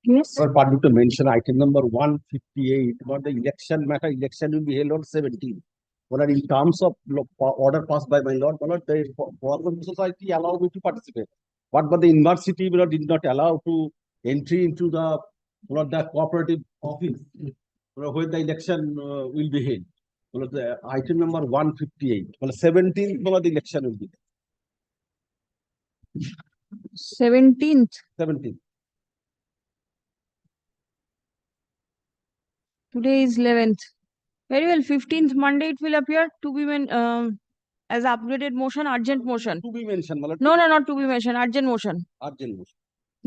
Yes. Or part to mention item number 158 about the election matter. Election will be held on 17th. But in terms of order passed by my lord, the formal society allowed me to participate. But the university did not allow to entry into the cooperative office where the election will be held. The item number 158. 17th, the election will be 17th. 17th. Today is 11th. Very well. 15th Monday it will appear to be as upgraded motion, urgent motion. To be mentioned, No, not to be mentioned. Urgent motion. Urgent motion.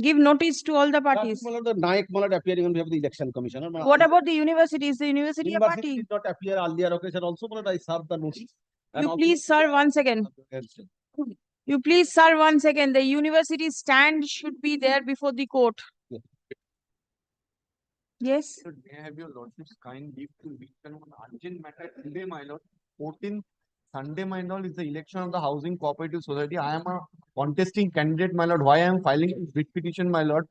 Give notice to all the parties. The Naik appearing on behalf of the election commissioner. What about the university? Is the university a University party? did not appear earlier occasion also, but I served the notice. You please, sir, 1 second. You please, sir, 1 second. The university stand should be there before the court. Yes. May I have your lordship's kind leave to return on urgent matter today, my lord. 14th Sunday, my lord, is the election of the Housing Cooperative Society. I am a contesting candidate, my lord. Why I am filing this writ petition, my lord?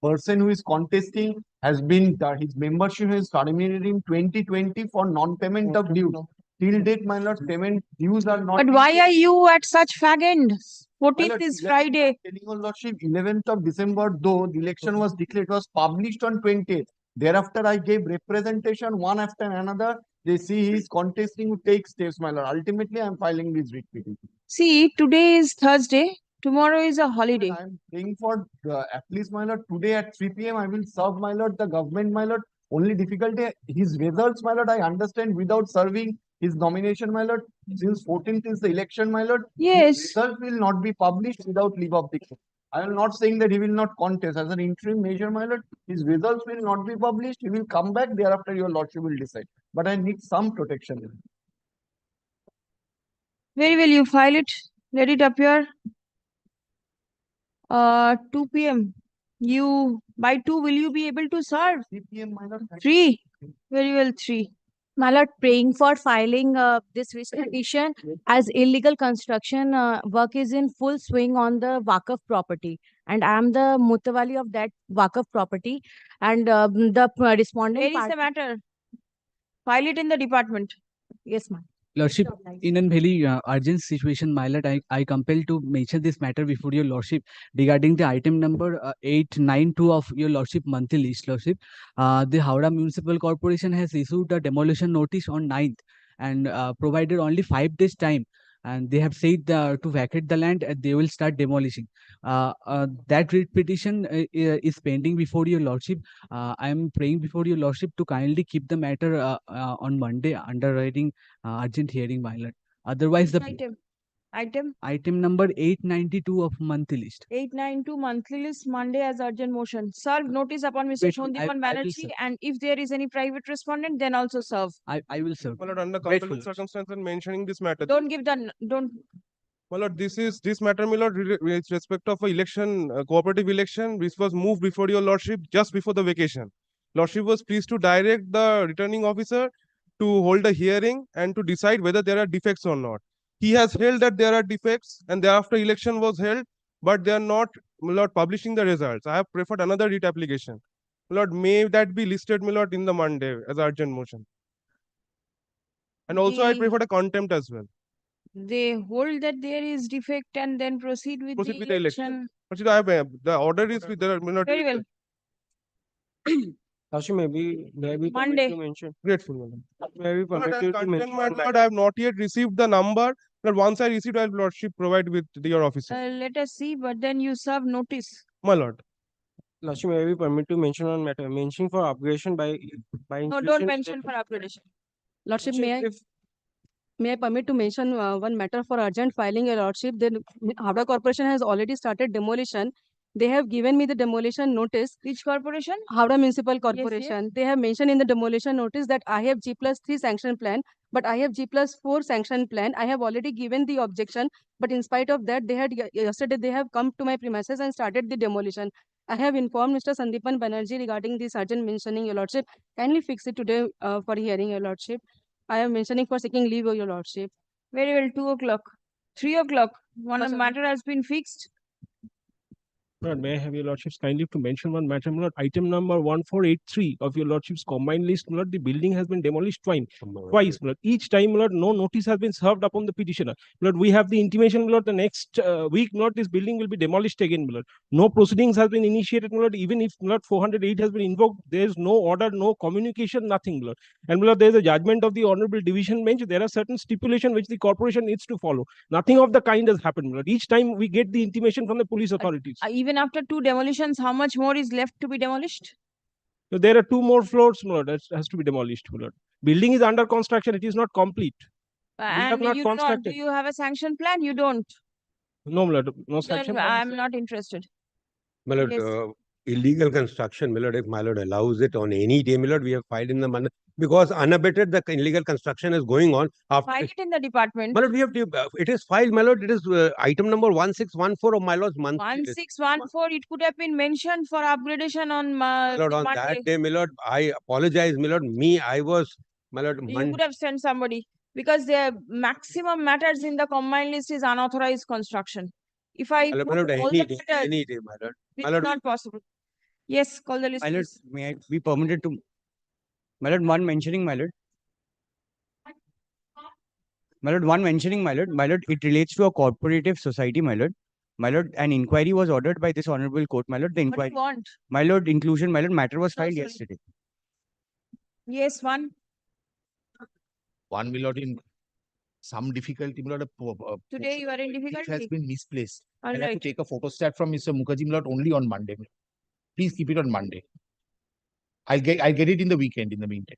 Person who is contesting has been his membership is terminated in 2020 for non-payment of dues. Till date, my lord, payment dues are not. But why are you at such fag end? 14th is Friday. Telling your lordship, 11th of December, though the election was declared, it was published on 20th. Thereafter, I gave representation one after another. They see he is contesting to take steps, my lord. Ultimately, I am filing this writ petition. See, today is Thursday. Tomorrow is a holiday. I am praying for at least, my lord, today at 3 p.m. I will serve, my lord, the government, my lord. Only difficulty, his results, my lord, I understand without serving his nomination, my lord. Since 14th is the election, my lord. Yes. His result will not be published without leave of the court. I am not saying that he will not contest as an interim measure, my lord. His results will not be published. He will come back. Thereafter, your lordship will decide. But I need some protection. Very well, you file it. Let it appear. 2 p.m. By 2, will you be able to serve? 3 p.m., my lord. 3. Very well, 3. My lord, praying for filing this writ petition as illegal construction work is in full swing on the Waqf property. And I am the mutawali of that Waqf property. And the respondent Where is the matter? File it in the department. Yes, ma'am. Lordship, in a very urgent situation, my lord, I compel to mention this matter before your lordship regarding the item number 892 of your lordship monthly list, lordship. The Howrah Municipal Corporation has issued a demolition notice on 9th and provided only 5 days time. And they have said to vacate the land and they will start demolishing. That writ petition is pending before your lordship. I am praying before your lordship to kindly keep the matter on Monday under writing urgent hearing, my lord. Otherwise, the item number 892 of monthly list. 892 monthly list, Monday as urgent motion. Serve notice upon Mr. Shondipan Banerjee, and if there is any private respondent, then also serve. I will serve. My lord, under compelling circumstances and mentioning this matter. Don't give the My lord, this matter, my lord, with respect of a election, cooperative election, which was moved before your lordship just before the vacation. Lordship was pleased to direct the returning officer to hold a hearing and to decide whether there are defects or not. He has held that there are defects, and thereafter election was held, but they are not, my lord, publishing the results. I have preferred another writ application. My lord, may that be listed, my lord, in the Monday as urgent motion. And also, I preferred a contempt as well. They hold that there is defect and then proceed with the election. But I have the order is with the Very well. Maybe Monday. to mention. Grateful. Maybe permitted to mention. I have not yet received the number, but once I receive, I will lordship provide with your officer. Let us see, but then you serve notice. My lord. Lordship, may we permit to mention on matter mentioning for upgradation by No, don't mention for upgradation. Lordship, may I permit to mention one matter for urgent filing, your lordship? The Howrah Corporation has already started demolition. They have given me the demolition notice. Which corporation? Howrah Municipal Corporation. Yes. They have mentioned in the demolition notice that I have G+3 sanction plan, but I have G+4 sanction plan. I have already given the objection, but in spite of that, yesterday they have come to my premises and started the demolition. I have informed Mr. Sandipan Banerjee regarding this urgent mentioning, your lordship. Kindly fix it today for hearing, your lordship. I am mentioning for seeking leave of your lordship. Very well, 2 o'clock. 3 o'clock. One matter has been fixed. Lord, may I have your lordships kindly to mention one matter, my lord. Item number 1483 of your lordship's combined list, my lord. The building has been demolished twice, my lord. Each time, my lord, no notice has been served upon the petitioner. My lord, we have the intimation, my lord, the next week, my lord, this building will be demolished again, my lord. No proceedings has been initiated, my lord. Even if, my lord, 408 has been invoked, there is no order, no communication, nothing, my lord. And, my lord, there is a judgment of the Honorable Division Bench. There are certain stipulations which the corporation needs to follow. Nothing of the kind has happened, my lord. Each time we get the intimation from the police authorities. Even after 2 demolitions, how much more is left to be demolished? So there are 2 more floors, my lord, that has to be demolished, my lord. Building is under construction. It is not complete. have And not you do not, do constructed. you have a sanction plan? You don't. No, my lord, no Then sanction plan. I'm not interested. My lord, Yes. illegal construction, my lord, if my lord allows it on any day, my lord, we have filed in the manner because unabated the illegal construction is going on. After, File it in the department. my lord, we have to, it is filed, my lord. It is item number 1614 of my lord's monthly list. 1614, it could have been mentioned for upgradation on My lord, on Monday. that day, my lord, I apologize, my lord. I was, my lord, You could have sent somebody because the maximum matters in the combined list is unauthorized construction. If I my put lord, all any the day, matters, any day, my lord. it's My lord, not possible. Yes, call the list, My lord, please. may I be permitted to, my lord, one mentioning, my lord. One mentioning, my lord, it relates to a cooperative society, my lord. My lord, an inquiry was ordered by this honorable court, my lord. The What do inquiry, you want? my lord, inclusion, my lord, matter was No, filed sorry. yesterday. Yes, one. One my lord in some difficulty, my lord, Today you are in it has difficulty. been misplaced. All I'll have to right. take a photostat from Mr. Mukherjee, my lord, only on Monday. Please keep it on Monday. I'll get it in the weekend in the meantime.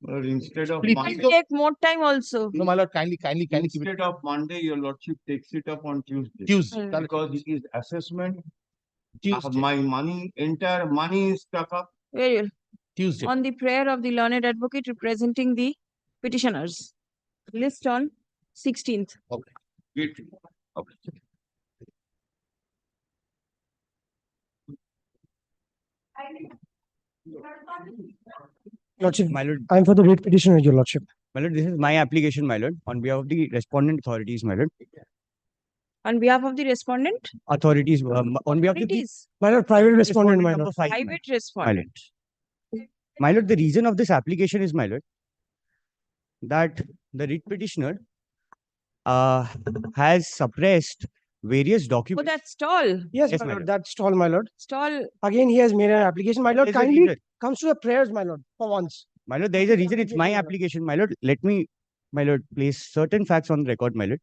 But instead of Please, It please will don't- take more time also. No, my lord, kindly keep it Instead of Monday, your lordship takes it up on Tuesday. Tuesday. Mm. Because it is assessment. Tuesday. My money, entire money is stuck up. Very well. Tuesday. On the prayer of the learned advocate representing the petitioners. List on 16th. Get Okay. Lordship, My lord, I am for the writ petition, your lordship. this is my application, my lord, on behalf of the respondent authorities, my lord. On behalf of the respondent, Authorities, on behalf it of the is My lord, private respondent, my number lord. 5, private respondent. my lord, the reason of this application is, my lord, that the writ petitioner has suppressed various Oh, documents. that stall. Yes, Yes, my my lord, lord. that's all, my lord. Stall. Again, he has made an application, my lord. There's a Kindly reason. comes to the prayers, my lord, for once. My lord, there is a reason it's my Application, my lord. application, my lord. Let me, my lord, place certain facts on the record, my lord.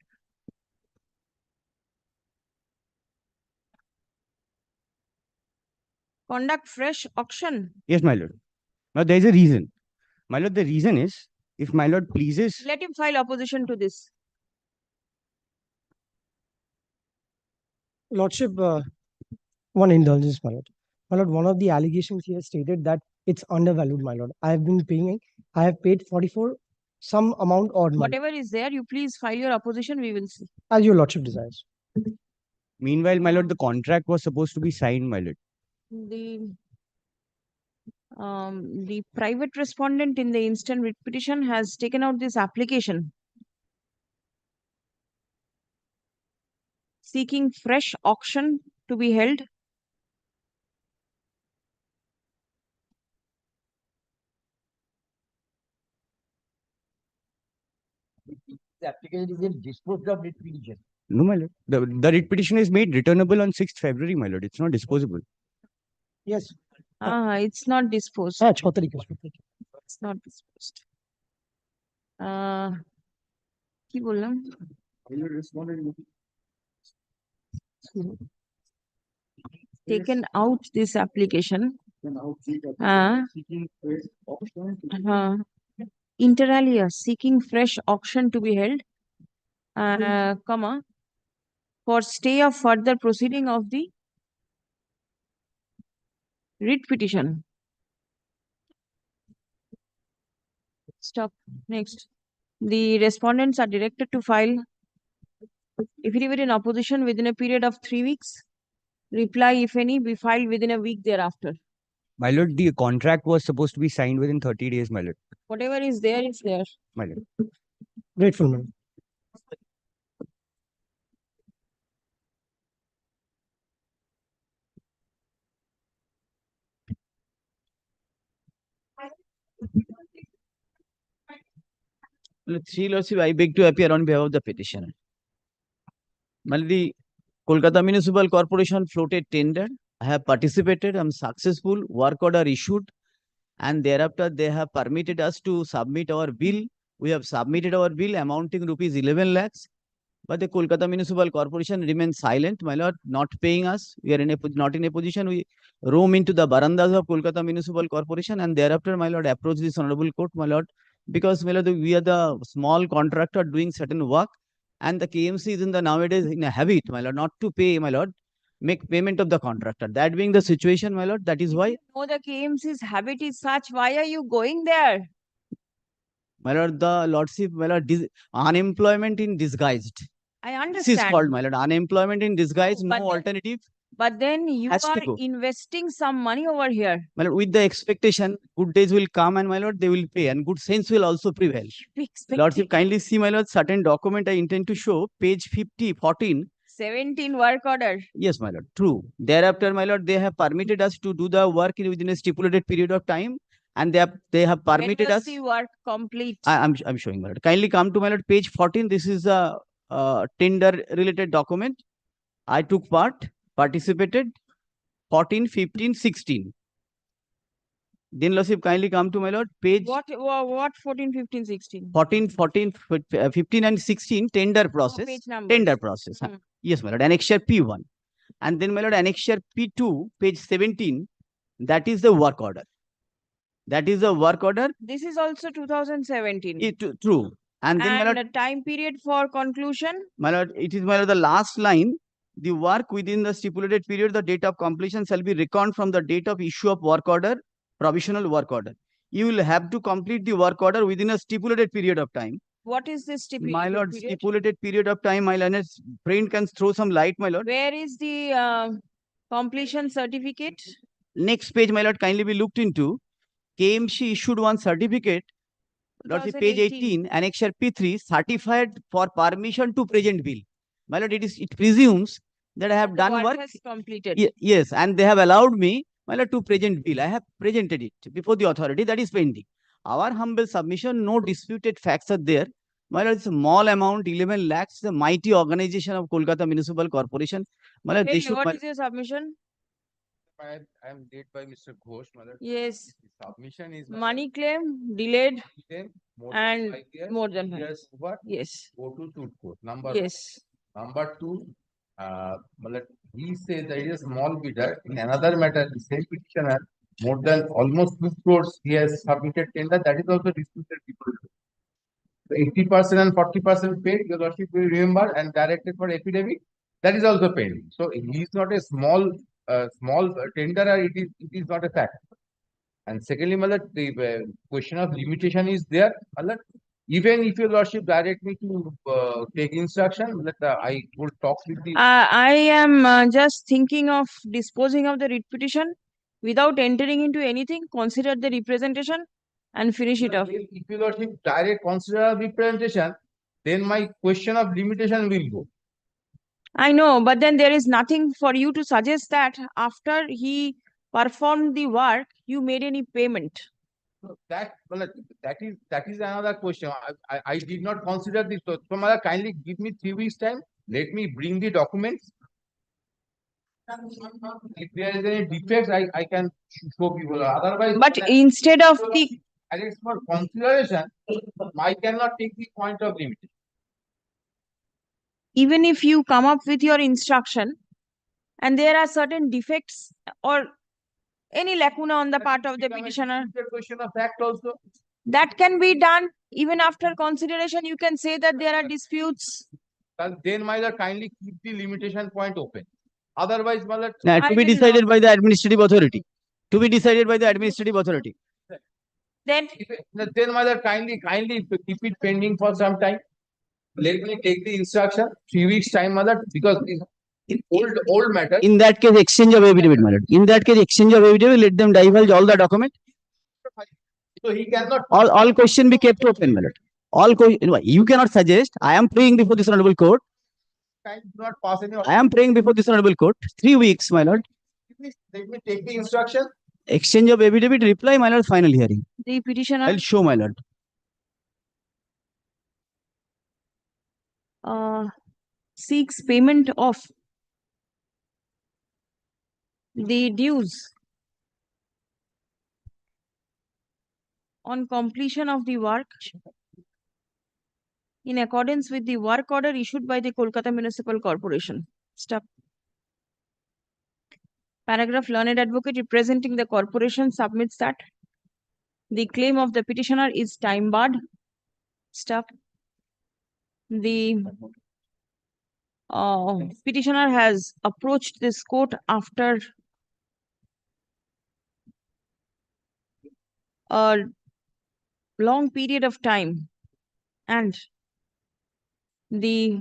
Conduct fresh auction. Yes, my lord. Now, there is a reason. My lord, the reason is, if my lord pleases, Let him file opposition to this. Lordship, one indulgence, my lord. My lord, one of the allegations he has stated that it's undervalued, my lord. I have paid 44 some amount odd money, Whatever is there, you please file your opposition. We will see. as your lordship desires. meanwhile, my lord, the contract was supposed to be signed, my lord. The private respondent in the instant writ petition has taken out this application seeking fresh auction to be held. The application is disposed of writ petition. No, my lord. The writ petition is made returnable on 6th February, my lord. It's not disposable. Yes. It's not disposed. हाँ 6 तारीख को It's not disposed. কি বললাম? Taken out this application. Inter alia seeking fresh auction to be held, comma, for stay of further proceeding of the writ petition. Stop. Next. The respondents are directed to file affidavit in opposition within a period of 3 weeks. Reply, if any, be filed within a week thereafter. My lord, the contract was supposed to be signed within 30 days, my lord. Whatever is there, is there. My lord. Grateful, man. Three Lordship, I beg to appear on behalf of the petitioner. The Kolkata Municipal Corporation floated tender. I have participated. I'm successful. Work order issued, and thereafter they have permitted us to submit our bill. We have submitted our bill amounting rupees 11 lakhs. But the Kolkata Municipal Corporation remains silent, my lord, not paying us. We are not in a position. We roam into the barandas of Kolkata Municipal Corporation, and thereafter, my lord, approach this honorable court, my lord, because my lord, we are the small contractor doing certain work, and the KMC is in the nowadays in a habit, my lord, not to pay, my lord, make payment of the contractor. That being the situation, my lord, that is why. No, the KMC's habit is such. Why are you going there? My lord, the lordship, my lord, unemployment in disguised. I This is understand. called, my lord, unemployment in disguise, No, no but then- alternative. But then you Has to are go. investing some money over here. My lord, with the expectation, good days will come and my lord, they will pay and good sense will also prevail. Lordship, kindly see my lord, certain document I intend to show, page 50, 14. 17 work order. Yes, my lord, true. Thereafter, my lord, they have permitted us to do the work within a stipulated period of time, and they have permitted When us. was the work complete? I'm showing, my lord. Kindly come to my lord, page 14. This is a tender related document. I took part, participated, 14, 15, 16. Then Lordship, kindly come to my lord, page What 14, 15, 16? 14, 15 and 16, tender process. Page numbers. Tender process. Hmm. Yes, my lord, annexure P1. And then my lord, annexure P2, page 17, that is the work order. That is the work order. This is also 2017. True. And then my And lord, the time period for conclusion? my lord, it is my lord, the last line. The work within the stipulated period, the date of completion shall be reckoned from the date of issue of work order, provisional work order. You will have to complete the work order within a stipulated period of time. What is this stipulated My lord, period? stipulated period of time, my lord, brain can throw some light, my lord. Where is the completion certificate? Next page, my lord, kindly be looked into. KMC issued one certificate, lord, page 18, annexure P3, certified for permission to present bill. My lord, it presumes that I have done work. Has completed. Yes, and they have allowed me, my lord, to present bill. I have presented it before the authority. That is pending. Our humble submission, no disputed facts are there. My lord, it's a small amount, 11 lakhs, the mighty organization of Kolkata Municipal Corporation. My lord, they should. What is your submission? I am led by Mr. Ghosh, my lord. Yes. The submission is Money claim delayed more and than 5 years, more than 5 years over. Yes. Go to suit court. Number Yes. one. Number two, my lord, he says there is a small bidder. In another matter, the same petitioner, more than almost 2 crores, he has submitted tender. That is also disputed people. 80% and 40% paid, your lordship will remember, and directed for affidavit. That is also paid. So he is not a small tenderer. It is not a fact. And secondly, my lord, the question of limitation is there. My lord, even if your lordship direct me to take instruction, I will talk with the. I am just thinking of disposing of the writ petition without entering into anything. Consider the representation and finish it off. If your lordship direct consider representation, then my question of limitation will go. I know, but then there is nothing for you to suggest that after he performed the work, you made any payment. That is another question. I did not consider this. So, Mother, kindly give me 3 weeks time. Let me bring the documents. If there is any defects, I can show people. Otherwise, But instead of the for consideration, I cannot take the point of limitation. even if you come up with your instruction and there are certain defects or any lacuna on the part of the petitioner, Question of fact also. that can be done even after consideration. You can say that there are disputes. Then my lord, kindly keep the limitation point open. Otherwise, my lord, To be decided by the administrative authority. To be decided by the administrative authority. Then my lord, kindly keep it pending for some time. Let me take the instruction 3 weeks time, my lord, because in old matter. In that case, exchange of affidavit, my lord. In that case, exchange of affidavit, let them divulge all the document. So he cannot. All question be kept open, my lord. All you cannot suggest. I am praying before this honorable court. Not pass any. I am praying before this honorable court. 3 weeks, my lord. Let me take the instruction. Exchange of affidavit, reply, my lord, final hearing. The petitioner. I'll show, my lord. seeks payment of the dues on completion of the work in accordance with the work order issued by the Kolkata Municipal Corporation. Stop. Paragraph: learned advocate representing the corporation submits that the claim of the petitioner is time barred. Stop. The petitioner has approached this court after a long period of time, and the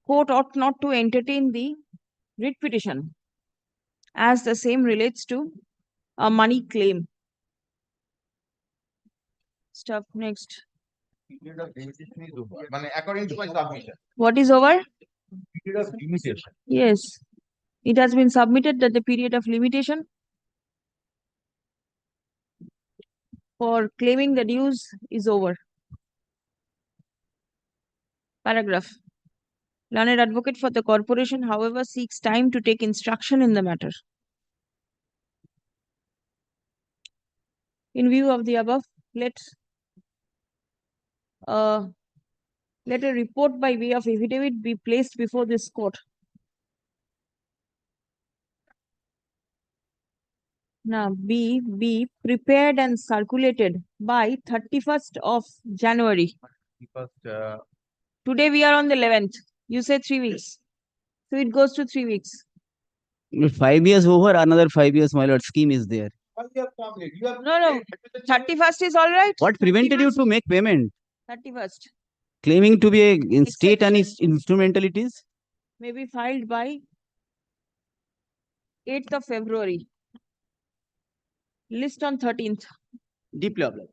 court ought not to entertain the writ petition as the same relates to a money claim. Stop. Next. Period of limitation is over. According to my submission. What is over? Period of limitation. Yes. It has been submitted that the period of limitation for claiming the dues is over. Paragraph: learned advocate for the corporation, however, seeks time to take instruction in the matter. In view of the above, let a report by way of affidavit be placed before this court. Now, be prepared and circulated by 31st of January. Because Today we are on the 11th. You say 3 weeks. So it goes to 3 weeks. 5 years over, another 5 years, my lord, scheme is there. No. 31st is all right. What prevented you 31st? to make payment? 31st. Claiming to be in state and Exception. instrumentalities? May be filed by 8th of February. List on 13th. Deeply obliged.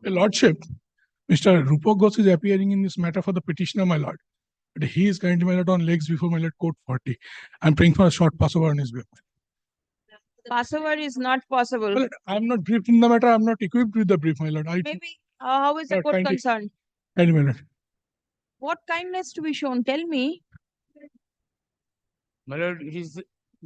Your Lordship, Mr. Rupak Ghosh is appearing in this matter for the petitioner, my lord. But he is currently, my lord, on legs before my lord court 40. I'm praying for a short passover on his behalf. Passover is not possible. My lord, I'm not briefed in the matter. I'm not equipped with the brief, my lord. Maybe. How is the Lord, court kindly- concerned? Kindly, my lord. What kindness to be shown? Tell me. My lord, his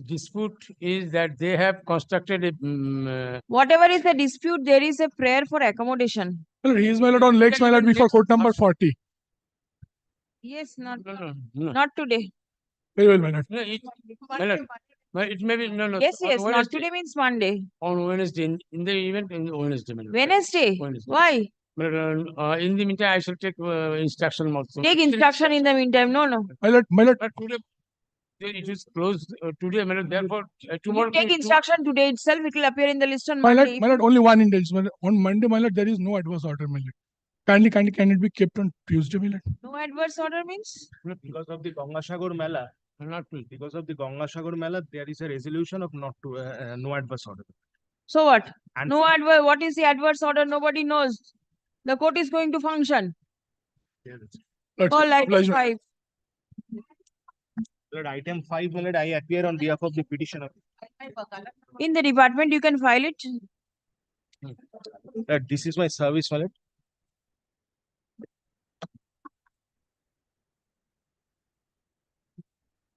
dispute is that they have constructed a Whatever is the dispute, there is a prayer for accommodation. My lord, he is, my lord, on legs, my lord, before court number 40. Yes, no. not today. Very well, my lord. No, my lord, it may be no. Yes, on yes. Not Wednesday- today means Monday. On Wednesday, in the event in Wednesday, my lord. Wednesday. Wednesday. Why? My lord, in the meantime, I shall take instruction also. Take instruction in the meantime. No. My lord, But today, it is closed today, my lord. Therefore, tomorrow. You take instruction today itself. It will appear in the list on my Monday. lord, only one indulgence. My lord. On Monday, my lord, there is no adverse order, my lord. Kindly, can it be kept on Tuesday, my lord? No adverse order means? Because of the Gangasagar Mela, because of the Gangasagar Mela, there is a resolution of not to no adverse order. So what? And No adverse. What is the adverse order? Nobody knows. The court is going to function. Lord, Call item oblige, 5. Lord, item 5, my lord, I appear on behalf of the petitioner. In the department, you can file it. Lord, this is my service, my lord.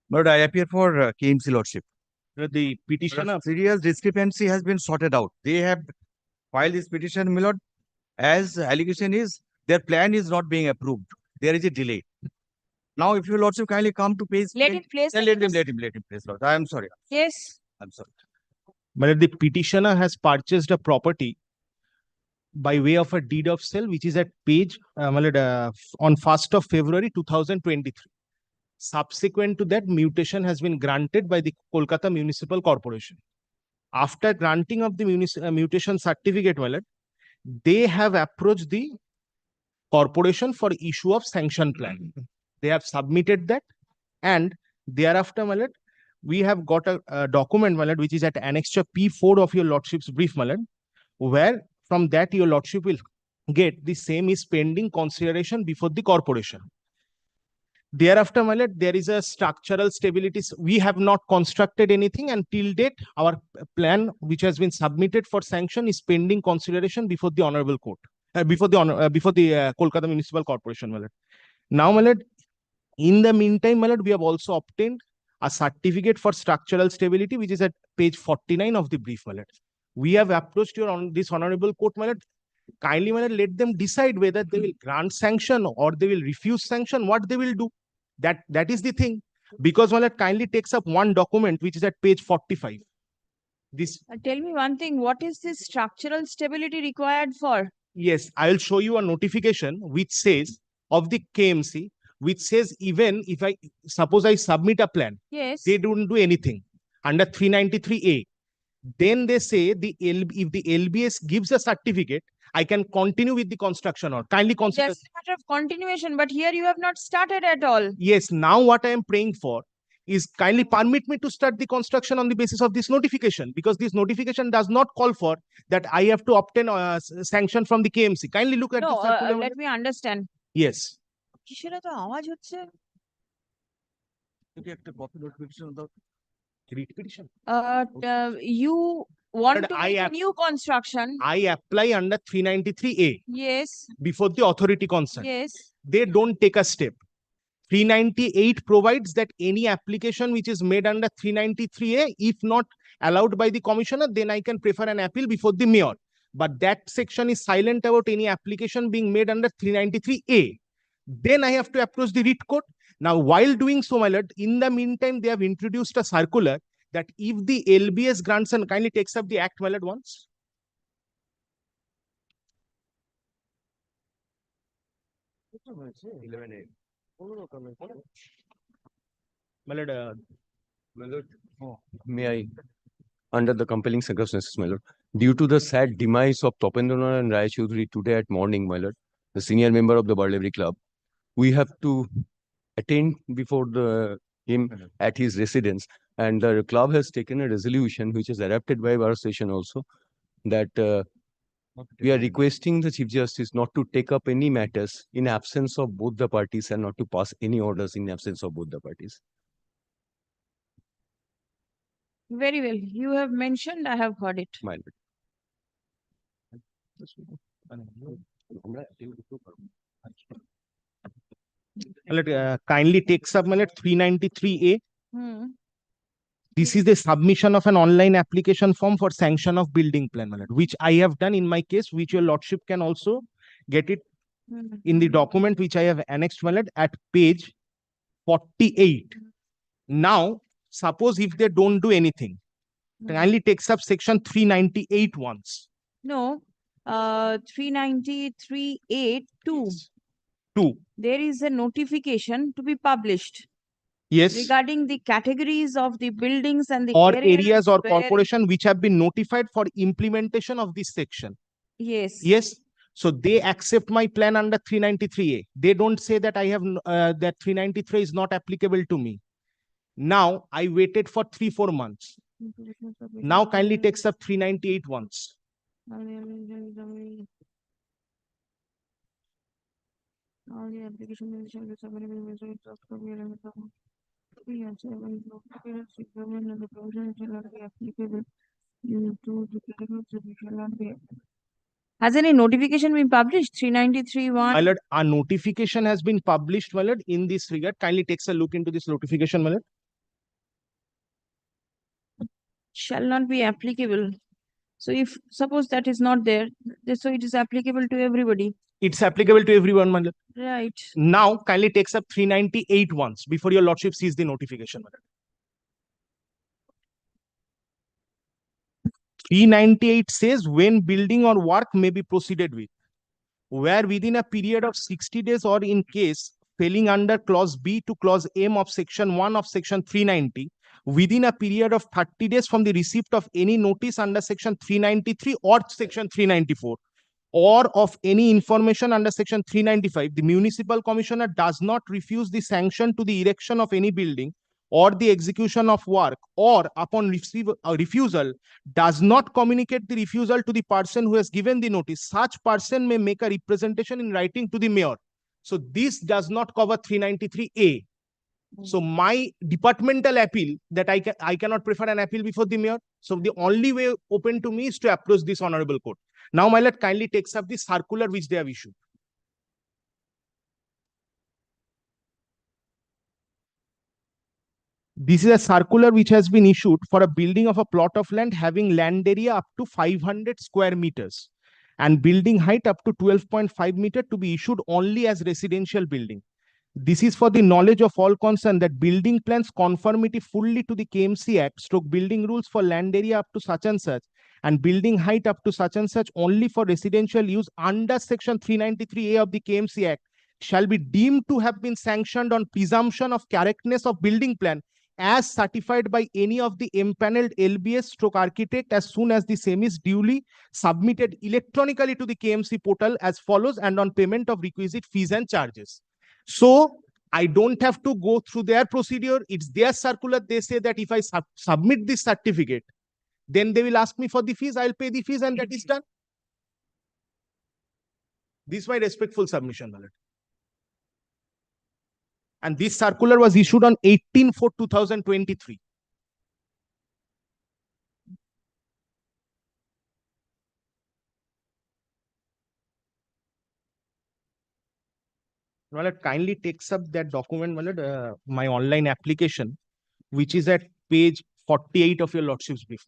But I appear for KMC Lordship. Lord, the petitioner. Serious discrepancy has been sorted out. They have filed this petition, my lord. As allegation is, their plan is not being approved. There is a delay. Now, if your Lordship kindly come to page. Let it place. Let him place, Lord. I am sorry. Yes. I'm sorry. My lord, the petitioner has purchased a property by way of a deed of sale, which is at page my lord, on 1st of February 2023. Subsequent to that, mutation has been granted by the Kolkata Municipal Corporation. After granting of the mutation certificate, my lord, they have approached the corporation for issue of sanction plan. They have submitted that, and thereafter, my lord, we have got a document, my lord, which is at annexure P4 of your lordship's brief, my lord, where from that your lordship will get the same is pending consideration before the corporation. Thereafter, my lord, there is a structural stability. We have not constructed anything, and till date, our plan, which has been submitted for sanction, is pending consideration before the honorable court, before the Kolkata Municipal Corporation, my lord. Now, my lord, in the meantime, my lord, we have also obtained a certificate for structural stability, which is at page 49 of the brief, my lord. We have approached this honorable court, my lord. Kindly, my lord, let them decide whether they will grant sanction or they will refuse sanction, what they will do. That is the thing. Because, my lord, kindly takes up one document, which is at page 45. This. Tell me one thing, what is this structural stability required for? Yes, I will show you a notification which says of the KMC, which says even if I suppose I submit a plan, yes, they don't do anything under 393A. Then they say if the LBS gives a certificate, I can continue with the construction or kindly consider. That's a matter of continuation, but here you have not started at all. Yes, now what I am praying for is kindly permit me to start the construction on the basis of this notification, because this notification does not call for that I have to obtain a sanction from the KMC. Kindly look at No, the circular. let me understand. Yes. কিসের এত আওয়াজ হচ্ছে? You want But to make a new construction. I apply under 393A. Yes. Before the authority concerned. Yes. They don't take a step. 398 provides that any application which is made under 393A, if not allowed by the commissioner, then I can prefer an appeal before the mayor. But that section is silent about any application being made under 393A. Then I have to approach the writ court. Now, while doing so, my lord, in the meantime, they have introduced a circular that if the LBS grants, and kindly takes up the act, my lord, once. My lord, may I, under the compelling circumstances, my lord, due to the sad demise of Topendranath and Rai Chaudhary today at morning, my lord, the senior member of the Barlevri Club, we have to attend before him at his residence, and the club has taken a resolution which is adopted by our session also, that we are requesting the Chief Justice not to take up any matters in absence of both the parties and not to pass any orders in absence of both the parties. Very well. You have mentioned, I have heard it. My lord. Kindly takes up, my lord, 393A. This is the submission of an online application form for sanction of building plan, my lord, which I have done in my case, which your lordship can also get it in the document which I have annexed, my lord, at page 48. Now, suppose if they don't do anything, kindly takes up section 398 once. No, 393A 2. 2. There is a notification to be published. Yes. Regarding the categories of the buildings and the or areas or where- corporation which have been notified for implementation of this section. Yes. Yes. So they accept my plan under 393A. They don't say that I have that 393 is not applicable to me. Now I waited for 3-4 months. Now kindly takes up 398 once. All the application Has any notification been published? 393(1). My lord, a notification has been published, my lord, in this regard. Kindly takes a look into this notification, my lord. Shall not be applicable. So if suppose that is not there, so it is applicable to everybody. It's applicable to everyone, my lord. Right. Now kindly takes up 398 once before your lordship sees the notification, my lord. 398 says when building or work may be proceeded with, where within a period of 60 days or in case falling under clause B to clause M of section 1 of section 390, within a period of 30 days from the receipt of any notice under section 393 or section 394, or of any information under section 395, the municipal commissioner does not refuse the sanction to the erection of any building or the execution of work, or upon refusal does not communicate the refusal to the person who has given the notice, such person may make a representation in writing to the mayor. So this does not cover 393A. So my departmental appeal that I cannot prefer an appeal before the mayor. So the only way open to me is to approach this honorable court. Now, my lord kindly takes up the circular which they have issued. This is a circular which has been issued for a building of a plot of land having land area up to 500 square meters and building height up to 12.5 meter to be issued only as residential building. This is for the knowledge of all concerned that building plans conformity fully to the KMC Act stroke building rules for land area up to such and building height up to such and such only for residential use under section 393A of the KMC Act shall be deemed to have been sanctioned on presumption of correctness of building plan as certified by any of the empaneled LBS stroke architect as soon as the same is duly submitted electronically to the KMC portal as follows and on payment of requisite fees and charges. So I don't have to go through their procedure. It's their circular. They say that if I submit this certificate, then they will ask me for the fees. I'll pay the fees and that is done. This is my respectful submission, my lord. And this circular was issued on 18/4/2023. My lord kindly takes up that document, my lord, my online application, which is at page 48 of your lordship's brief.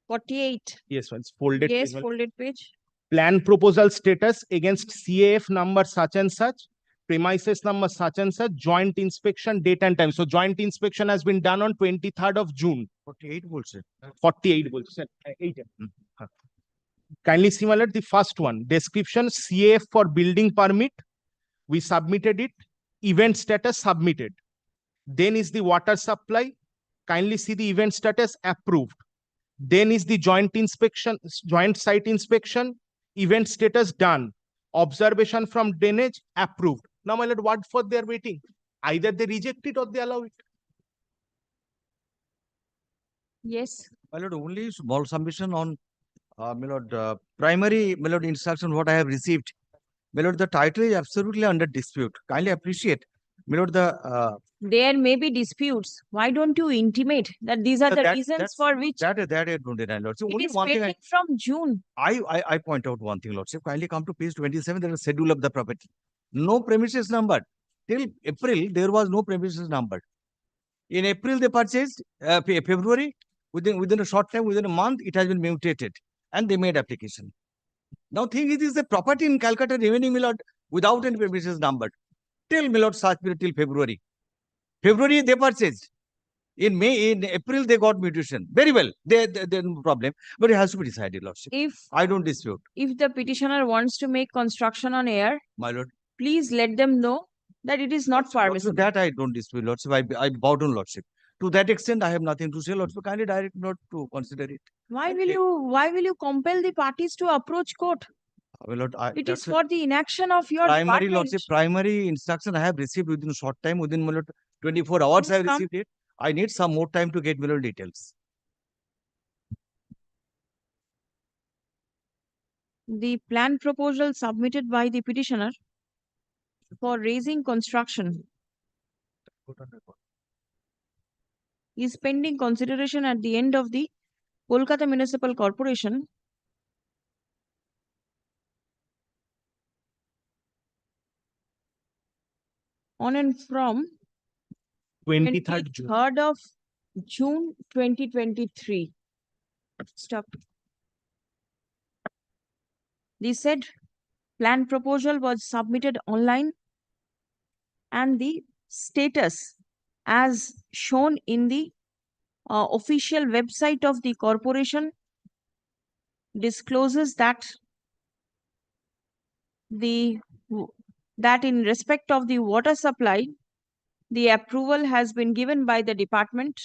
48. Yes, it's folded. Yes, page, folded page. Plan proposal status against CAF number such and such, premises number such and such, joint inspection date and time. So joint inspection has been done on 23rd of June. 48 volts. 48 volts. 8. Kindly see, my lord, the first one, description CAF for building permit. We submitted it. Event status submitted. Then is the water supply. Kindly see the event status approved. Then is the joint inspection, joint site inspection, event status done. Observation from drainage approved. Now, my lord, what for they are waiting? Either they reject it or they allow it. Yes. My lord, only small submission on my lord, primary my lord instruction what I have received. My lord, the title is absolutely under dispute. Kindly appreciate. My lord, there may be disputes. Why don't you intimate that these are the reasons for which that I don't deny, lordship. it Only is one thing pending from June? I point out one thing, lordship. Kindly come to page 27. There is a schedule of the property. No premises numbered. Till April, there was no premises numbered. In April, they purchased. February, within a short time, within a month, it has been mutated, and they made application. Now, thing is the property in Calcutta remaining, my lord, without any premises numbered. Till my lord, such period till February. February they purchased. In April they got mutation. Very well, they no problem, but it has to be decided, lordship. If I don't dispute. If the petitioner wants to make construction on air, my lord, please let them know that it is not permissible. That I don't dispute, lordship. I bow down, lordship. To that extent, I have nothing to say, lordship. Kindly direct not to consider it. Why will you compel the parties to approach court? Well, Lord, it is for the inaction of your primary department. lordship. Primary instruction I have received within a short time, within 24 hours. I have received it. I need some more time to get below details. The plan proposal submitted by the petitioner for raising construction is pending consideration at the end of the Kolkata Municipal Corporation on and from 23rd of June 2023. Stop. The said plan proposal was submitted online and the status as shown in the official website of the corporation discloses that in respect of the water supply, the approval has been given by the department,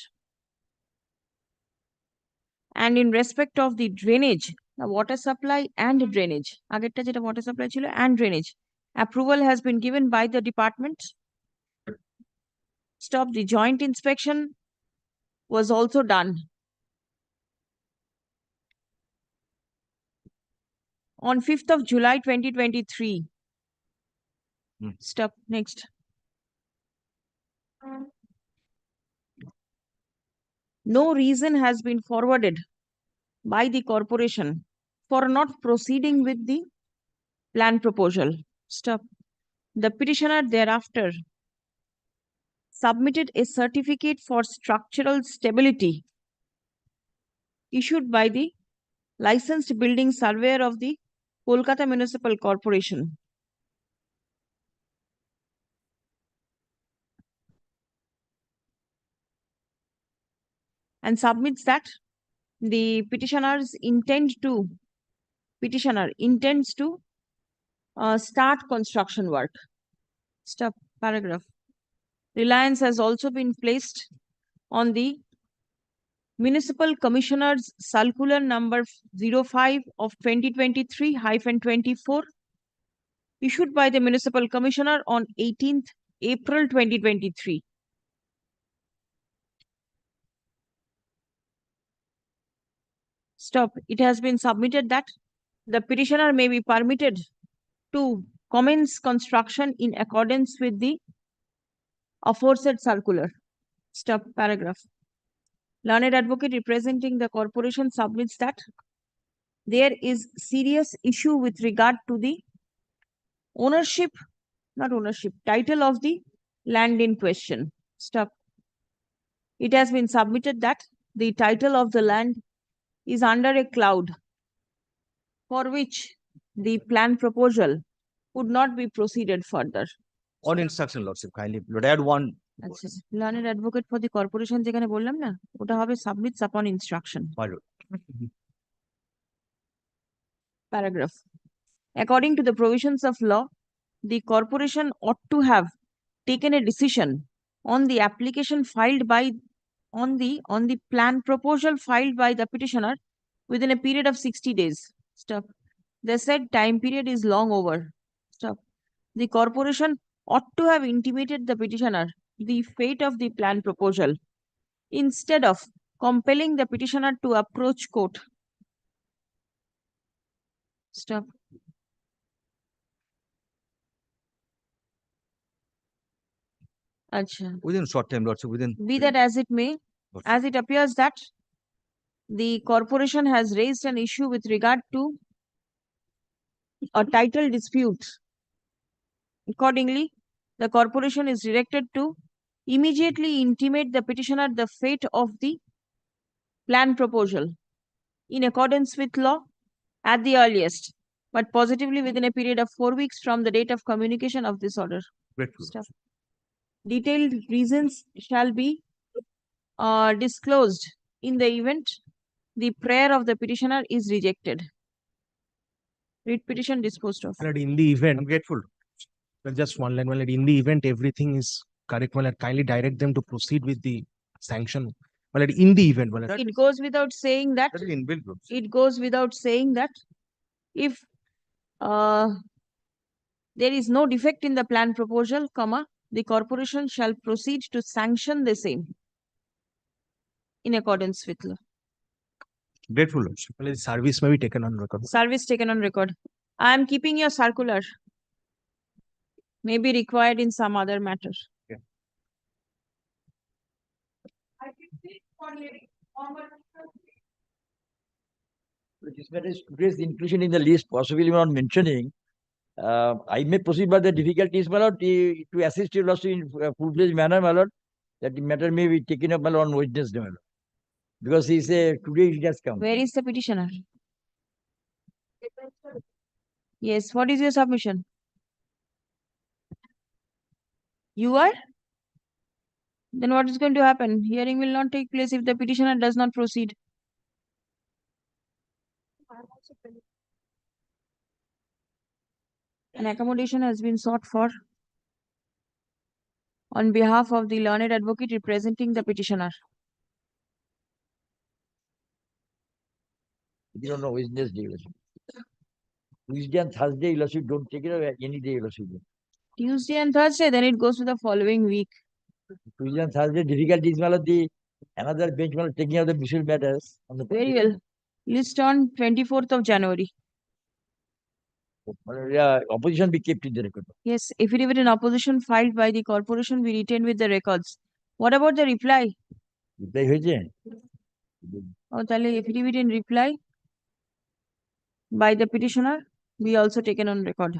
and in respect of the drainage, the water supply and drainage, water supply and drainage, approval has been given by the department. Stop. The joint inspection was also done. on 5th of July 2023. Stop. Next. No reason has been forwarded by the corporation for not proceeding with the plan proposal. Stop. The petitioner thereafter submitted a certificate for structural stability issued by the licensed building surveyor of the Kolkata Municipal Corporation. And submits that the petitioner intends to start construction work. Stop. Paragraph. Reliance has also been placed on the Municipal Commissioner's Circular number 05 of 2023-24 issued by the Municipal Commissioner on 18th April 2023. Stop. It has been submitted that the petitioner may be permitted to commence construction in accordance with the aforesaid circular. Stop. Paragraph. Learned advocate representing the corporation submits that there is serious issue with regard to the title of the land in question. Stop. It has been submitted that the title of the land is under a cloud for which the plan proposal would not be proceeded further. On instruction, Lordship, kindly, Lord, add one. আচ্ছা, learned advocate for the corporation যেখানে বললাম না, ওটা হবে submits upon instruction. Paragraph. According to the provisions of law, the corporation ought to have taken a decision on the application filed by on the plan proposal filed by the petitioner within a period of 60 days. Stop. The said time period is long over. Stop. The corporation ought to have intimated the petitioner the fate of the plan proposal instead of compelling the petitioner to approach court. Stop. Achha. Within short time, Lordship, within. Be that as it may, as it appears that the corporation has raised an issue with regard to a title dispute. Accordingly, the corporation is directed to immediately intimate the petitioner the fate of the plan proposal in accordance with law at the earliest, but positively within a period of 4 weeks from the date of communication of this order. Stop. Detailed reasons shall be disclosed in the event the prayer of the petitioner is rejected. Read petition disposed of. In the event, I'm grateful. just one line, in the event everything is correct, kindly direct them to proceed with the sanction. In the event, it goes without saying that. It goes without saying that if there is no defect in the plan proposal, the corporation shall proceed to sanction the same in accordance with law. Grateful, Lordship. Service may be taken on record. Service taken on record. I am keeping your circular. May be required in some other matter. Yeah. This matter is today's inclusion in the list, possibly not mentioning. I may proceed, but the difficulty is, my lord, to assist you also in full-fledged manner, my lord, that the matter may be taken up, my lord, on Wednesday, my lord. Because he said today it has come. Where is the petitioner? Yes, what is your submission? You are? Then what is going to happen? Hearing will not take place if the petitioner does not proceed. An accommodation has been sought for on behalf of the learned advocate representing the petitioner. You don't know Wednesday, Tuesday and Thursday, you don't take it away any day, Tuesday and Thursday, then it goes to the following week. Tuesday and Thursday, difficulty is, the another bench, taking out the visual matters. On the Very well. List on 24th of January. opposition be kept in the record. Yes, affidavit in opposition filed by the corporation be retained with the records. What about the reply? Reply হয়েছে? Oh, তাহলে affidavit in reply by the petitioner be also taken on record.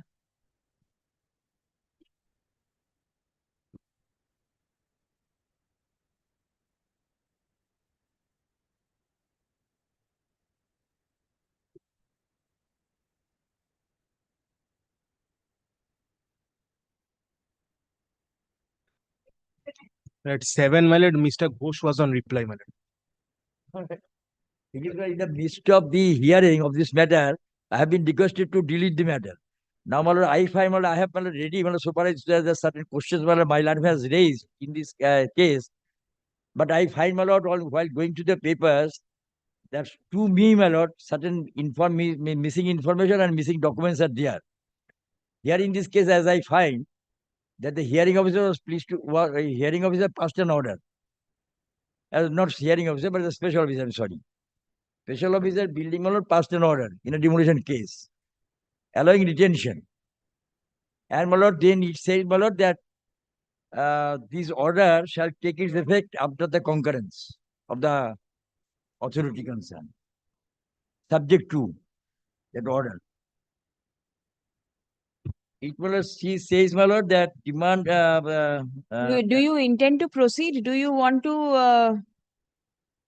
At 7, my lord, Mr. Ghosh was on reply, my lord. It is in the midst of the hearing of this matter, I have been requested to delete the matter. Now, my lord, I find, my lord, I have, my lord, ready, my lord, so far as there are certain questions, my lord, my lord has raised in this case. But I find, my lord, while going to the papers, that to me, my lord, certain missing information and missing documents are there. Here in this case, as I find, that the hearing officer was pleased to, hearing officer passed an order. Not hearing officer, but the special officer, I'm sorry. Special officer building my lord passed an order in a demolition case, allowing retention. And my lord, then it says, my lord, that this order shall take its effect after the concurrence of the authority concerned, subject to that order. It will, she says, my lord, that demand. Do you intend to proceed? Do you want to?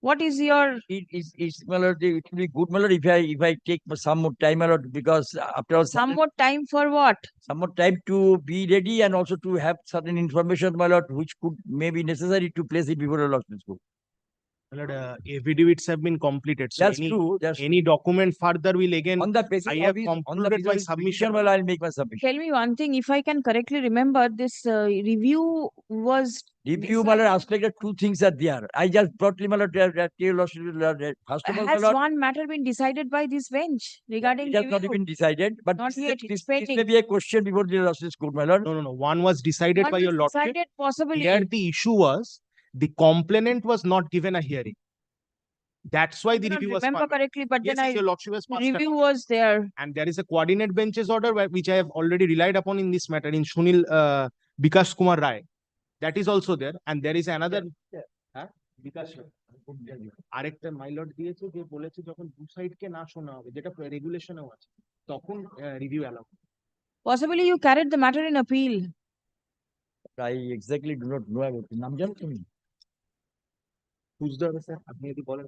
What is your? It's my lord. It will be good, my lord, if I take some more time, my lord, because after all, Some more time for what? Some more time to be ready and also to have certain information, my lord, which could may be necessary to place it before the lordship's court. My lord, affidavits have been completed. So That's true. That's any document further will again. on the basis I have of concluded my submission. Well, I'll make my submission. Tell me one thing. If I can correctly remember, this review was. Review, my lord, aspect of two things are there. I just brought my lord, first of all, my Has lord, one matter been decided by this bench regarding it has not review? even decided, but Not yet. It's this may pending. be a question before the lordship's court, my lord. No. One was decided One by your was lordship. decided possibly. Here the issue was the complainant was not given a hearing. That's why the review was remember passed. correctly, but Yes, then your lordship has passed. review was there. And there is a coordinate benches order which I have already relied upon in this matter in Sunil Bikash Kumar Rai. That is also there. And there is another. বিকাশ আরেকটা my lord দিয়েছে যে বলেছে যখন দু side কে না শোনা হবে যেটা রেগুলেশনেও আছে তখন review allow Possibly you carried the matter in appeal. I exactly do not know about it. নাম জানো তুমি? খুঁজতে হবে স্যার আপনি যদি বলেন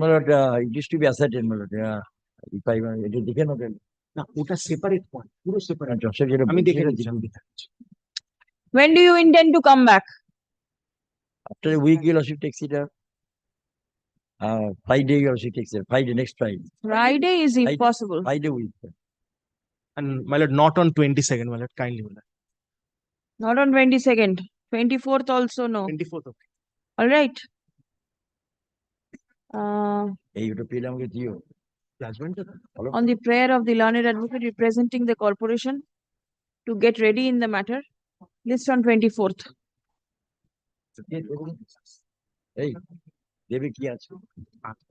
my lord, it used to be ascertained, my lord. If I এটা দেখে নেবেন না ওটা সেপারেট পয়েন্ট পুরো সেপারেট আমি আমি দেখে দেখে নিচ্ছি When do you intend to come back? After a week, your lordship takes it up. Friday, your lordship takes it. Friday, next Friday. Friday is impossible. Friday week. And my lord, not on 22nd, my lord, kindly, my lord. Not on 22nd. 24th also no. 24th. Okay. All right. On the prayer of the learned advocate representing the corporation to get ready in the matter, list on 24th. এই দেবে কি আছে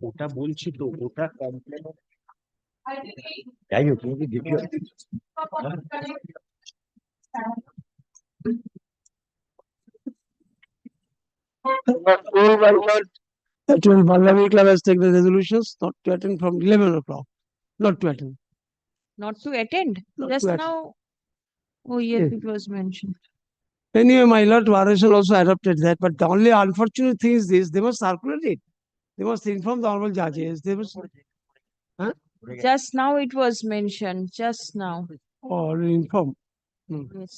ওটা বলছি তো ওটা complain যাই হোক তুমি কি দেখিও Parliamentary Club has taken the resolutions not to attend from 11 o'clock. Not to attend. Not to attend? Not Just to attend. now. Oh, yes, Yes. it was mentioned. Anyway, my lord, Varation also adopted that. But the only unfortunate thing is this: they must circulate it. They must inform the honorable judges. They must. Huh? Just now it was mentioned. Just now. Or inform. Yes.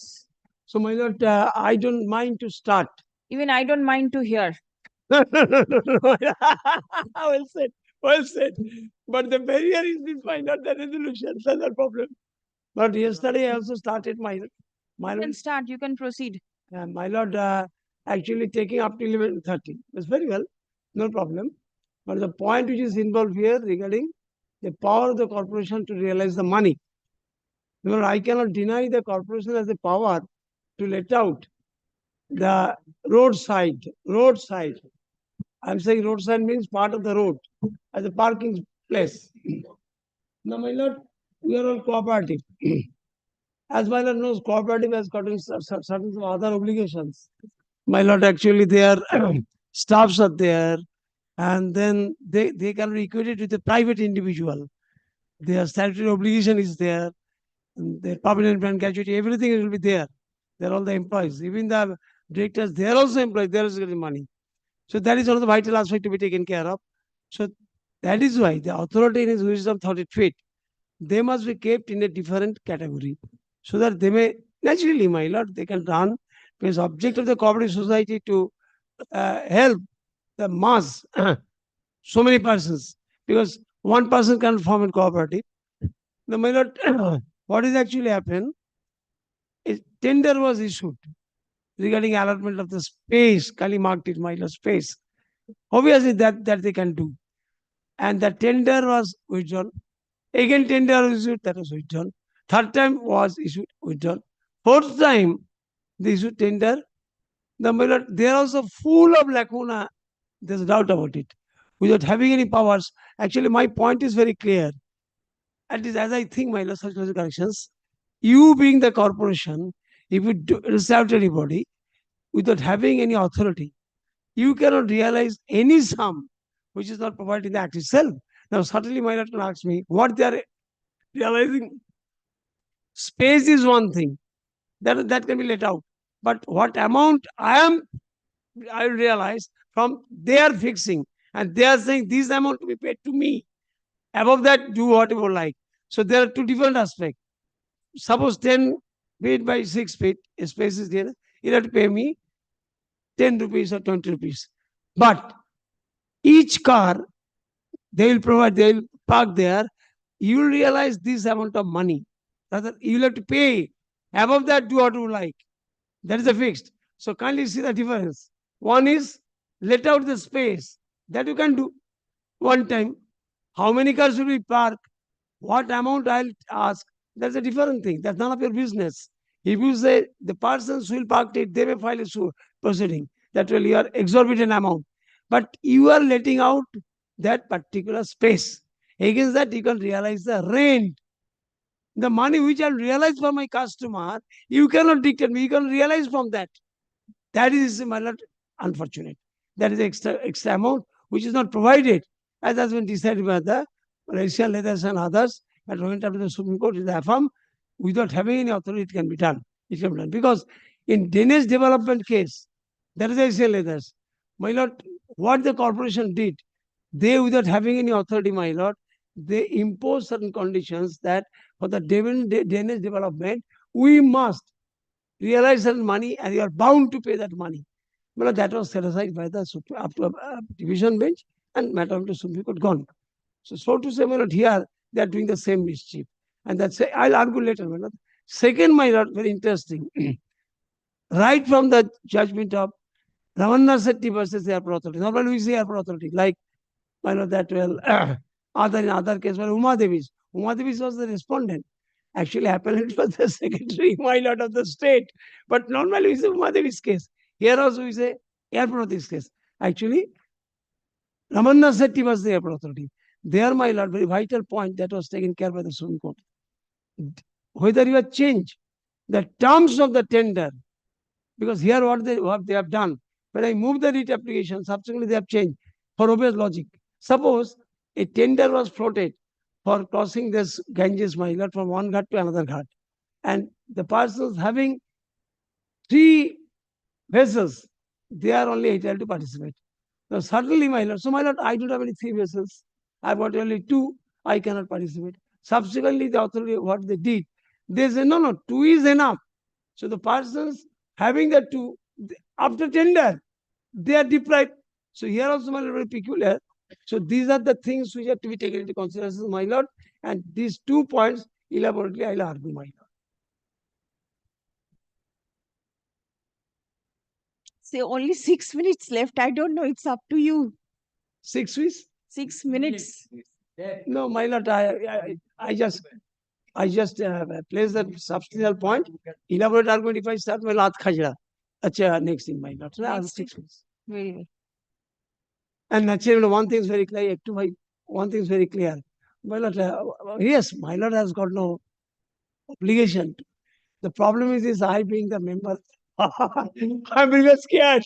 So, my lord, I don't mind to start. Even I don't mind to hear. No. Well said. Well said. But the barrier is this, my lord, the resolution. That's the problem. But yesterday I also started my You can start. You can proceed. my lord, actually taking up to 11:30. That's very well. No problem. But the point which is involved here regarding the power of the corporation to realize the money. Well, I cannot deny the corporation has the power to let out the roadside. I'm saying roadside means part of the road as a parking place. Now, my lord, we are all cooperative. As my lord knows, cooperative has got certain other obligations. My lord, actually their staffs are there, and then they can be equated with a private individual. Their statutory obligation is there, their permanent and gratuity, everything will be there. They're all the employees. Even the directors, they're also employees, they're also getting money. So that is one of the vital aspects to be taken care of. So that is why the authority in his wisdom thought it fit. They must be kept in a different category so that they may naturally, my lord, they can run, because object of the cooperative society to help the mass, so many persons, because one person can form a cooperative. The my lord, what is actually happened? A tender was issued regarding allotment of the space. Kali marked it, my lord, space. Obviously, that they can do, and the tender was withdrawn. Again, tender was issued, that was withdrawn. Third time was issued, withdrawn. Fourth time, they issued tender. The my lord, they are also full of lacuna. There's a doubt about it. Without having any powers, actually, my point is very clear. At least as I think, my lord, such corrections. You being the corporation, if you reserve anybody without having any authority, you cannot realize any sum which is not provided in the act itself. Now, certainly, my lord can ask me what they are realizing. Space is one thing that can be let out, but what amount I realize from they are fixing, and they are saying this amount to be paid to me. Above that, do whatever you like. So there are two different aspects. Suppose 10 feet by 6 feet, a space is there, you have to pay me 10 rupees or 20 rupees. But each car they will provide, they will park there, you will realize this amount of money. Rather, you will have to pay. Above that, do what you like. That is the fixed. So kindly see the difference. One is let out the space that you can do one time. How many cars will be parked? What amount I'll ask? That's a different thing. That's none of your business. If you say the persons who will park it, they may file a proceeding. That will your exorbitant amount. But you are letting out that particular space. Against that, you can realize the rent. The money which I'll realize for my customer, you cannot dictate me. You can realize from that. That is unfortunate. That is extra amount which is not provided, as has been decided by the Malaysian leaders and others. But went up to the Supreme Court, is affirmed without having any authority, it can be done. It can be done because in Danish development case, that is Asian leaders. My lord, what the corporation did, they without having any authority, my lord, they impose certain conditions that for the Danish development, we must realize certain money and you are bound to pay that money. Well, that was set aside by the division bench and matter of the Supreme Court gone. So to say, my lord, here they are doing the same mischief. And that's I'll argue later, my lord. Second, my lord, very interesting. Right from the judgment of Ramanna Setti versus airport authority. Normally we say airport authority, like my lord, that well, in other case, well, Uma Devis was the respondent. Actually, appellant was the secretary, my lord, of the state. But normally we say Uma Devi's case. Here also we say airport authority's case. Actually, Ramanna Setti was the airport authority. There, my lord, very vital point that was taken care by the Supreme Court. Whether you have changed the terms of the tender, because here what they have done, when I move the writ application, subsequently they have changed for obvious logic. Suppose a tender was floated for crossing this Ganges, my lord, from one ghat to another ghat, and the persons having 3 vessels, they are only entitled to participate. Now, certainly, my lord, so my lord, I don't have any 3 vessels. I have got only 2, I cannot participate. Subsequently, the authority, what they did, they say, no, 2 is enough. So the persons having the 2, after tender, they are deprived. So here also, my lord, very peculiar. So these are the things which have to be taken into consideration, my lord. And these 2 points, elaborately, I'll argue, my lord. Say only 6 minutes left. I don't know. It's up to you. 6 weeks? 6 minutes. No, my lord, I just place that substantial point. Elaborate argument, if I start, my lord, khajra. Acha, next thing, my lord. Next 6 weeks. Very well. And naturally, one thing is very clear. One thing is very clear. My lord, yes, my lord has got no obligation. The problem is I being the member. I'm really scared.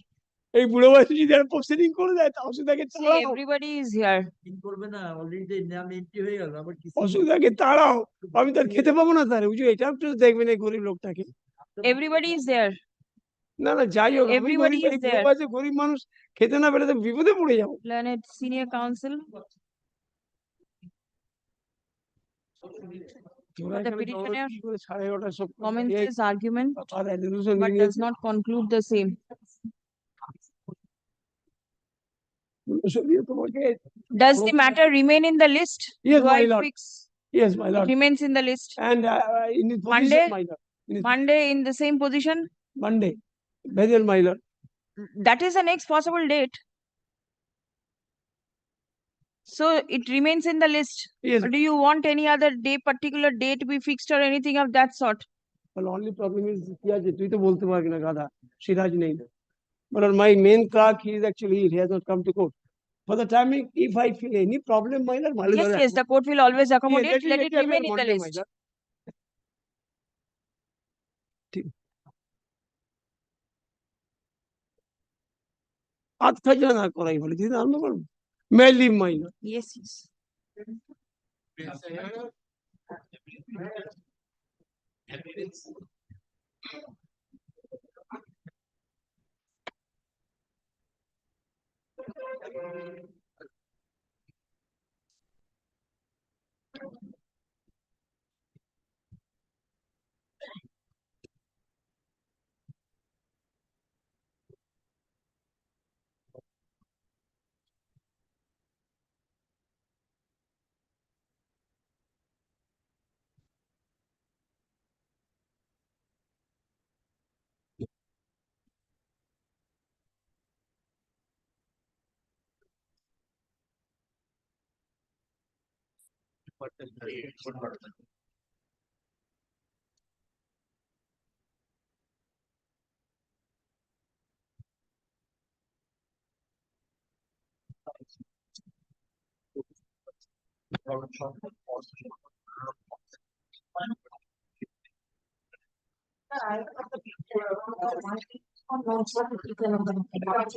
এই বুড়ো বয়সে যদি আর proceeding করে দেয় অসুবিধাকে See, তাড়াও everybody is here. করবে না already নাম entry হয়ে গেল আবার কিছু অসুবিধাকে তাড়াও আমি তার খেতে পাবো না স্যার বুঝো এটা একটু দেখবেন এই গরিব লোকটাকে Everybody is there. না না যাই হোক আমি Everybody গরিব is এই বুড়ো there. বয়সে গরিব মানুষ খেতে না পেলে তো বিপদে পড়ে যাবো Learned senior counsel. তোরা The এখানে জড়ো petitioner কি করে 11:30 সব comments his argument R resolution but নিয়ে does not conclude the same. তোমাকে Does the matter remain in the list? Yes, Do my I lord. fix? Yes, my It lord. remains in the list. And in his position, Monday? my lord. In his Monday in the same position? Monday. Very well, my lord. That is the next possible date. So it remains in the list. Yes. Or do you want any other day, particular date to be fixed or anything of that sort? Well, only problem is কি আছে তুই তো বলতে পারবি না গাধা সিরাজ নেই but my main clerk he is actually he has not come to court for the timing if I feel any problem my lord Yes, yes, the court will always accommodate. Let it remain in the list. আচ্ছা জানা করাই বলে দিদি আমি বলবো may I leave my lord Yes, yes.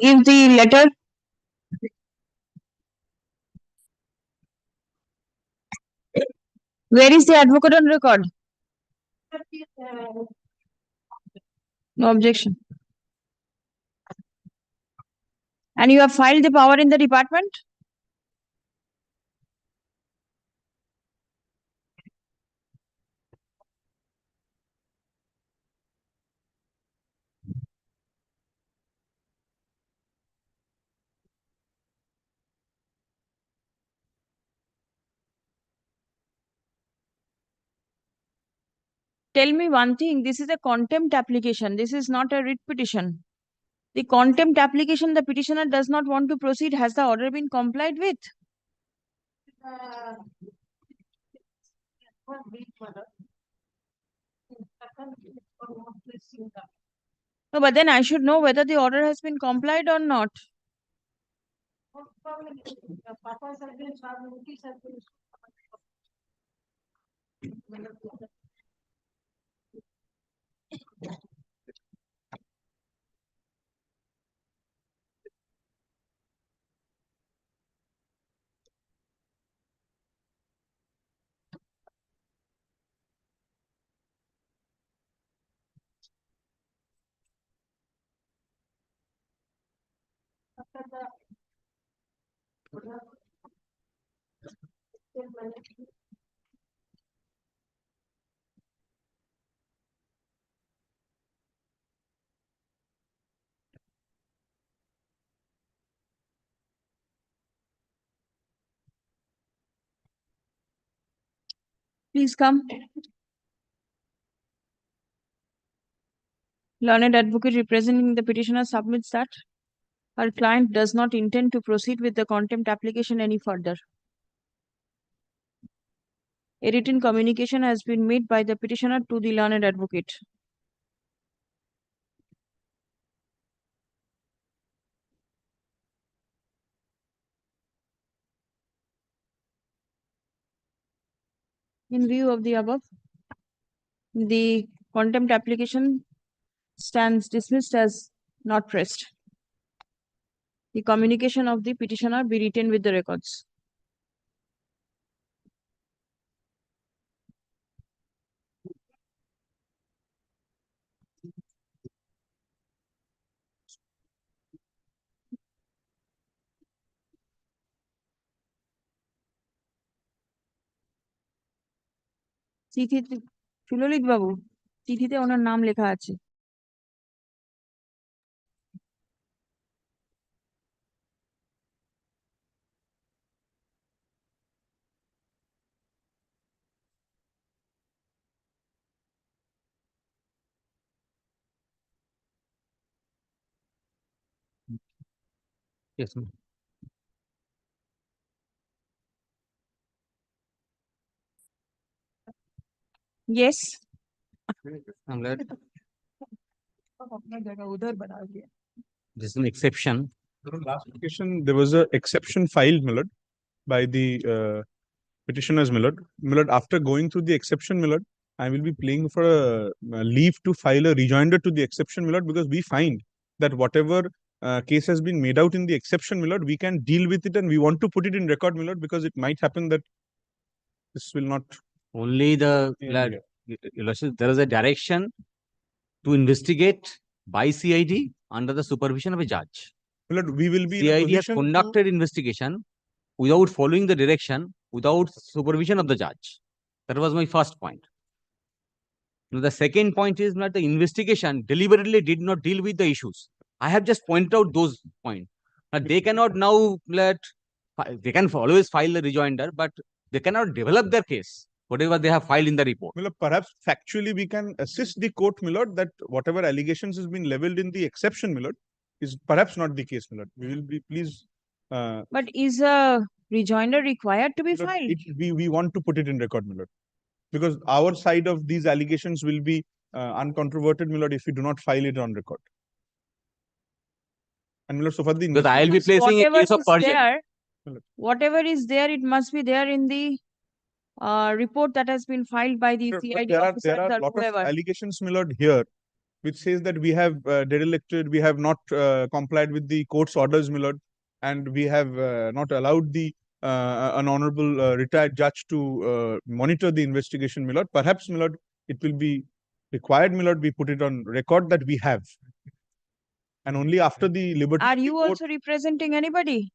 Give the letter. Where is the advocate on record? No objection. And you have filed the power in the department? Tell me one thing, this is a contempt application. This is not a writ petition. The contempt application, the petitioner does not want to proceed. Has the order been complied with? No, but then I should know whether the order has been complied or not. Please come. Learned advocate representing the petitioner submits that her client does not intend to proceed with the contempt application any further. A written communication has been made by the petitioner to the learned advocate. In view of the above, The contempt application stands dismissed as not pressed. The communication of the petitioner be retained with the records. চিঠিতে সুললিত বাবু, চিঠিতে ওনার নাম লেখা আছে। Yes, ma'am. Yes. I'm glad. अपना जगह उधर बना दिया। This is an exception. Last application, there was a exception filed, Millard, by the petitioners, Millard. Millard, after going through the exception, Millard, I will be playing for a leave to file a rejoinder to the exception, Millard, because we find that whatever case has been made out in the exception, Millard, we can deal with it and we want to put it in record, Millard, because it might happen that this will not. Only there is a direction to investigate by CID under the supervision of a judge. Millard, we will be CID has conducted investigation without following the direction, without supervision of the judge. That was my first point. Now, the second point is that the investigation deliberately did not deal with the issues. I have just pointed out those points. Now, they cannot now they can always file a rejoinder, but they cannot develop their case, whatever they have filed in the report. Millard, perhaps factually we can assist the court, Millard, that whatever allegations has been leveled in the exception, Millard, is perhaps not the case, Millard. We will be please. But is a rejoinder required to be filed? We want to put it in record, Millard, because our side of these allegations will be uncontroverted, Millard, if we do not file it on record. And Millard, so far the because I'll be placing a case of perjury. Whatever is there, it must be there in the report that has been filed by the CID officers there are or a lot whoever. of allegations, Millard, here, which says that we have derelicted, we have not complied with the court's orders, Millard, and we have not allowed the an honorable retired judge to monitor the investigation, Millard. Perhaps, Millard, it will be required, Millard, we put it on record that we have. And only after the liberty. Are you also representing anybody?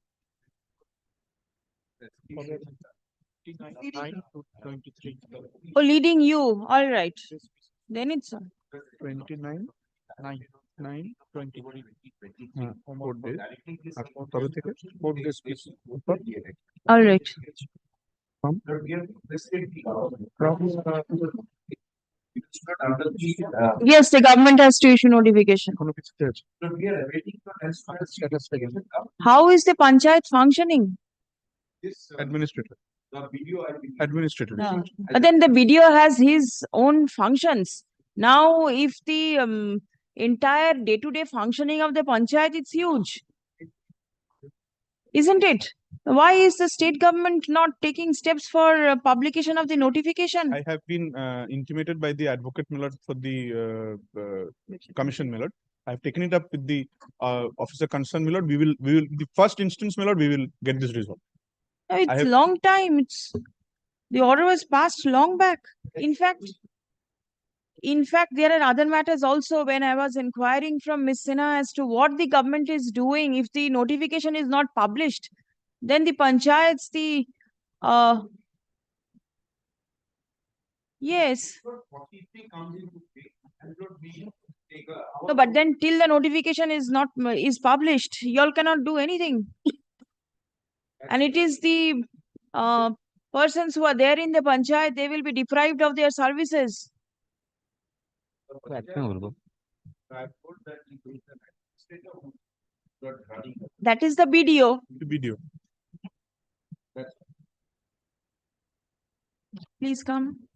Oh, leading you. All right. Then it's on. 29, 9, 9, 20. 4 days. 4 days, please. All right. Yes, the government has to issue notification. How is the panchayat functioning? Administrator. Administrator. But then the BDO has his own functions. Now, if the entire day-to-day functioning of the panchayat, it's huge. Isn't it? Why is the state government not taking steps for publication of the notification? I have been intimated by the advocate, Millard, for the commission, Millard. I have taken it up with the officer concerned, Millard. We will, the first instance, Millard, we will get this resolved. No, it's long time. The order was passed long back. In fact, there are other matters also. When I was inquiring from Ms. Sinha as to what the government is doing, if the notification is not published, then the panchayats, yes. No, but then till the notification is published, y'all cannot do anything. And it is the persons who are there in the panchayat, they will be deprived of their services. That is the BDO. The BDO. Please come.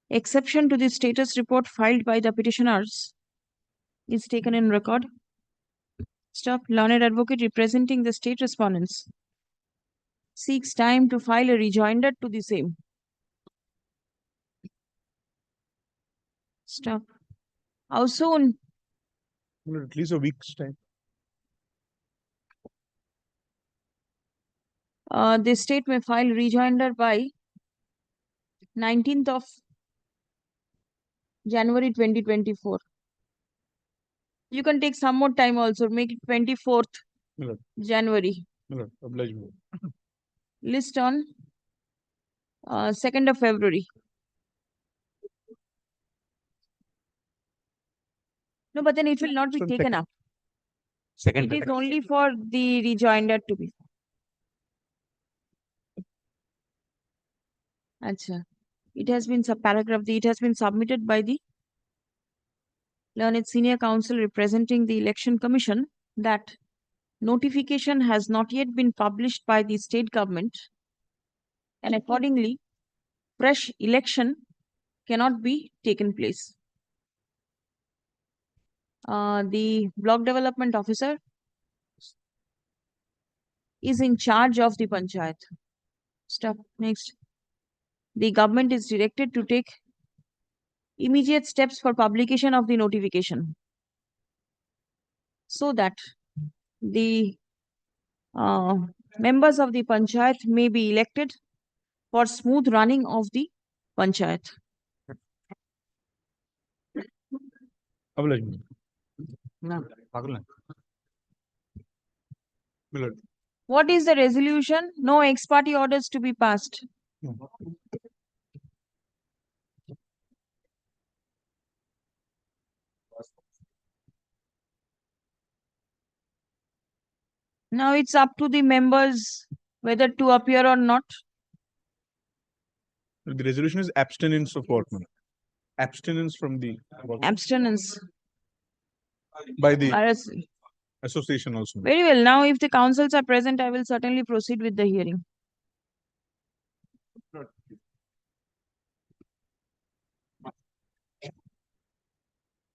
Exception to the status report filed by the petitioners is taken in record. Stop. Learned advocate representing the state respondents. seeks time to file a rejoinder to the same. Stop. How soon? At least a week's time. The state may file rejoinder by 19th of January 2024. You can take some more time also, make it 24th Milord, January. Milord, oblige me. List on 2nd of February. No, but then it will not be taken up. It is only for the rejoinder to be. Acha. It has been it has been submitted by the learned senior counsel representing the Election Commission that notification has not yet been published by the state government, and accordingly, fresh election cannot be taken place. The block development officer is in charge of the panchayat. Stop. Next. The government is directed to take immediate steps for publication of the notification so that the members of the panchayat may be elected for smooth running of the panchayat. Oblige me. No. Milord. What is the resolution? No ex parte orders to be passed. Now it's up to the members whether to appear or not. The resolution is abstinence of what, Milord? Abstinence from the Abstinence. by the Whereas- association also. Very well. Now, if the councils are present, I will certainly proceed with the hearing.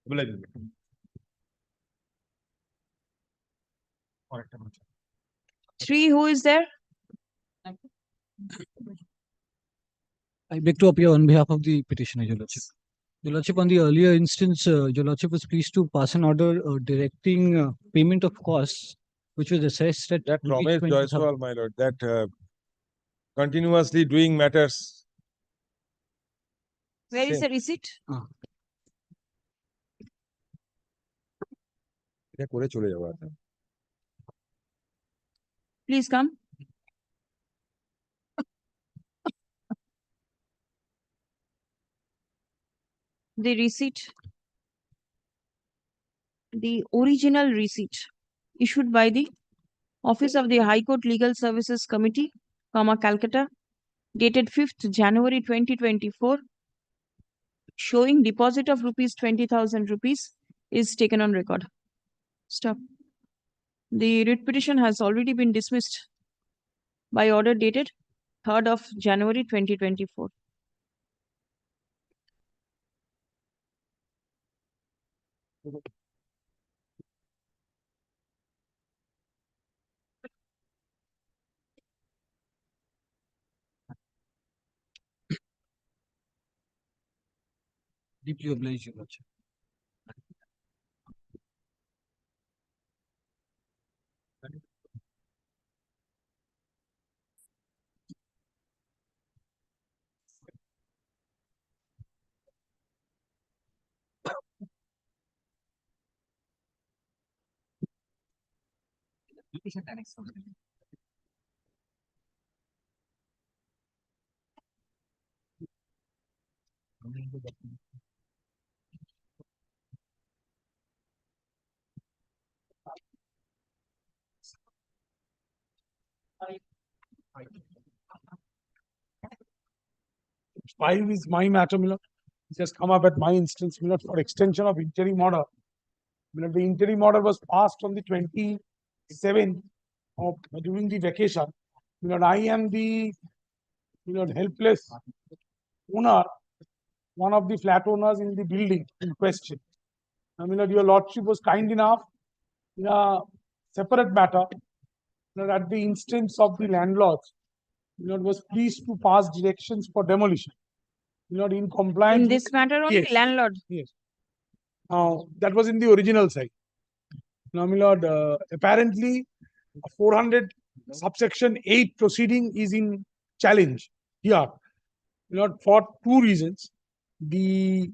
Oblige me. 3, who is there? I beg to appear on behalf of the petitioner, Your Lordship. Your Lordship, on the earlier instance, Your Lordship was pleased to pass an order directing payment of costs, which was assessed at That rupees Ramesh 20,000. Jaiswal, my lord, that continuously doing matters. Where is Same. the receipt? এটা করে চলে যাবো আর। Please come. The receipt, the original receipt issued by the Office of the High Court Legal Services Committee, Calcutta, dated 5th January 2024, showing deposit of rupees 20,000 rupees is taken on record. Stop. The writ petition has already been dismissed by order dated 3rd of January 2024. Deeply obliged, Your Lordship. Five is my matter, my lord. It has come up at my instance, my lord, for extension of interim order. My lord, the interim order was passed on the 27th of during the vacation. My lord, I am the helpless owner, one of the flat owners in the building in question. I mean, your lordship was kind enough in a separate matter, at the instance of the landlords, was pleased to pass directions for demolition. In compliance. In this matter only, Yes. landlord. Yes. Now, that was in the original side. Now, my lord, apparently 400 subsection 8 proceeding is in challenge here. For two reasons. The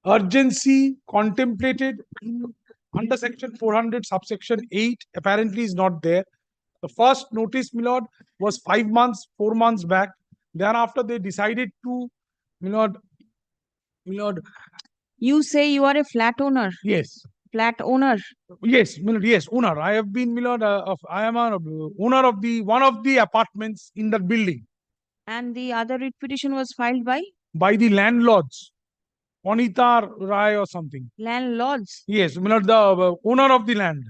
urgency contemplated under section 400 subsection 8 apparently is not there. The first notice, my lord, was 5 months, 4 months back. Thereafter, they decided to, my lord. You say you are a flat owner. Yes. Flat owner. Yes, yes, owner. I have been, I am a owner of one of the apartments in that building. And the other writ petition was filed by? By the landlords, Anita Rai or something. Landlords? Yes, the owner of the land,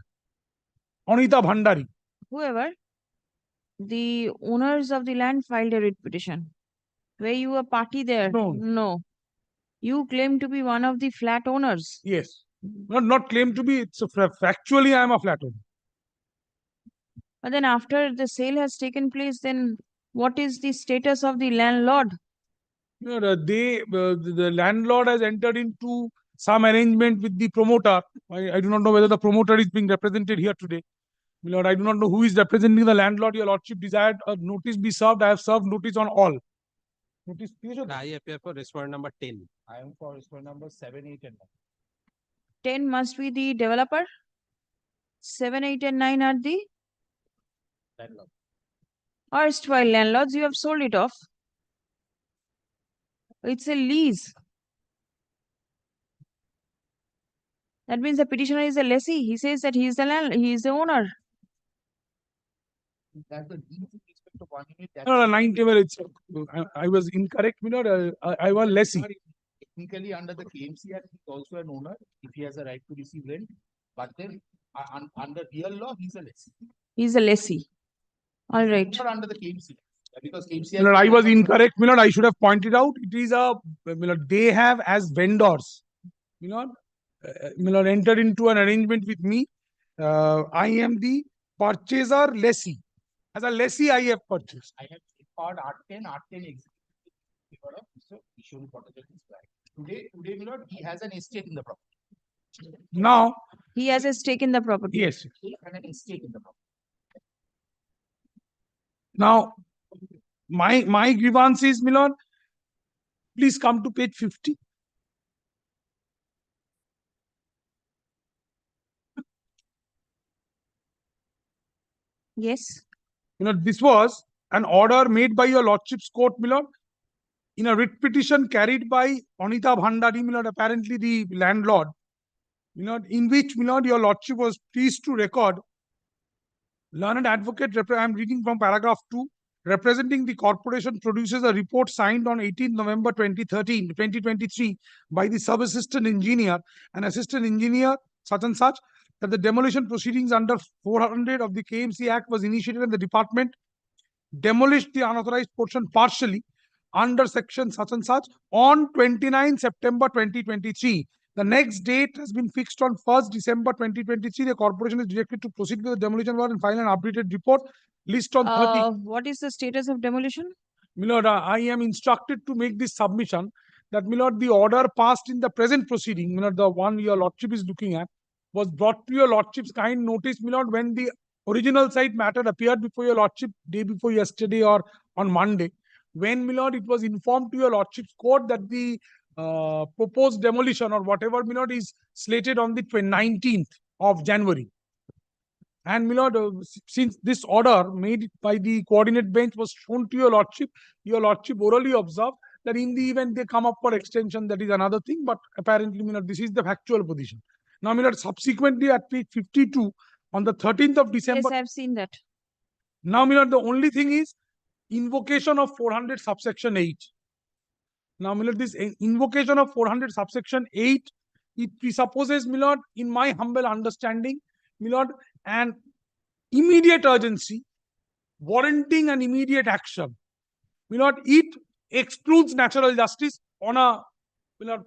Anita Bhandari. Whoever. The owners of the land filed a writ petition. Were you a party there? No. No. You claim to be one of the flat owners. Yes. Not claim to be, it's factually I am a flat owner. But then after the sale has taken place, then what is the status of the landlord? The landlord has entered into some arrangement with the promoter. I do not know whether the promoter is being represented here today. My lord, I do not know who is representing the landlord. Your lordship desired a notice be served. I have served notice on all. Notice, please. I appear for respondent number 10. I am for respondent number 7, 8, and 9. 10 must be the developer. 7, 8, and 9 are the Landlord. erstwhile landlords. You have sold it off. It's a lease. That means the petitioner is a lessee. He says that he is the he is the owner. That's the lease with respect to 1 unit. No, 9 table itself. I was incorrect. I was lessee. Technically, under the KMC Act, he's also an owner if he has a right to receive rent. But then, under real law, he's a lessee. He's a lessee. All right. Not under the KMC Act. Because KMC Act. I was incorrect. I should have pointed out. It is they have as vendors. Entered into an arrangement with me. I am the purchaser lessee. As a lessee, I have purchased. I have part R10 executive. Today, my lord, he has an estate in the property. Now, he has a stake in the property. Yes. He has an estate in the property. Now, my grievance is, my lord, please come to page 50. Yes. This was an order made by your lordship's court, my lord, in a writ petition carried by Anita Bhandari, my lord, apparently the landlord, in which, my lord, your lordship was pleased to record, learned advocate, I am reading from paragraph 2, representing the corporation produces a report signed on 18 November 2023 by the sub-assistant engineer and assistant engineer such and such, that the demolition proceedings under 400 of the KMC Act was initiated and the department demolished the unauthorized portion partially under section such and such on 29 September 2023. The next date has been fixed on 1st December 2023. The corporation is directed to proceed with the demolition work and file an updated report. List on 30. What is the status of demolition? My lord, I am instructed to make this submission that, my lord, the order passed in the present proceeding, my lord, the one your lordship is looking at, was brought to your lordship's kind notice, my lord, when the original site matter appeared before your lordship day before yesterday or on Monday. When, my lord, it was informed to your lordship's court that the proposed demolition or whatever, my lord, is slated on the 19th of January. And, my lord, since this order made by the coordinate bench was shown to your lordship orally observed that in the event they come up for extension, that is another thing. But apparently, my lord, this is the factual position. Now, my lord, subsequently at page 52, on the 13th of December. Yes, I have seen that. Now, my lord, the only thing is invocation of 400 subsection 8. Now, my lord, this invocation of 400 subsection 8, it presupposes, my lord, in my humble understanding, my lord, an immediate urgency, warranting an immediate action. My lord, it excludes natural justice on a, my lord,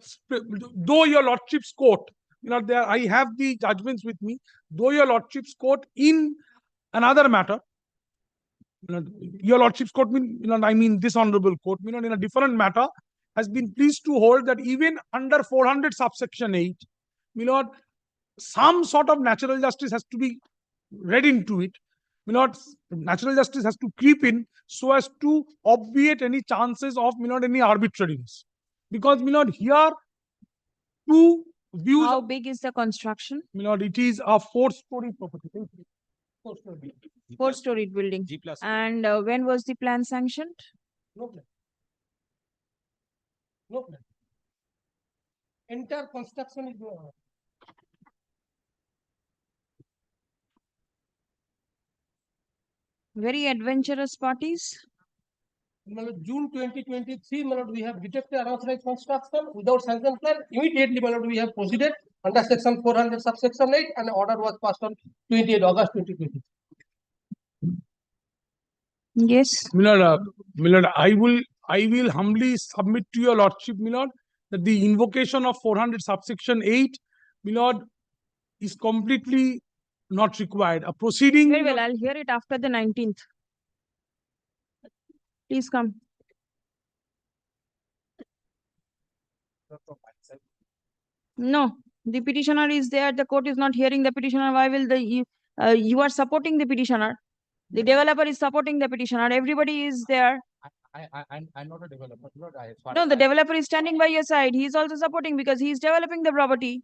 though your lordship's court, my lord, there I have the judgments with me, though your lordship's court in another matter Your Lordship's court, I mean this honorable court, in a different matter, has been pleased to hold that even under 400 subsection 8, some sort of natural justice has to be read into it. Natural justice has to creep in so as to obviate any chances of any arbitrariness. Because here two views. How big is the construction? It is a 4-story property. 4-story. 4-storied building. G plus. And when was the plan sanctioned? No plan. No plan. Entire construction is Very adventurous parties. June 2023, we have detected unauthorized construction without sanction plan. Immediately, we have proceeded under section 400 subsection 8 and order was passed on 28 August 2020. Yes. I will humbly submit to your Lordship, that the invocation of 400 subsection 8, is completely not required. A proceeding. Very well, I'll hear it after the 19th. Please come. No, the petitioner is there. The court is not hearing the petitioner. Why will you are supporting the petitioner? The developer is supporting the petitioner. Everybody is there. I'm not a developer. No, the developer is standing by your side. He is also supporting because he is developing the property.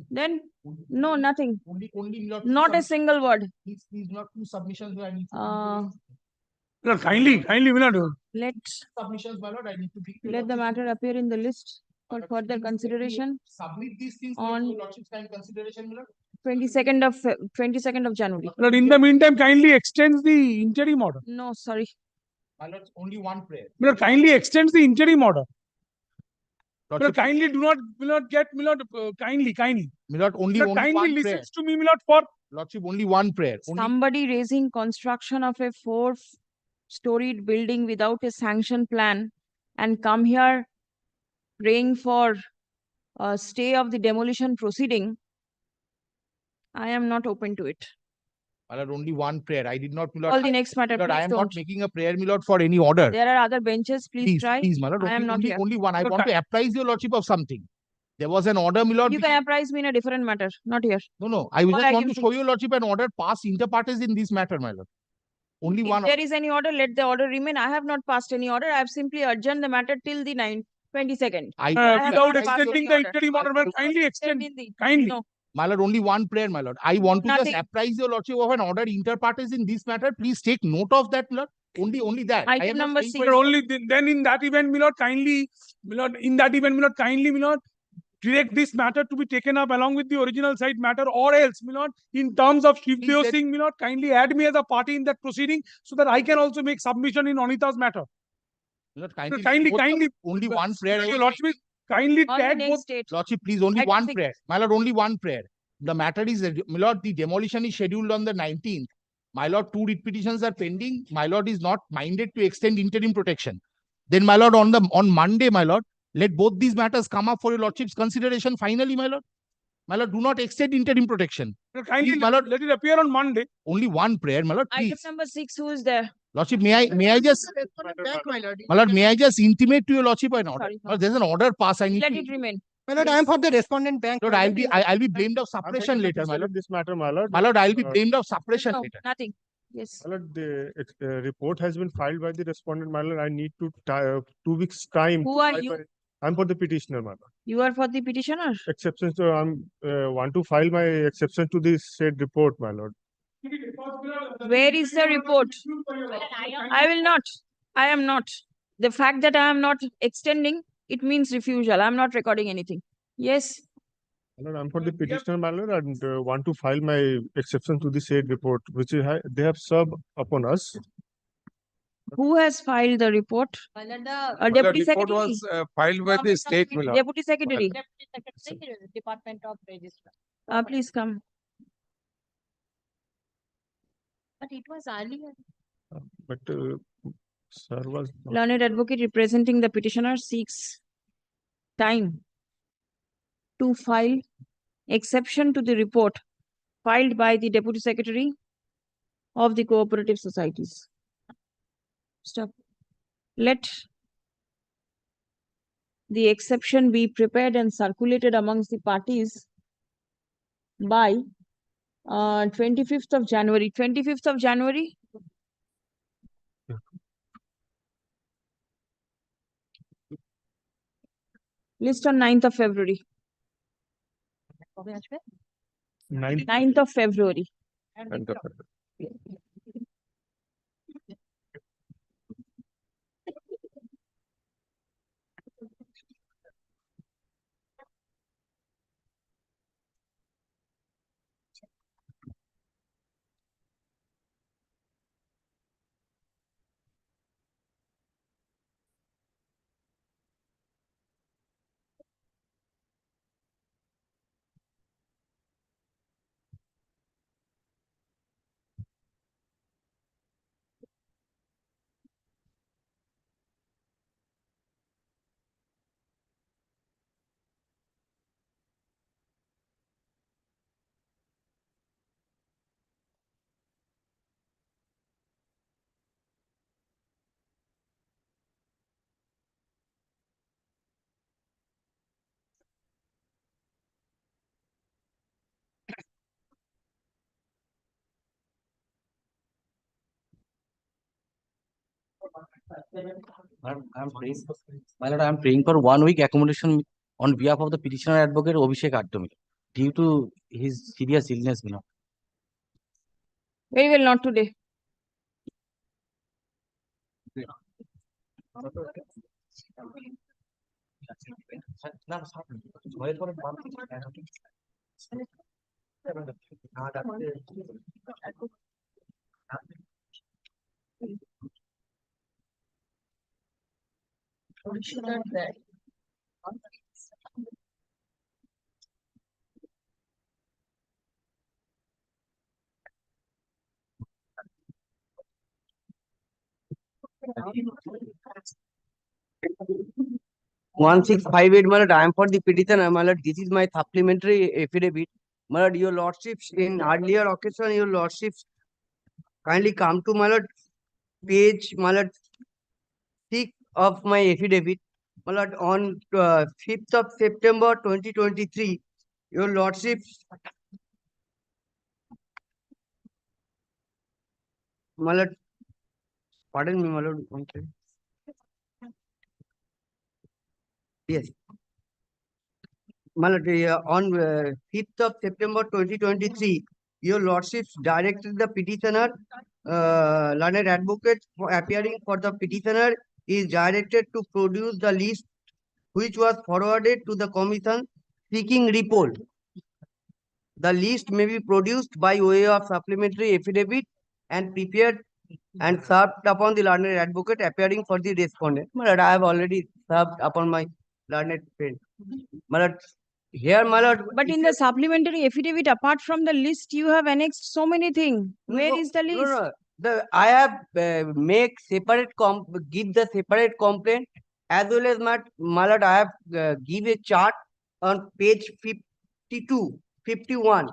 Then, no, nothing. Only not a single word. He's not two submissions where I need to kindly, let submissions, my lord, I need to be. Let the matter appear in the list for further consideration. Submit these things on your lordship's kind consideration, my lord. 22nd of January. But in the meantime, kindly extends the interim order. No, sorry. My lord, only one prayer. Kindly extends the interim order. Lordship, kindly do not get kindly. My lord, only kindly one listens prayer. to me, for Lordship, only one prayer. Somebody raising construction of a 4-storied building without a sanction plan and come here praying for a stay of the demolition proceeding. I am not open to it. My lord, only one prayer. I did not, my lord. All the next matter, Lord, I am don't. not making a prayer, my lord, for any order. There are other benches. Please try. Please, my lord. I am not here. Only one. I want to apprise your lordship of something. There was an order, my lord. You can apprise me in a different matter, not here. No. I just want to show your lordship an order passed inter partes in this matter, my lord. Only if one. there is any order, let the order remain. I have not passed any order. I have simply adjourned the matter till the 22nd. Without extending the interim order, kindly extend. Kindly. No. My lord, only one prayer, my lord. I want to just apprise your lordship of an order inter partes in this matter. Please take note of that, my lord. Only that. Item number 6. Only then in that event, my lord, kindly, direct this matter to be taken up along with the original site matter, or else, in terms of Shivdeo Singh, kindly add me as a party in that proceeding so that I can also make submission in Anita's matter. Kindly, only one prayer. Your Lordship, kindly tag both. Lordship, please, only one prayer. My lord, only one prayer. The matter is, my lord, the demolition is scheduled on the 19th. My lord, 2 writ petitions are pending. My lord is not minded to extend interim protection. Then, my lord, on Monday, my lord, let both these matters come up for your lordship's consideration finally, my lord. My lord, do not extend interim protection. Kindly, please, my lord, let it appear on Monday. Only one prayer, my lord, please. Item number 6, who is there? Lordship, may I just, my lord, may I just intimate to your lordship an order? Sorry, there's an order pass. I need let to. it remain. My lord, I am for the respondent bank. Lord, I'll be blamed of suppression later, my lord. This matter, my lord. My lord, I'll be blamed of suppression No, later. nothing. Yes. My lord, the report has been filed by the respondent, my lord. I need 2 weeks time. Who are you? I'm for the petitioner, my lord. You are for the petitioner? Exception, so I'm want to file my exception to the said report, my lord. Where is the report? I will not. I am not. The fact that I am not extending, it means refusal. I am not recording anything. Yes. My lord, I'm for the petitioner, my lord, and want to file my exception to the said report, which they have served upon us. Who has filed the report? Deputy The report was filed by the state, my lord. Deputy Secretary. Department of Registrar. Please come. But it was earlier. But sir was not. Learned advocate representing the petitioner seeks time to file exception to the report filed by the Deputy Secretary of the Cooperative Societies. Stop. Let the exception be prepared and circulated amongst the parties by 25th of January. 25th of January? List on 9th of February. 9th of February. I'm praying for, my lord, I'm praying for 1 week accommodation on behalf of the petitioner advocate Abhishek Addomil due to his serious illness, you know. Very well, not today. One 1658, my lord, I am for the petitioner, my lord. This is my supplementary affidavit. My lord, your lordships, in earlier occasion, your lordships kindly come to my lord, page, my lord, 6 of my affidavit. My lord, on 5th of September 2023, your lordships, my lord, pardon me, my lord. Okay. Yes. My lord, on 5th of September 2023, your lordships directed the petitioner, learned advocate for appearing for the petitioner is directed to produce the list which was forwarded to the commission seeking report. The list may be produced by way of supplementary affidavit and prepared and served upon the learned advocate appearing for the respondent. My lord, I have already served upon my learned friend. My lord, here, my lord. But in the supplementary affidavit, apart from the list, you have annexed so many things. Where is the list? No. I have make separate give the separate complaint as well as my lord, I have give a chart on page 52, 51,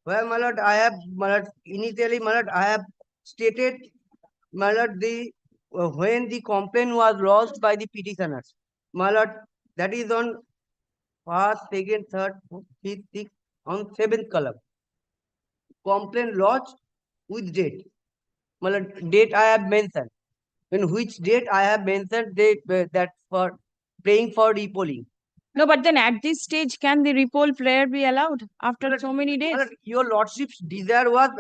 where my lord, I have initially my lord, I have stated my lord the when the complaint was lodged by the petitioners, my lord, that is on first, second, third, fourth, fifth, sixth, on 7th column. Complaint lodged with date. Date I have mentioned. In which date I have mentioned that for praying for repolling. No, but then at this stage, can the repoll prayer be allowed after so many days? Your lordship's desire was,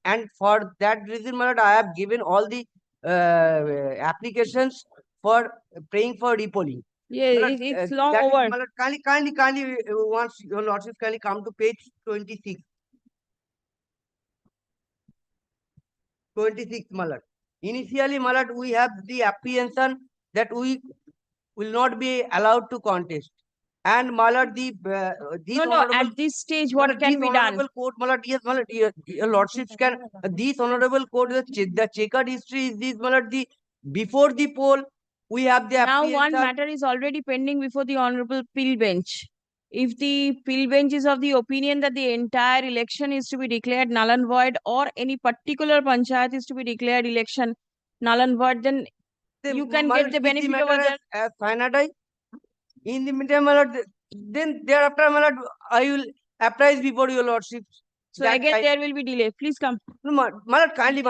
and for that reason, my lord, I have given all the applications for praying for repolling. Yeah, it's long over. Kindly, once your lordship kindly come to page 26. 26, my lord. Initially, my lord, we have the apprehension that we will not be allowed to contest. And my lord, at this stage, what can be done? Court, my lord, yes, my lord, your lordships can, these honorable court, the checkered history is this, my lord, before the poll, we have the now one matter is already pending before the honorable Pill bench. If the Pill bench is of the opinion that the entire election is to be declared null and void, or any particular panchayat is to be declared election null and void, then You can get the benefit over there. As finite. In the meantime, my lord, then thereafter, my lord, I will apprise before your lordship. So again, there will be delay. Please come. No, my lord, kindly,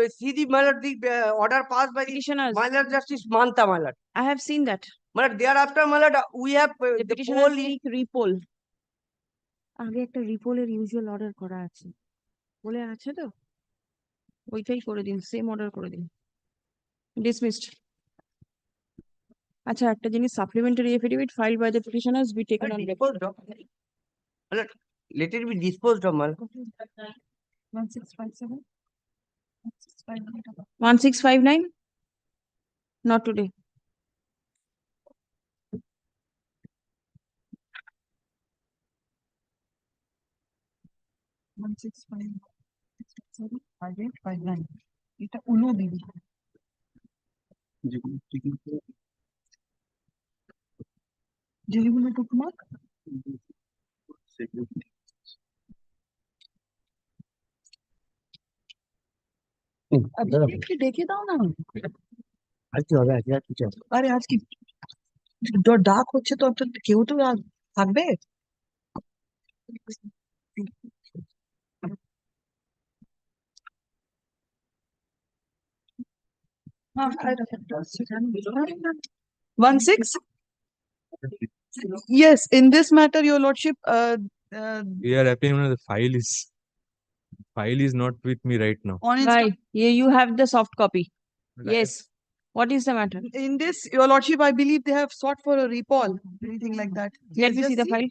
see the, my lord, the order passed by the Petitioners. my lord Justice Manta, my lord. I have seen that. My lord, thereafter, my lord, we have The the petitioners poll. seek repoll. আগে একটা রিপোলের usual order করা আছে বলে আছে তো ওইটাই করে দিন সেম অর্ডার করে দিন ডিসমিসড আচ্ছা একটা জিনিস supplementary affidavit file by the petitioners be taken on record Let it be disposed of, my lord. 1657 1659 not today. এটা উলো দিবি যেগুলো টুকমাক একটু ডেকে দাও না আজকে হবে আজকে আর কিছু হবে আরে আজ কি ডাক হচ্ছে তো কেউ তো থাকবে One six. Yes, in this matter, your lordship, We are happy when the file is not with me right now. on Right, you have the soft copy. Right. Yes, what is the matter? in this, your lordship, I believe they have sought for a recall, anything like that. Let me Just see the file.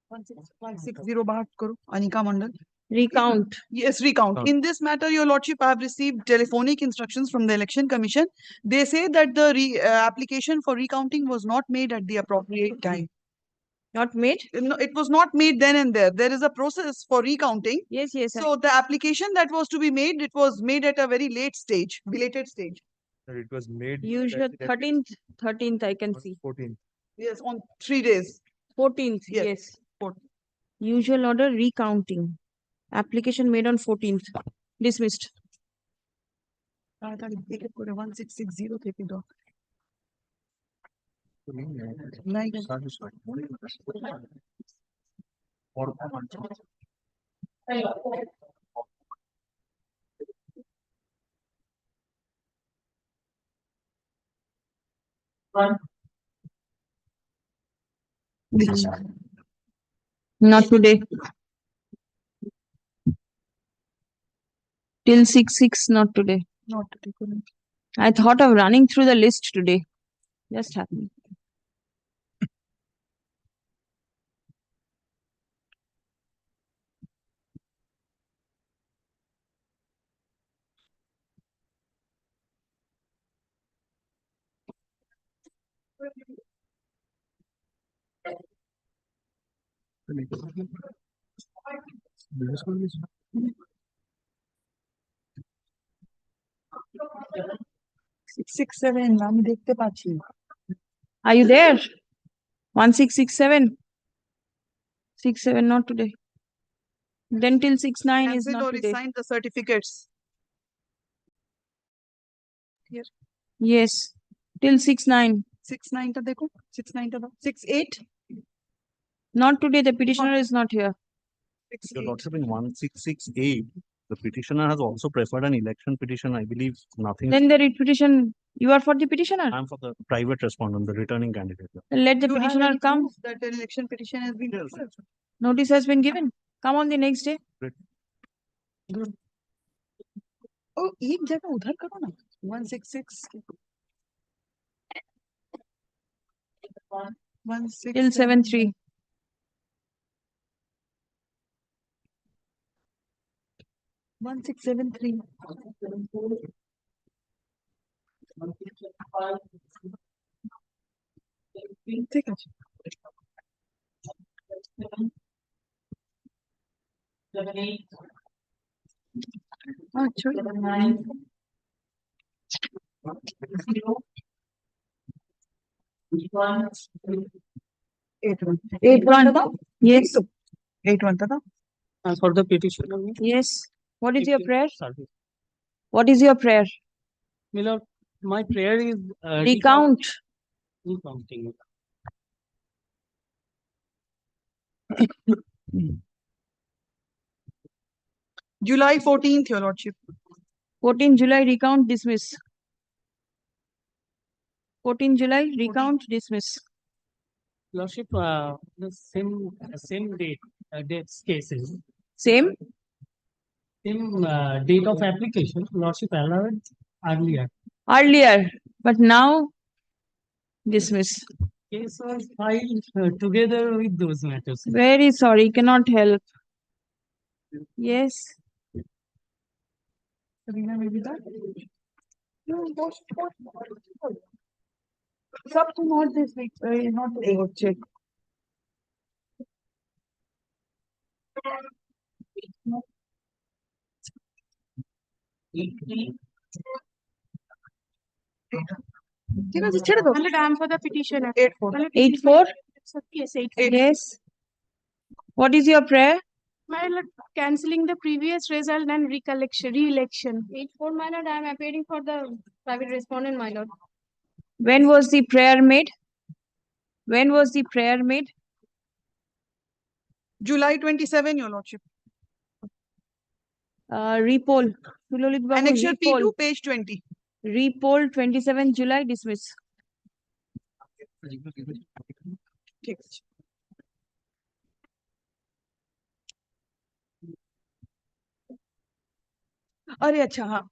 One six zero bahat karo, Anika Mandal. Recount. Yes, recount. In this matter, your lordship, I have received telephonic instructions from the election commission. They say that the application for recounting was not made at the appropriate time. Not made? No, it was not made then and there. There is a process for recounting. Yes, yes. So the application that was to be made, it was made at a very late stage, belated stage. It was made. Usual 13th I can see. 14th. Yes, on 3 days. 14th, yes. Usual order recounting. Application made on 14th. Dismissed. তাড়াতাড়ি দেখে করে 1660 থেকে দাও Not today. Till 6/6, not today. Not today. I thought of running through the list today. Just happened. Six seven আমি দেখতে পাচ্ছি Are you there? 1667. 67, not today. Then till 69 is cancelled not or today. resigned the certificates. Here. Yes. Till 69. 6/9 টা দেখো 6/9 টা দাও 6/8 Not today. The petitioner is not here. Your Lordship, in 1668, the petitioner has also preferred an election petition. I believe nothing. Then the writ petition. You are for the petitioner? I'm for the private respondent, the returning candidate. Then let the You have petitioner any come. proof that an election petition has been preferred? Notice has been given. Come on the next day. Good. Oh, एक जगह उधर करो ना 166 Till 7/3. 1673 ঠিক আছে আচ্ছা Eight one. Yes. 8-1 tada? For the petitioner. Yes. What is your prayer? Sorry. What is your prayer? Milord, my prayer is Recount. recounting. July 14th, Your Lordship. 14 July, recount, dismiss. 14 July, recount, dismiss. Lordship, the same dates cases. Same? Same date of application. Lordship allowed earlier. Earlier, but now dismiss. Case was filed together with those matters. Very sorry, cannot help. Yes. Sarina, maybe that? No, Sub to not this week, not today. Check. ঠিক আছে ছেড়ে দাও I am for the petitioner. 8-4. 8-4? Yes, 8. Yes. What is your prayer? My lord, cancelling the previous result and re-election. 8-4, my lord, I am appearing for the private respondent, my lord. When was the prayer made? When was the prayer made? July 27, Your Lordship. Repoll. Sulolit Babu, Annexure repoll. P2, page 20. Repoll 27 July, dismiss. ঠিক আছে আরে আচ্ছা হ্যাঁ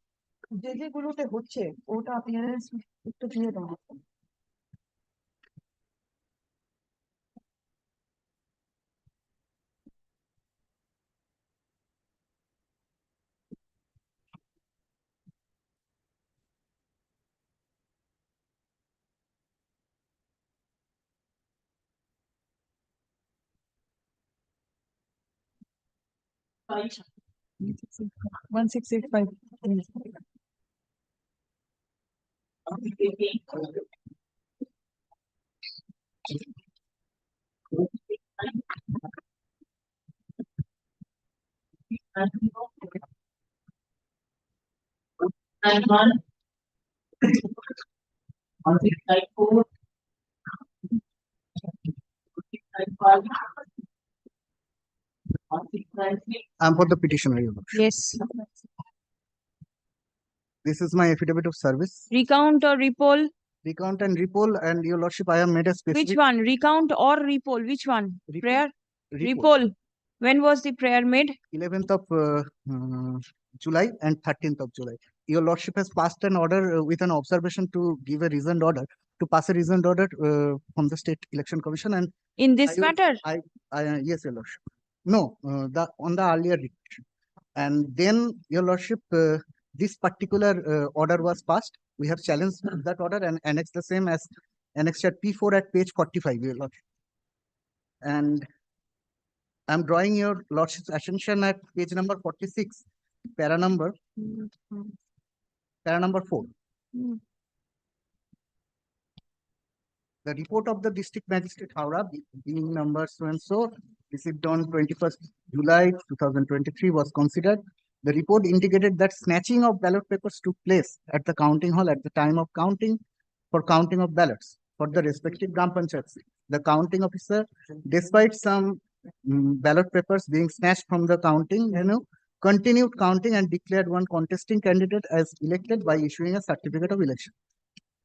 যে যেগুলোতে হচ্ছে ওটা appearance একটু দিয়ে দাও Five. 1685. And one. 1654. 1655. 1656. I'm for the petitioner, Your Lordship. Yes. This is my affidavit of service. Recount or repoll? Recount and repoll, and Your Lordship, I have made a specific. Which one? Recount or repoll? Which one? Prayer? Repoll. Repoll. When was the prayer made? 11th of July and 13th of July. Your Lordship has passed an order with an observation to give a reasoned order, to pass a reasoned order from the State Election Commission. And in this matter? Yes, Your Lordship. No, on the earlier petition. And then, Your Lordship, this particular order was passed. We have challenged that order and annexed the same as annexure P4 at page 45, Your Lordship. And I'm drawing Your Lordship's attention at page number 46, para number 4. The report of the District Magistrate Howrah, being number so and so, received on 21st July 2023, was considered. The report indicated that snatching of ballot papers took place at the counting hall at the time of counting for counting of ballots for the respective Gram Panchayats. The counting officer, despite some ballot papers being snatched from the counting, continued counting and declared one contesting candidate as elected by issuing a certificate of election.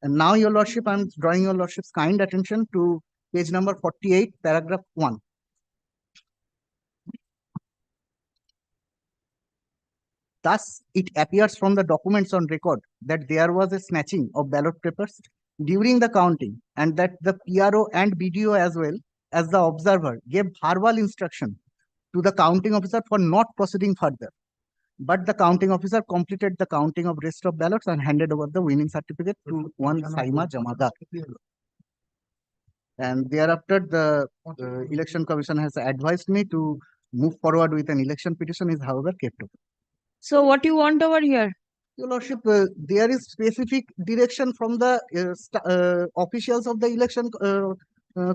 And now, Your Lordship, I'm drawing Your Lordship's kind attention to page number 48, paragraph 1. Thus, it appears from the documents on record that there was a snatching of ballot papers during the counting, and that the PRO and BDO as well as the observer gave verbal instruction to the counting officer for not proceeding further. But the counting officer completed the counting of rest of ballots and handed over the winning certificate to one Saima Jamadar. And thereafter, the Election Commission has advised me to move forward with an election petition, is however kept open. So what you want over here? Your Lordship, there is specific direction from the officials of the election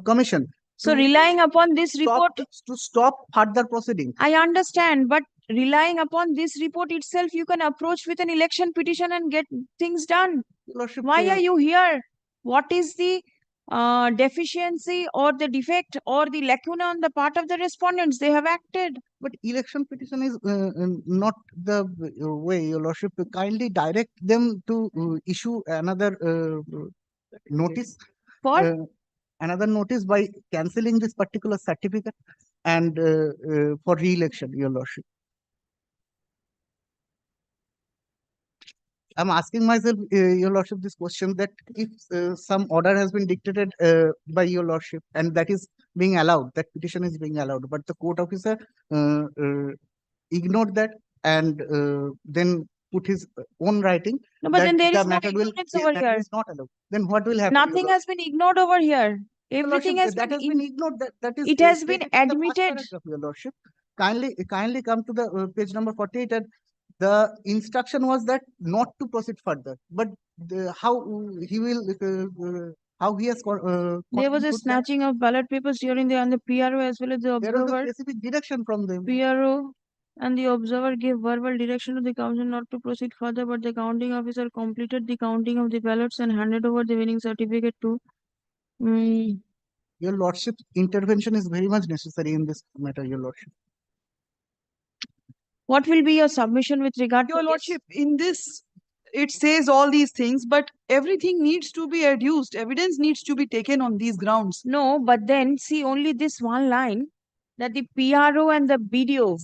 commission. So relying upon this report, to stop further proceedings. I understand, but relying upon this report itself, you can approach with an election petition and get things done. Your Lordship, Why are you here? What is the deficiency or the defect or the lacuna on the part of the respondents? They have acted. But election petition is not the way, Your Lordship. Kindly direct them to issue another notice. For? Another notice by cancelling this particular certificate and for re-election, Your Lordship. I'm asking myself, Your Lordship, this question that if some order has been dictated by Your Lordship and that is being allowed, that petition is being allowed, but the court officer ignored that and then put his own writing. No, but then there is no matter will ignorance over that here. is not allowed. Then what will happen? Your Nothing Lordship? has been ignored over here. Everything has that has been ignored. That is. It has been stated in the first admitted. paragraph, Your Lordship. Kindly come to the page number 48. And the instruction was that not to proceed further. But how he will, how he has. There was a snatching of ballot papers during the PRO as well as the There was observer. a specific direction from them. PRO and the observer gave verbal direction to the commission not to proceed further, but the counting officer completed the counting of the ballots and handed over the winning certificate to. Your Lordship's intervention is very much necessary in this matter, Your Lordship. What will be your submission with regard Your to Lordship, in this, it says all these things, but everything needs to be adduced. Evidence needs to be taken on these grounds. No, but then see only this one line that the PRO and the BDO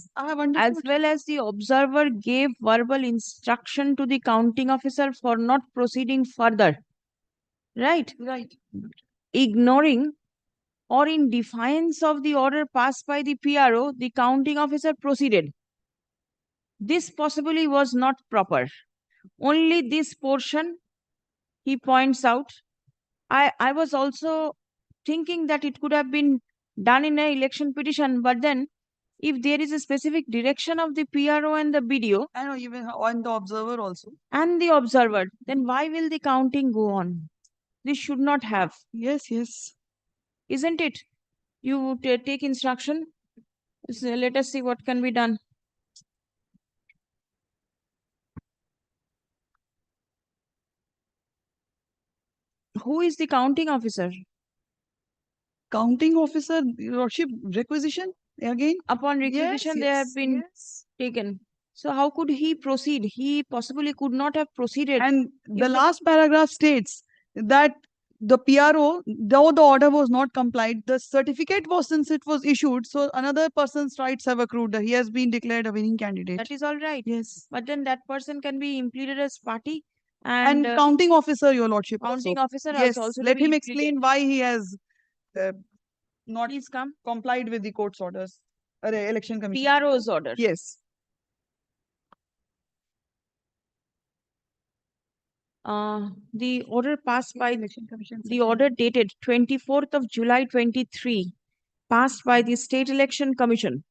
as well as the observer gave verbal instruction to the counting officer for not proceeding further. Right? Right. Ignoring or in defiance of the order passed by the PRO, the counting officer proceeded. This possibly was not proper. Only this portion he points out. I was also thinking that it could have been done in an election petition, but then if there is a specific direction of the PRO and the BDO, I know, even on the observer also. And the observer, then why will the counting go on? This should not have. Yes, yes. Isn't it? You take instruction. So let us see what can be done. Who is the counting officer? Counting officer, Your Lordship, requisition again? Upon requisition, they have been taken. So how could he proceed? He possibly could not have proceeded. And the last paragraph states that the PRO, though the order was not complied, the certificate was, since it was issued, so another person's rights have accrued. He has been declared a winning candidate. That is all right. Yes. But then that person can be impleaded as party. And counting officer, Your Lordship. Counting officer Yes, also to let be him impleaded. explain why he has not Please come. complied with the court's orders, election commission. PRO's order. Yes. The order passed by the order dated 24th of July 23, passed by the State Election Commission,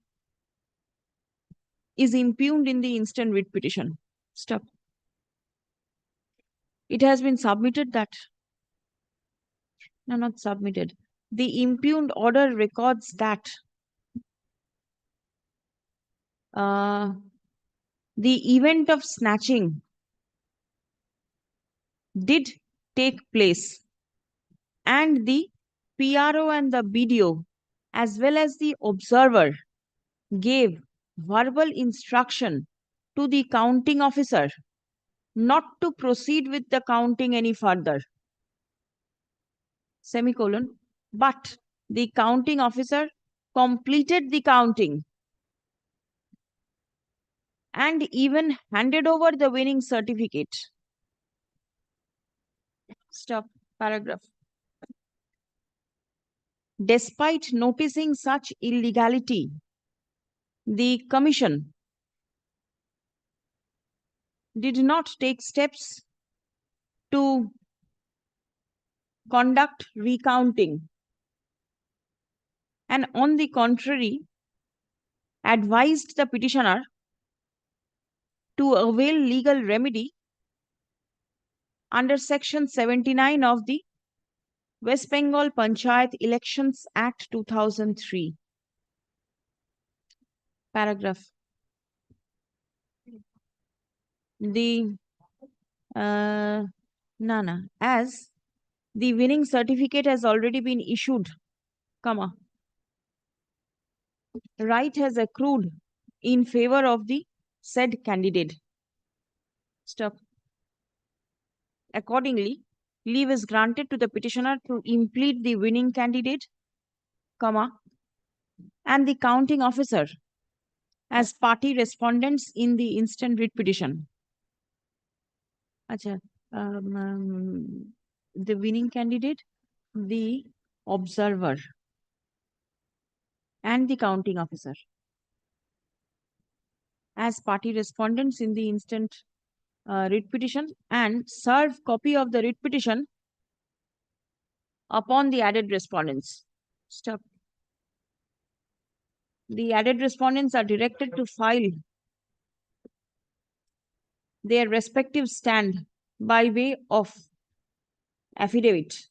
is impugned in the instant writ petition. Stop. It has been submitted that. No, not submitted. The impugned order records that the event of snatching did take place and the PRO and the BDO as well as the observer gave verbal instruction to the counting officer not to proceed with the counting any further. Semicolon. But the counting officer completed the counting and even handed over the winning certificate. Stop. Paragraph. Despite noticing such illegality, the commission did not take steps to conduct recounting and on the contrary advised the petitioner to avail legal remedy under Section 79 of the West Bengal Panchayat Elections Act 2003. Paragraph. As the winning certificate has already been issued, comma, right has accrued in favor of the said candidate. Stop. Accordingly, leave is granted to the petitioner to implead the winning candidate, comma, and the counting officer as party respondents in the instant writ petition. Acha, the winning candidate, the observer, and the counting officer as party respondents in the instant writ petition, and serve copy of the writ petition upon the added respondents. Stop. The added respondents are directed to file their respective stand by way of affidavit.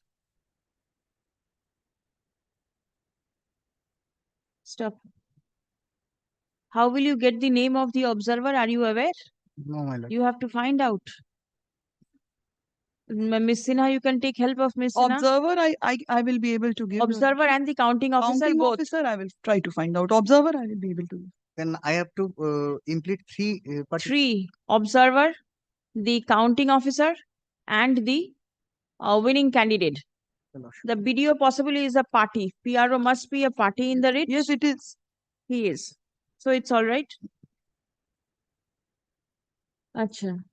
Stop. How will you get the name of the observer? Are you aware? No, my lord. You have to find out. Miss Sinha, you can take help of Miss Sinha. Observer, I will be able to give. Observer and the counting officer, Counting both. officer, I will try to find out. Observer, I will be able to give. Then I have to implement three. Three: observer, the counting officer, and the winning candidate. The BDO possibly is a party. PRO must be a party in the writ. Yes, it is. He is. So it's all right. Acha.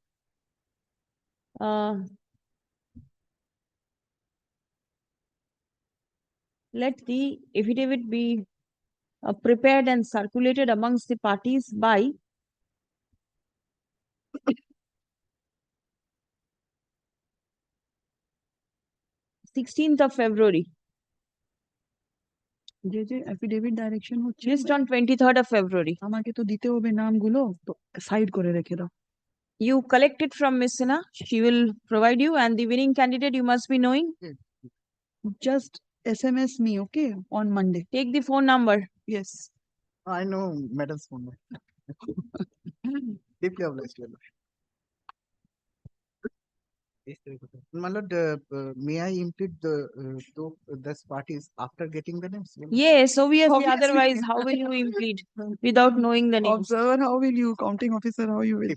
Let the affidavit be prepared and circulated amongst the parties by 16th of February. যে affidavit direction হচ্ছে Just on 23rd of February. আমাকে তো দিতে হবে নামগুলো তো side করে রেখে দাও। You collect it from Miss Sinha. She will provide you, and the winning candidate you must be knowing. Just SMS me, okay, on Monday. Take the phone number. Yes. I know madam's phone number. Deeply obliged, my lord. My lord, may I impute those parties after getting the names? Yes, obviously. Obviously. Otherwise, how will you implead without knowing the names? Observer, how will you? Counting officer, how you will?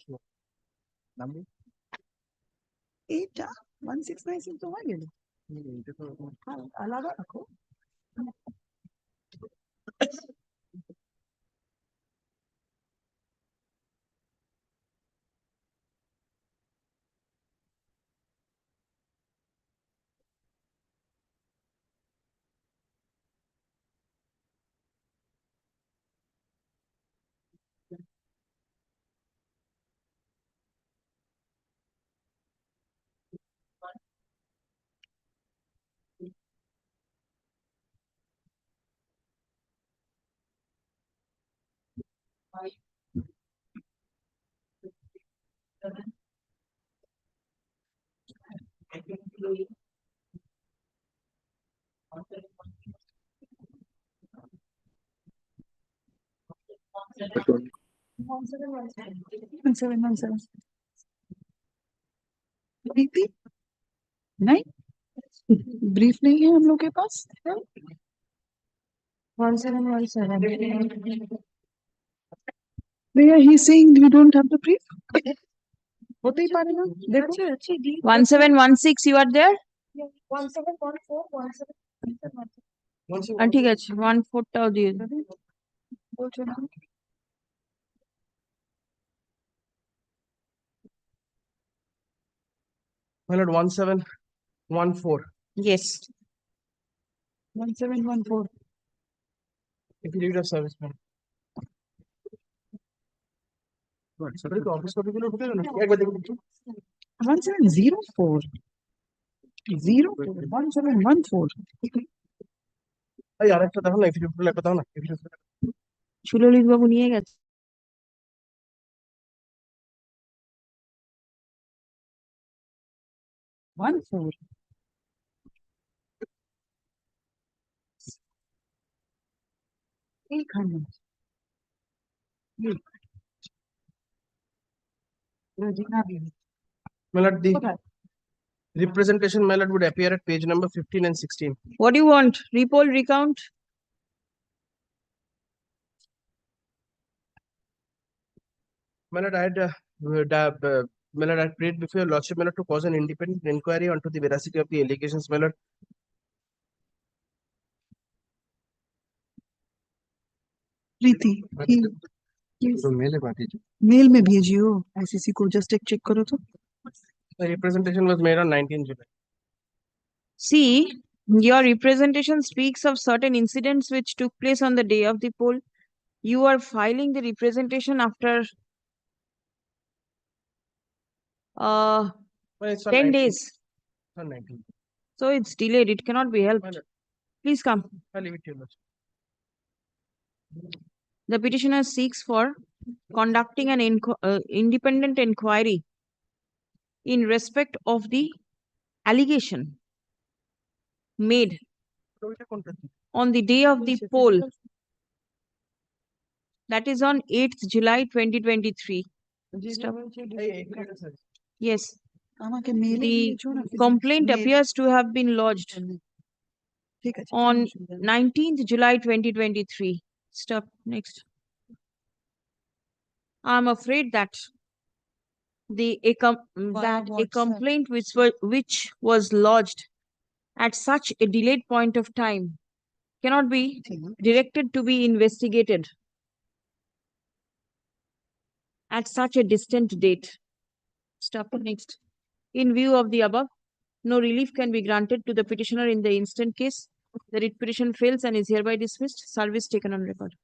Number? 1696 তো হয়ে গেল। আলাদা রাখো। नहीं brief नहीं है हम लोग के पास 1717 भैया he saying we don't have the brief होते ही पारे ना देखो 1716 you are there? 1714 ঠিক আছে 14 টাও দিয়ে দিন। My lord, 1714. Yes. 1714 Affidavit of service, ma'am. Sorry, तो ऑफिस कॉपी के लिए उठे ना एक बार देखो 1704 1714 अरे यार একটা দেখো না affidavit একটা দাও না affidavit সুললিত বাবু নিয়ে গেছে। 1-4. एक खंड My lord, the representation, my lord, would appear at page number 15 and 16. What do you want? Repoll, recount? My lord, I had my lord, I had prayed before your lordship, my lord, to cause an independent inquiry onto the veracity of the allegations, my lord. Preeti mail में भेजियो ICC को just एक check करो तो The representation was made on 19 July. See, your representation speaks of certain incidents which took place on the day of the poll. You are filing the representation after Well, it's on 10 19. days. It's on 19. So it's delayed. It cannot be helped. Please come. I'll leave it to you, lordship. The petitioner seeks for conducting an independent inquiry in respect of the allegation made on the day of the poll, that is on 8th July 2023. Yes. The complaint appears to have been lodged on 19th July 2023. Stop. Next. I'm afraid that a complaint which was lodged at such a delayed point of time cannot be directed to be investigated at such a distant date. Stop. Next. In view of the above, no relief can be granted to the petitioner in the instant case. The writ petition fails and is hereby dismissed. Service taken on record.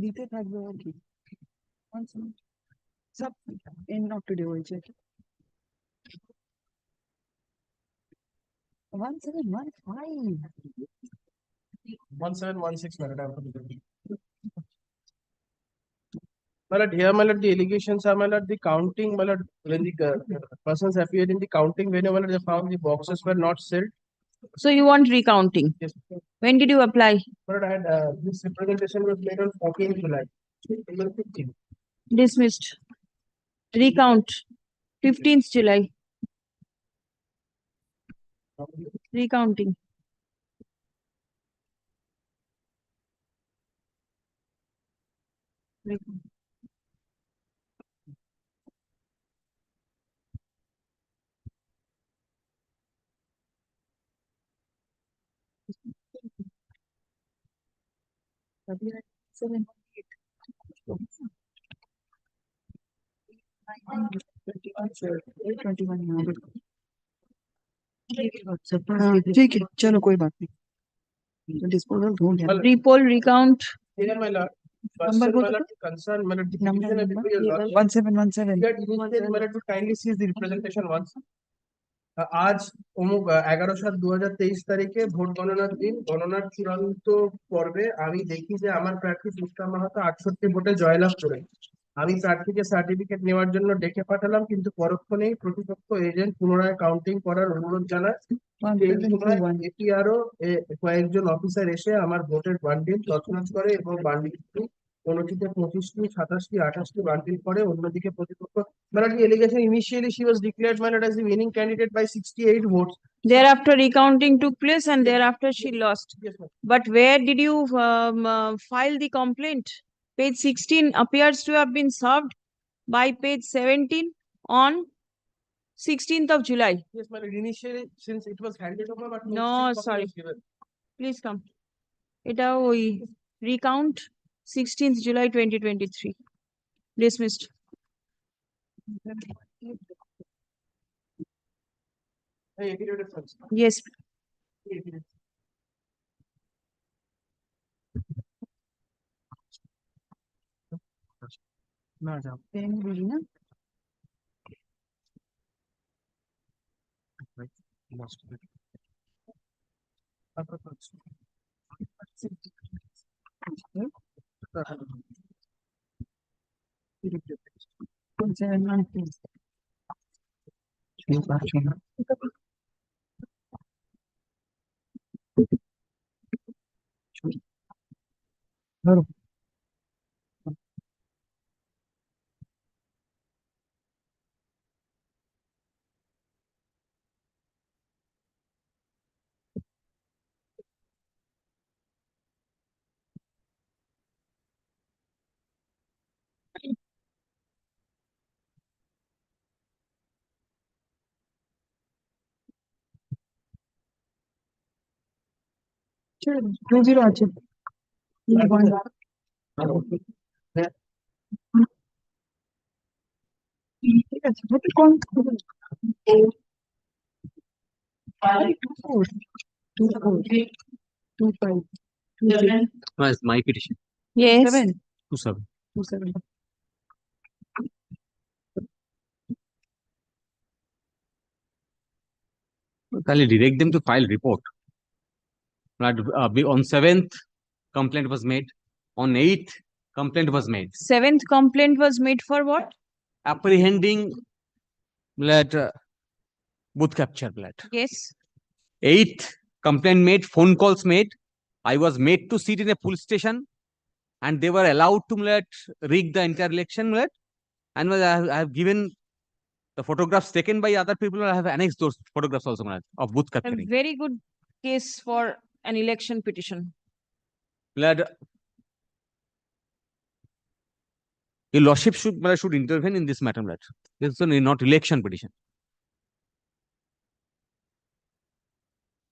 দিতে থাকবে আর কি সব end of today হয়েছে 1715 1716, my lord, I have to be there. My lord, here, my lord, the allegations are, my lord, the counting, my lord, when the persons appeared in the counting, whenever they found the boxes were not sealed. So you want recounting? Yes. When did you apply? My lord, I had this representation was made on 14th July. 15. Dismissed. Recount. 15th July. Recounting. ठीक है चलो कोई बात नहीं disposal हो गया Repoll, recount. Here, my lord. Number Person, my lord, the concern, my lord, the number petitioner before your lordship. 1717 That initially, my lord, to kindly seize the representation once. আজ অমুক 11/7/2023 তারিখে ভোট গণনার দিন গণনার চূড়ান্ত পর্বে আমি দেখি যে আমার প্রার্থী পুষ্পা মাহাতো 68 ভোটে জয়লাভ করে আমি প্রার্থীকে সার্টিফিকেট নেওয়ার জন্য ডেকে পাঠালাম কিন্তু পরক্ষণেই প্রতিপক্ষ এজেন্ট পুনরায় কাউন্টিং করার অনুরোধ জানায় সেই সময় এপিআরও কয়েকজন অফিসার এসে আমার ভোটের বান্ডিল তছনছ করে এবং বান্ডিলটি কোনটিতে 25টি 27টি 28টি বান্ডিল করে অন্যদিকে প্রতিপক্ষ মানে the allegation initially she was declared my lord as the winning candidate by 68 votes. Thereafter, recounting took place and thereafter she lost. Yes, ma'am. But where did you file the complaint? Page 16 appears to have been served by page 17 on 16th of July. Yes, my lord. Initially, since it was handed over, but No, copy was sorry. given. Please come. Eta oi recount 16th July 2023. Dismissed. Hey, affidavit of funds. Yes. No, it's my petition. Yes. 27. I'll direct them to file report. But, on 7th, complaint was made. On 8th, complaint was made. 7th complaint was made for what? Apprehending booth capture. Yes. 8th, complaint made, phone calls made. I was made to sit in a police station and they were allowed to rig the entire election. And I have given the photographs taken by other people. I have annexed those photographs also of booth A capturing. very good case for an election petition. Your lordship should intervene in this matter. This is not election petition.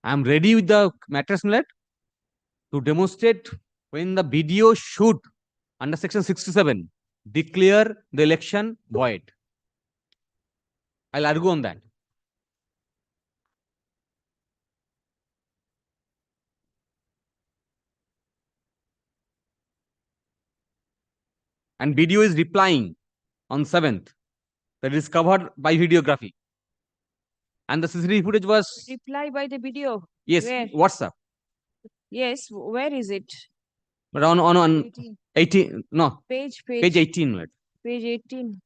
I am ready with the matters to demonstrate when the video should, under section 67, declare the election void. I'll argue on that. And video is replying on 7th. That is covered by videography. And the CCTV footage was... Reply by the video. Yes, Where? WhatsApp. Yes, where is it? But on 18, no. Page 18. Page 18.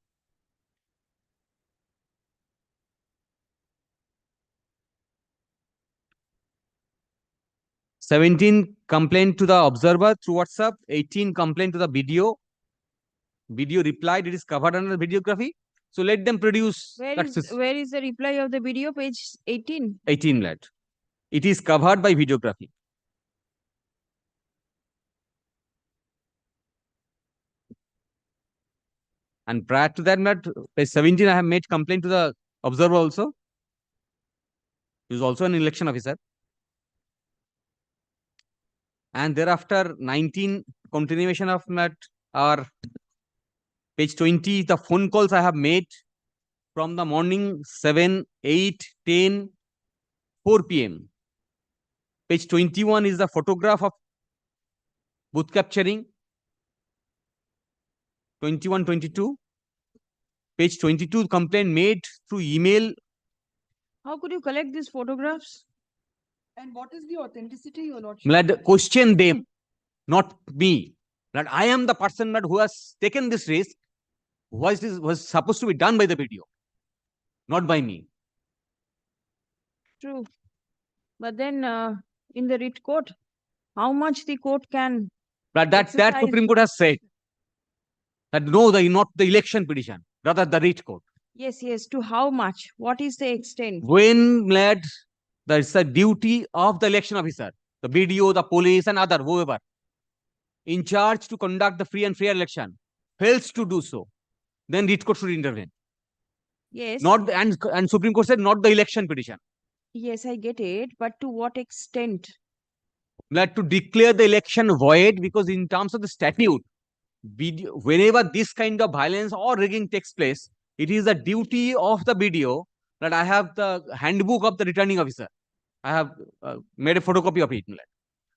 "17 complaint to the observer through WhatsApp, 18 complaint to the video. Video replied, it is covered under videography. So let them produce. Where is the reply of the video? Page 18. 18 It is covered by videography. And prior to that, page 17, I have made complaint to the observer also. He is also an election officer. And thereafter, 19, continuation of our page 20, the phone calls I have made from the morning 7, 8, 10, 4 p.m. Page 21 is the photograph of booth capturing. 21, 22. Page 22, complaint made through email. How could you collect these photographs? And what is the authenticity, your lordship? Question them, not me. That I am the person who has taken this risk. Was supposed to be done by the video, not by me. True. But then in the writ court, how much the court can... But that Supreme Court has said that no, not the election petition, rather the writ court. Yes, to how much? What is the extent? When there is a duty of the election officer, the BDO, the police and other, whoever, in charge to conduct the free and fair election, fails to do so, then writ court should intervene. Yes. And Supreme Court said not the election petition. Yes, I get it. But to what extent? To declare the election void, because in terms of the statute, whenever this kind of violence or rigging takes place, it is the duty of the BDO that I have the handbook of the returning officer. I have made a photocopy of it.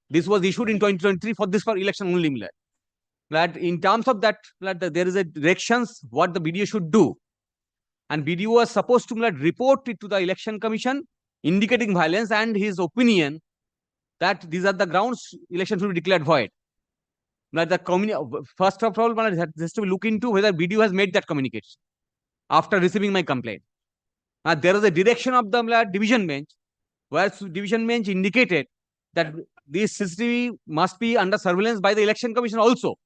This was issued in 2023 for election only. that in terms of that, there is a directions what the BDO should do. And BDO was supposed to report it to the election commission, indicating violence and his opinion that these are the grounds election should be declared void. First of all, has to look into whether BDO has made that communication after receiving my complaint. There is a direction of the division bench, where division bench indicated that this CCTV must be under surveillance by the election commission also,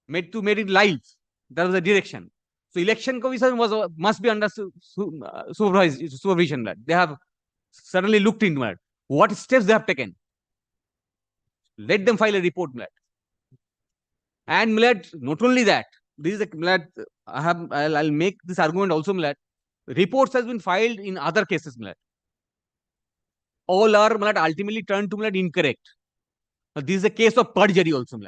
made it live. That was the direction. So election commission must be under supervision. They have certainly looked into it. What steps they have taken? Let them file a report. And not only that, this is a I'll make this argument also. Reports has been filed in other cases. All are ultimately turned to incorrect. This is a case of perjury also.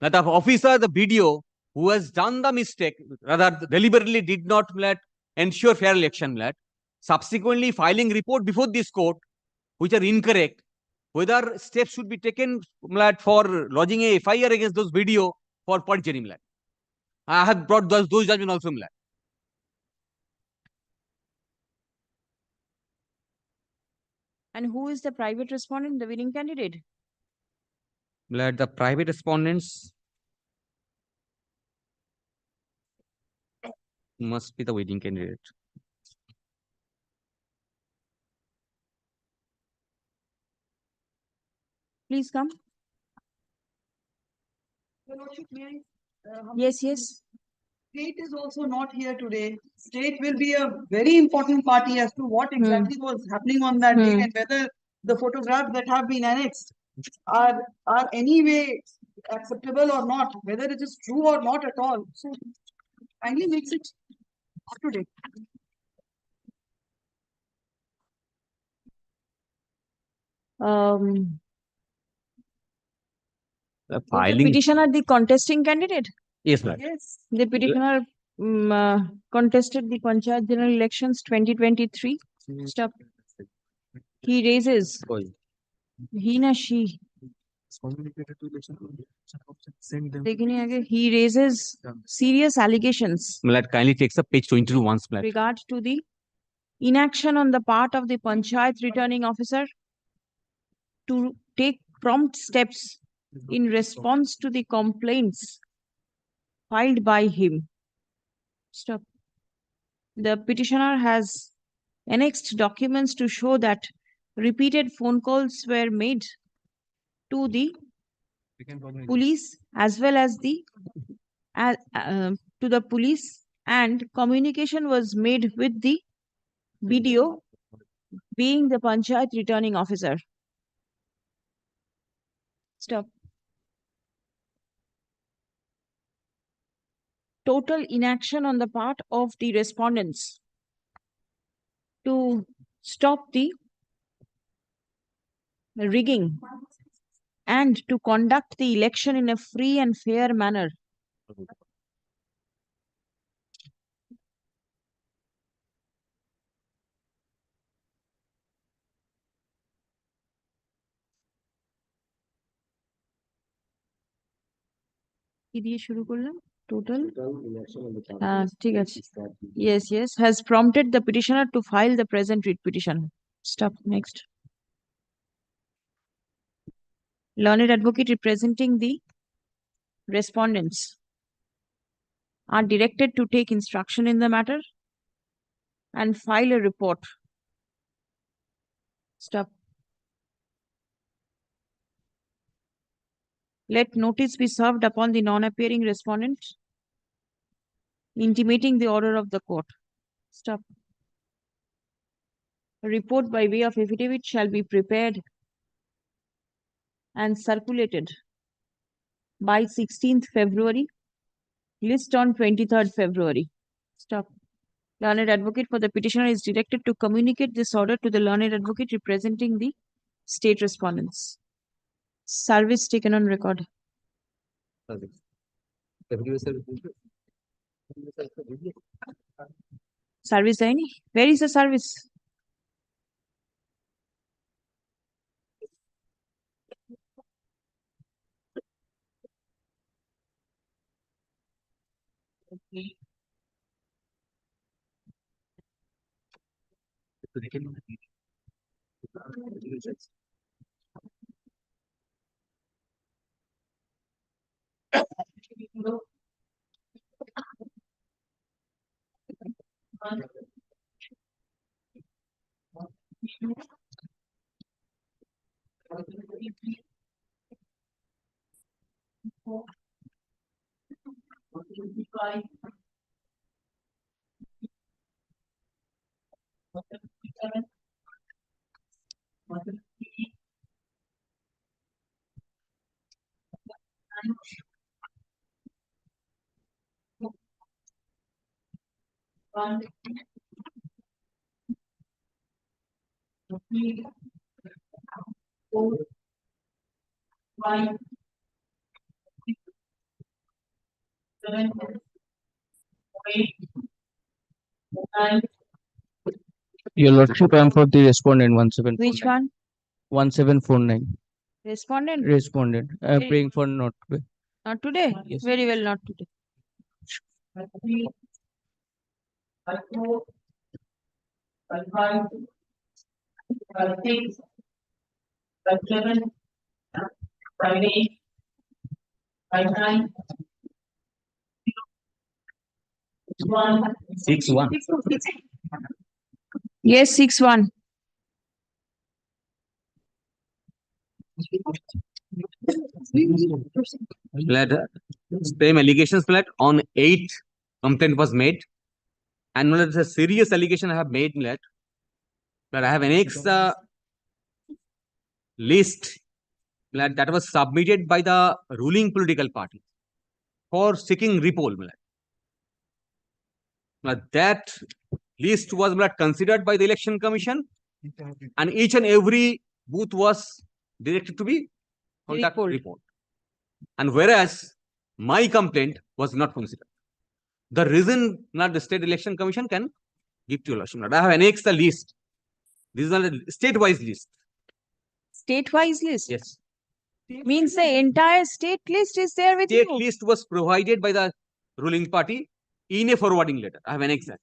That the officer, the BDO, who has done the mistake, rather deliberately did not ensure fair election, subsequently filing report before this court, which are incorrect, whether steps should be taken for lodging a FIR against those BDO for perjury. I have brought those judgments also. And who is the private respondent, the winning candidate? The private respondents must be the winning candidate. Please come. Yes, yes. State is also not here today. State will be a very important party as to what exactly was happening on that day and whether the photographs that have been annexed are anyway acceptable or not, whether it is true or not at all. So kindly makes it up to date. The The petitioner, the contesting candidate? Yes, ma'am. Yes. The petitioner contested the Panchayat General Elections 2023. Stop. He raises. He na she. He raises serious allegations. Kindly takes up page 22 once. Regard to the inaction on the part of the Panchayat returning officer to take prompt steps in response to the complaints filed by him. Stop. The petitioner has annexed documents to show that repeated phone calls were made to the police as well as the to the police, and communication was made with the BDO, being the Panchayat returning officer. Stop. Total inaction on the part of the respondents to stop the rigging and to conduct the election in a free and fair manner. কি দিয়ে শুরু করলাম? Total yes, yes, has prompted the petitioner to file the present writ petition. Stop. Next. Learned advocate representing the respondents are directed to take instruction in the matter and file a report. Stop. Let notice be served upon the non-appearing respondent, intimating the order of the court. Stop. A report by way of affidavit shall be prepared and circulated by 16th February, list on 23rd February. Stop. Learned advocate for the petitioner is directed to communicate this order to the learned advocate representing the state respondents. Service taken on record. Service any? Where is the service? Your Lordship, I am for the respondent 1749. Which one? 1749. Respondent? Respondent. I am Very- praying for not today. Not today? Yes. Very well, not today. Six one. Yes, 6-1. Let same allegations let on 8 complaint was made, and it's a serious allegation I have made let that I have annexed the list that was submitted by the ruling political party for seeking repoll. That list was considered by the election commission, and each and every booth was directed to be conduct report. And whereas my complaint was not considered. The reason not the state election commission can give to your lordship. I have annexed the list. This is a state-wise list. State-wise list? Yes. Means the entire state list is there with State you? list was provided by the ruling party in a forwarding letter. I have annexed that.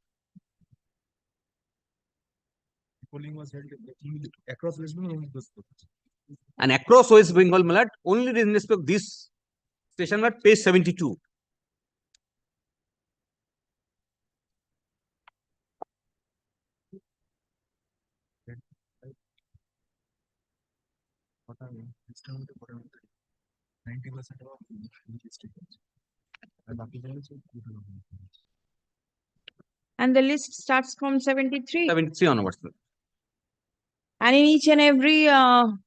Polling was held across West Bengal. And across West Bengal, Malad, only in respect of this station, Malad, page 72. What are we? This time to put 90% of districts. And the list starts from 73. 73 onwards. And in each and every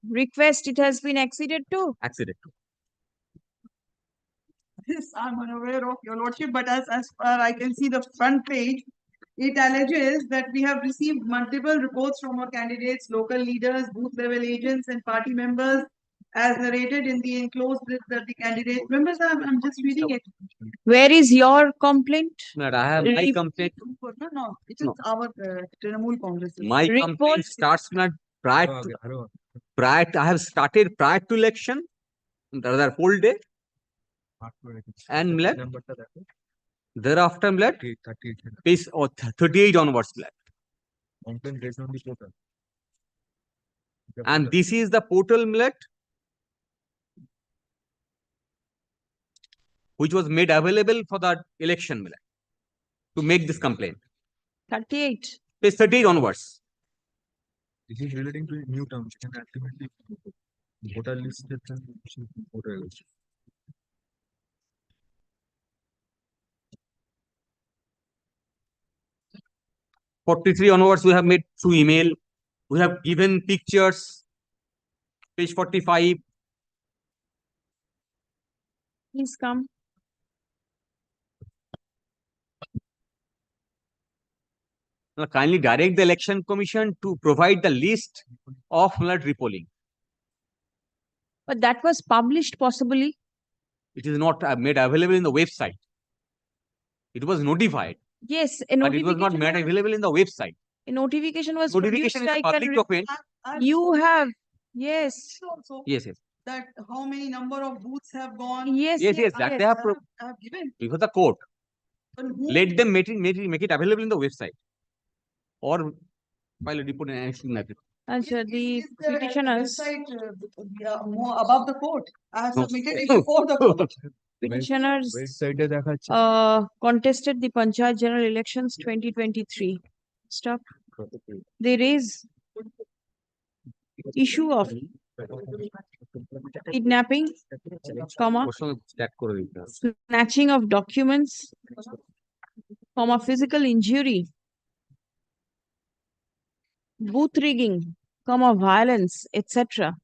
request, it has been acceded to? Acceded to. Yes, I'm unaware of your lordship, but as far I can see the front page, it alleges that we have received multiple reports from our candidates, local leaders, booth level agents, and party members, as narrated in the enclosed list that the candidate members. I'm just reading it. Where is your complaint? Malad, I have my complaint. No, it is our Trinamool Congress. My complaint starts Malad, prior to, I have started prior to election, the whole day. And Malad, thereafter, Malad, page 38 onwards, Malad. And this is the portal, Malad, which was made available for the election, Malad, to make this complaint. 38. Page 38 onwards. This is relating to new terms. You can ultimately voter list and voter list. .43 onwards, we have made through email. We have given pictures. Page 45. Please come. Now, kindly direct the election commission to provide the list of repolling. But that was published possibly. It is not made available in the website. It was notified. Yes, but it was not made available in the website. A notification was Notification is produced. a public document. You have, yes. Also, Yes, yes. that how many number of booths have gone. Yes, Yes, yes, that they have given. before the court. Let them make it available in the website or file a report and annexing that. Answer the petitioners. More above the court. I have No. submitted it before the court. Petitioners ওয়েবসাইটে দেখাচ্ছে contested the Panchayat general elections 2023. Stop. They raise issue of kidnapping, comma, snatching of documents, comma, physical injury, booth rigging, comma, violence, etc.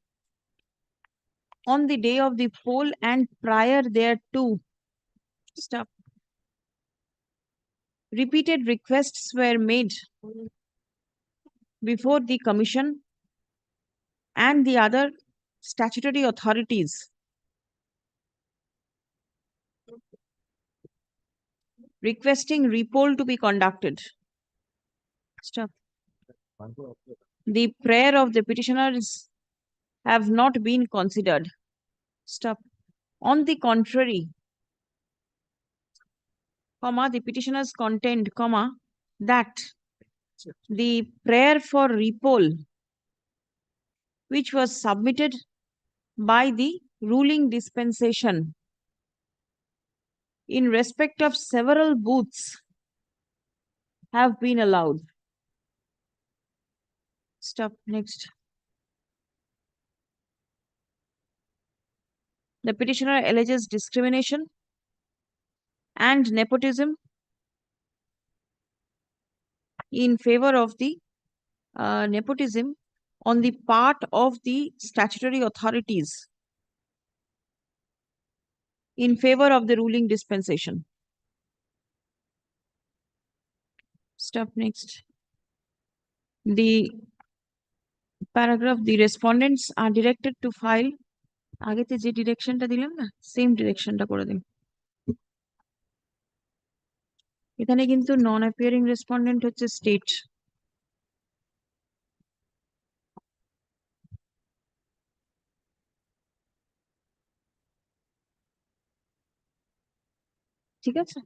on the day of the poll and prior thereto. Stop. Repeated requests were made before the commission and the other statutory authorities requesting repoll to be conducted. Stop. The prayer of the petitioners have not been considered. Stop. On the contrary, comma, the petitioners contend, comma, that the prayer for repoll, which was submitted by the ruling dispensation in respect of several booths, have been allowed. Stop. Next. The petitioner alleges discrimination and nepotism in favor of the nepotism on the part of the statutory authorities in favor of the ruling dispensation. Stop. Next. The paragraph, the respondents are directed to file, আগেতে যে ডিরেকশনটা দিলাম না, same ডিরেকশনটা করে দিন। এখানে কিন্তু নন appearing respondent হচ্ছে state. ঠিক আছে,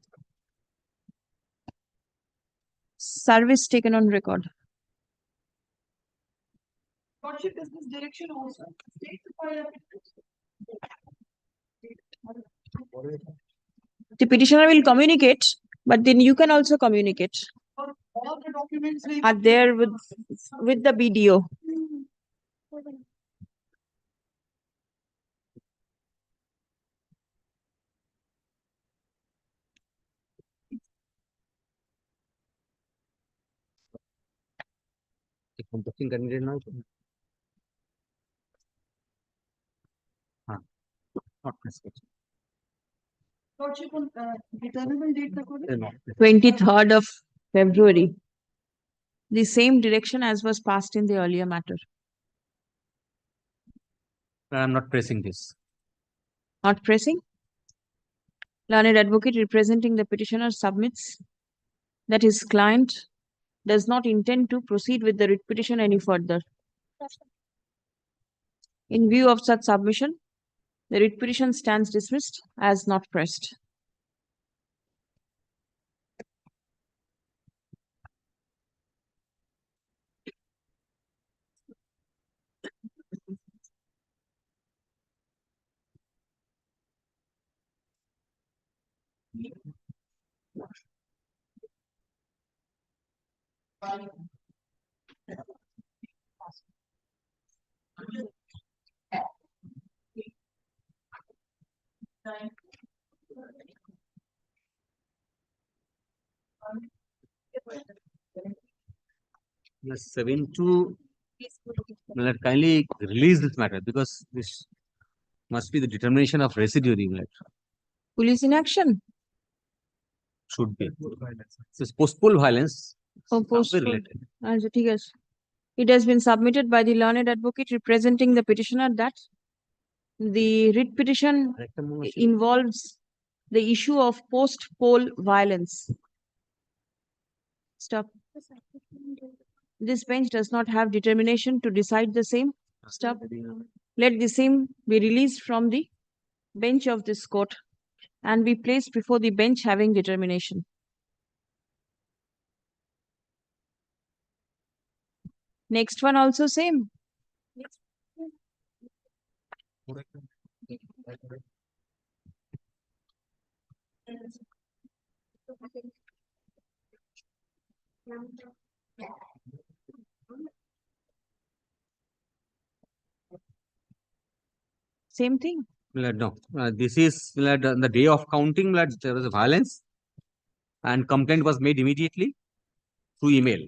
service taken on record. Does this direction also state the file? The petitioner will communicate, but then you can also communicate. All the documents Are there with the BDO. Contesting candidate now. Not prescription. 23rd of February. The same direction as was passed in the earlier matter. I'm not pressing this. Not pressing. Learned advocate representing the petitioner submits that his client does not intend to proceed with the writ petition any further. In view of such submission, the writ petition stands dismissed as not pressed. Yes, 7-2. Kindly release this matter because this must be the determination of residue. Police in action. Should be. This postpone violence. Oh, postpone. It has been submitted by the learned advocate representing the petitioner that the writ petition involves the issue of post-poll violence. Stop. This bench does not have determination to decide the same. Stop. Let the same be released from the bench of this court and be placed before the bench having determination. Next one also same. Same thing. No, this is on the day of counting, there was a violence and complaint was made immediately through email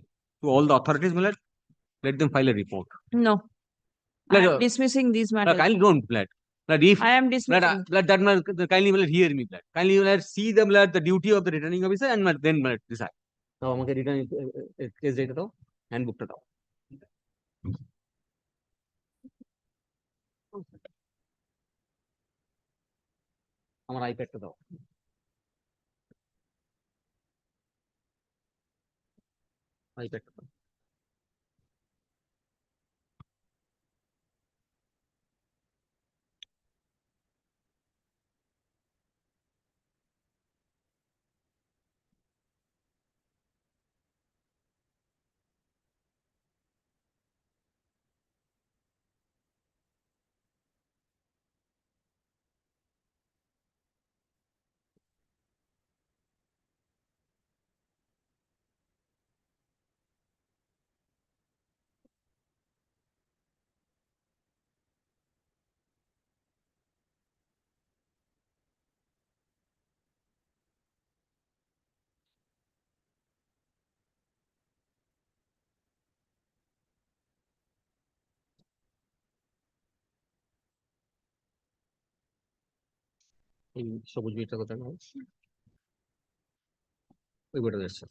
to all the authorities. Let them file a report. No. I am dismissing these matters. Kindly don't, if I am dismissing. kindly hear me, kindly see the duty of the returning officer and then decide. Now, return case data handbook to আমার আইপ্যাডটা দাও আইপ্যাডটা দাও এই সবুজ বইটা কোথায় নাও ওই বইটা যাচ্ছে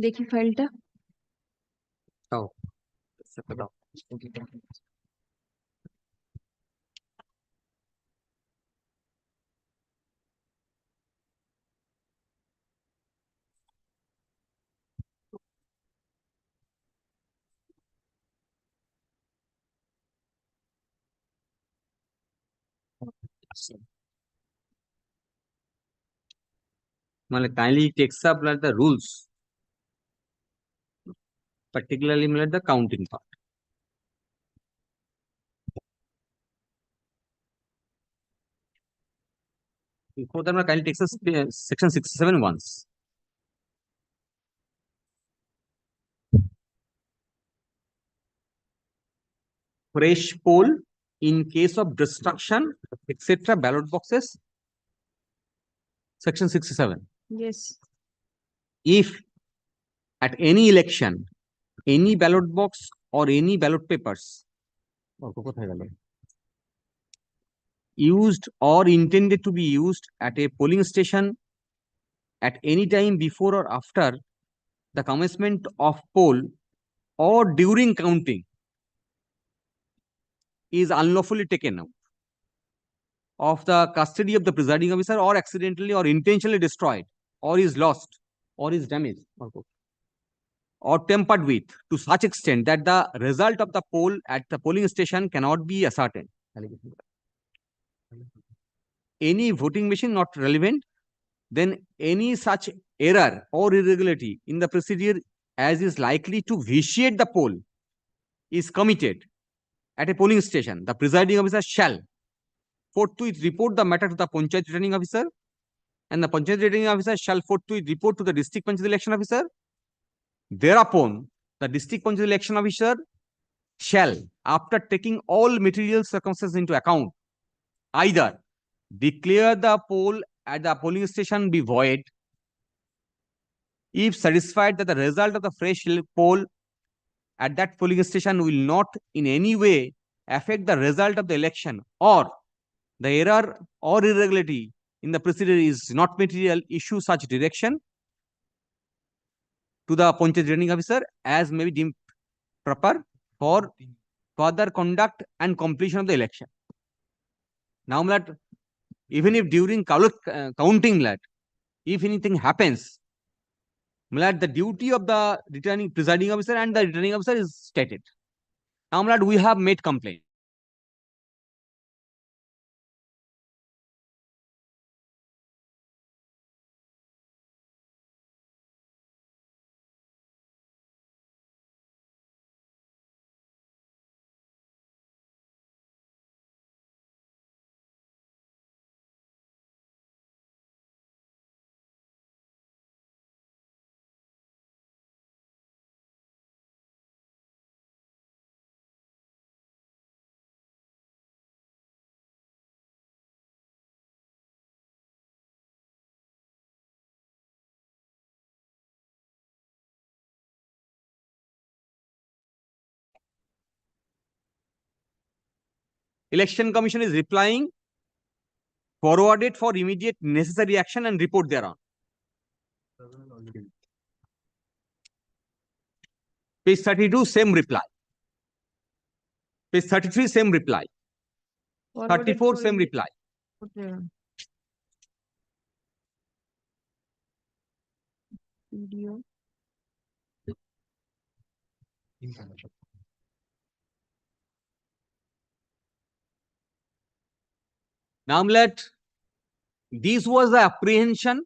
দেখি ফাইলটা। দাও দাও kindly takes up the rules, particularly the counting part. Before that, kindly takes us section 67 once. Fresh poll in case of destruction, etc. ballot boxes. Section 67. Yes. If at any election, any ballot box or any ballot papers used or intended to be used at a polling station at any time before or after the commencement of poll or during counting is unlawfully taken out of the custody of the presiding officer or accidentally or intentionally destroyed or is lost or is damaged or tampered with to such extent that the result of the poll at the polling station cannot be ascertained. Any voting machine not relevant, then any such error or irregularity in the procedure as is likely to vitiate the poll is committed at a polling station. The presiding officer shall forthwith report the matter to the Panchayat returning officer, and the Panchayat returning officer shall forthwith report to the district Panchayat election officer. Thereupon, the district Panchayat election officer shall, after taking all material circumstances into account, either declare the poll at the polling station be void if satisfied that the result of the fresh poll at that polling station will not in any way affect the result of the election, or the error or irregularity in the procedure is not material, issue such direction to the Panchayat returning officer as may be deemed proper for further conduct and completion of the election. Now, even if during counting, if anything happens my lord, the duty of the returning presiding officer and the returning officer is stated. Now, my lord, we have made complaint. Election Commission is replying, forwarded for immediate necessary action and report thereon. Page 32, same reply. Page 33, same reply. 34, same reply. Okay. Video. Now, this was the apprehension,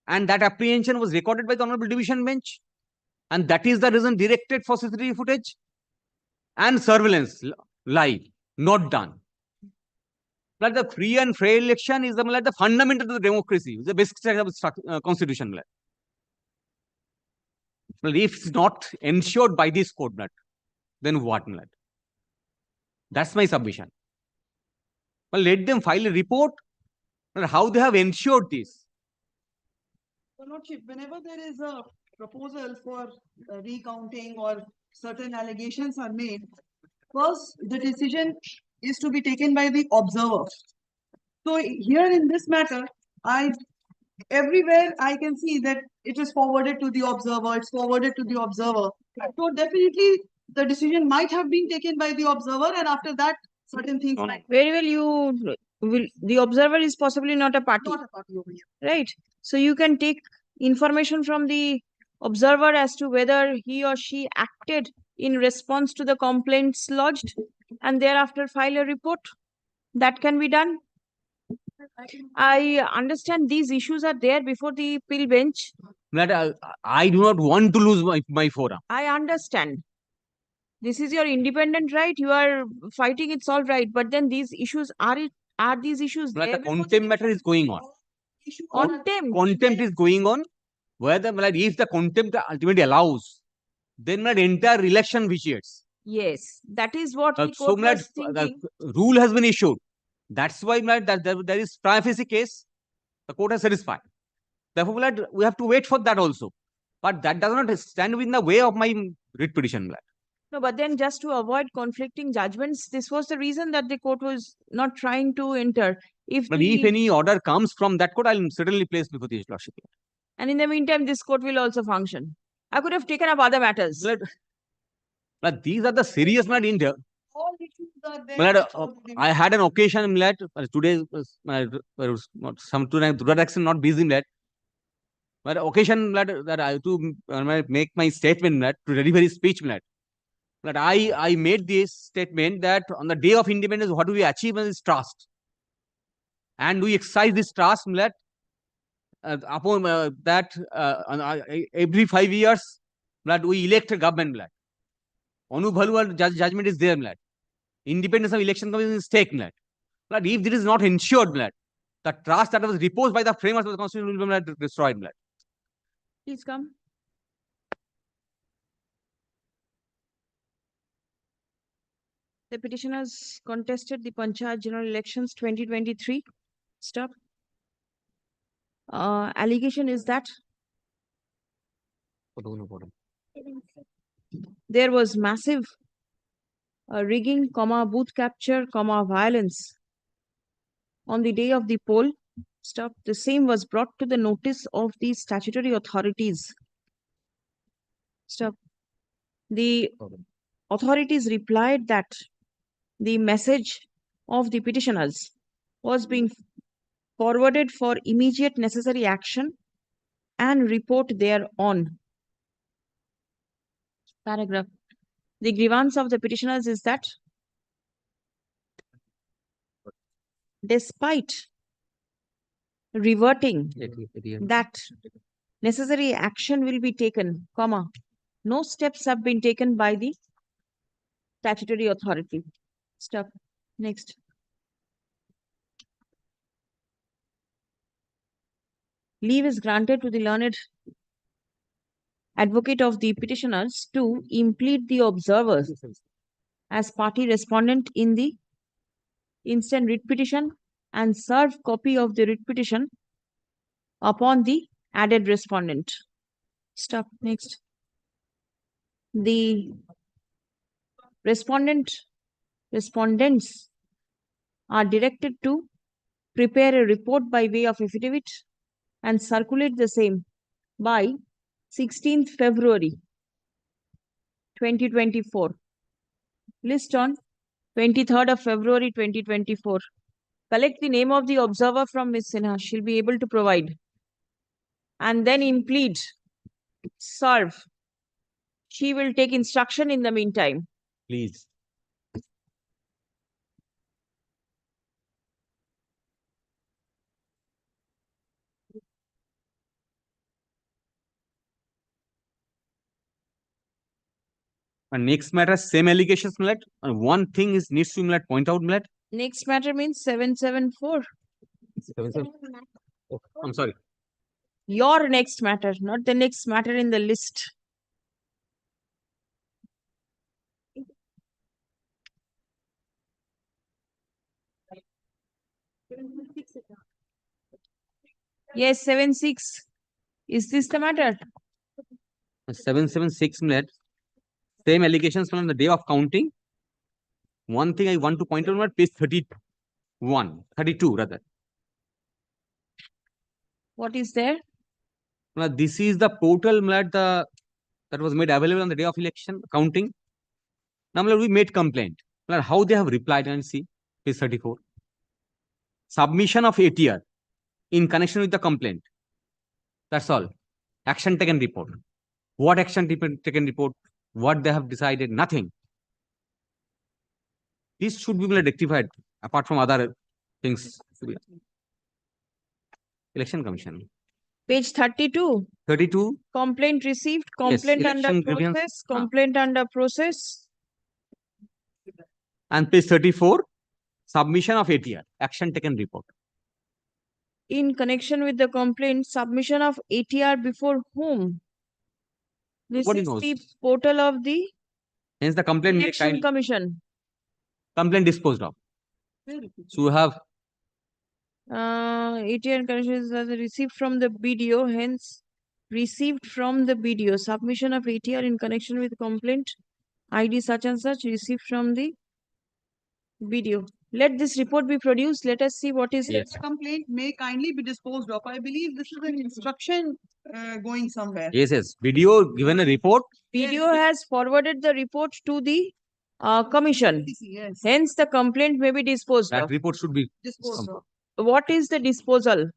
and that apprehension was recorded by the Honorable Division Bench, and that is the reason directed for CCTV footage and surveillance live, not done. But the free and fair election is the fundamental of the democracy, the basic of the constitution. Well, if it's not ensured by this court, then what? That's my submission. Well, let them file a report on how they have ensured this. Your Lordship, whenever there is a proposal for recounting or certain allegations are made, first the decision is to be taken by the observer. So here in this matter, everywhere I can see that it is forwarded to the observer, it's forwarded to the observer. So definitely the decision might have been taken by the observer, and after that certain things might. Very well, the observer is possibly not a party. Not a party over here. Right? So you can take information from the observer as to whether he or she acted in response to the complaints lodged and thereafter file a report. That can be done. I understand these issues are there before the appeal bench. I do not want to lose my forum. I understand. This is your independent right. You are fighting, it's all right. But then these issues are these issues there? The contempt matter is going on. Contempt. Contempt is going on. Whether if the contempt ultimately allows, then the entire election vitiates. Yes, that is what the So court was thinking. the rule has been issued. That's why that there is prima facie case. The court has satisfied. Therefore, we have to wait for that also. But that does not stand in the way of my writ petition. No, but then just to avoid conflicting judgments, this was the reason that the court was not trying to enter. If any order comes from that court, I'll certainly place before the Lordship. And in the meantime, this court will also function. I could have taken up other matters. But these are the serious matters in there. All issues are there. I had an occasion today, some to that extent not busy but occasion that I have to make my statement to deliver his speech that I made this statement that on the day of independence, what do we achieve is trust, and we exercise this trust upon every 5 years we elect a government. HON'BLE judgment is there. Independence of election commission is stake. If this is not ensured, the trust that was reposed by the framers of the constitution will be destroyed. Please come. The petitioners contested the Panchayat General Elections 2023. Stop. Allegation is that there was massive rigging, booth capture, violence on the day of the poll. Stop. The same was brought to the notice of the statutory authorities. Stop. The authorities replied that the message of the petitioners was being forwarded for immediate necessary action and report thereon. Paragraph. The grievance of the petitioners is that despite reverting that necessary action will be taken, comma, no steps have been taken by the statutory authority. Stop. Next. Leave is granted to the learned advocate of the petitioners to implead the observers as party respondent in the instant writ petition and serve copy of the writ petition upon the added respondent. Stop. Next. The respondents are directed to prepare a report by way of affidavit and circulate the same by 16th February 2024. List on 23rd of February 2024. Collect the name of the observer from Ms. Sinha. She'll be able to provide. And then implead, serve. She will take instruction in the meantime. Please. And next matter, same allegations, Millet. And one thing is needs to Millet point out, Millet. Next matter means 774. Oh, I'm sorry. Your next matter, not the next matter in the list. Yes, 76. Is this the matter? 776 Millet. Same allegations from the day of counting. One thing I want to point out, page 32 rather. What is there? Now, this is the portal that was made available on the day of election counting. Now, we made complaint. How they have replied and see page 34. Submission of ATR in connection with the complaint. That's all. Action taken report. What action taken report? What they have decided? Nothing. This should be rectified apart from other things. Election Commission. Page 32. 32. Complaint received. Complaint Yes, under election grievance. process. Complaint under process. And page 34. Submission of ATR. Action taken report. In connection with the complaint, submission of ATR before whom? This Nobody is knows. the portal of the Hence the complaint Election Commission. complaint disposed of. So you have ATR connections are received from the BDO, hence received from the BDO. Submission of ATR in connection with complaint ID such and such received from the BDO. Let this report be produced. Let us see what is Yes. This complaint may kindly be disposed of. I believe this is an instruction going somewhere. yes. Video given a report. BDO has forwarded the report to the commission. Yes. Hence, the complaint may be disposed That of. report should be Disposed of. What is the disposal?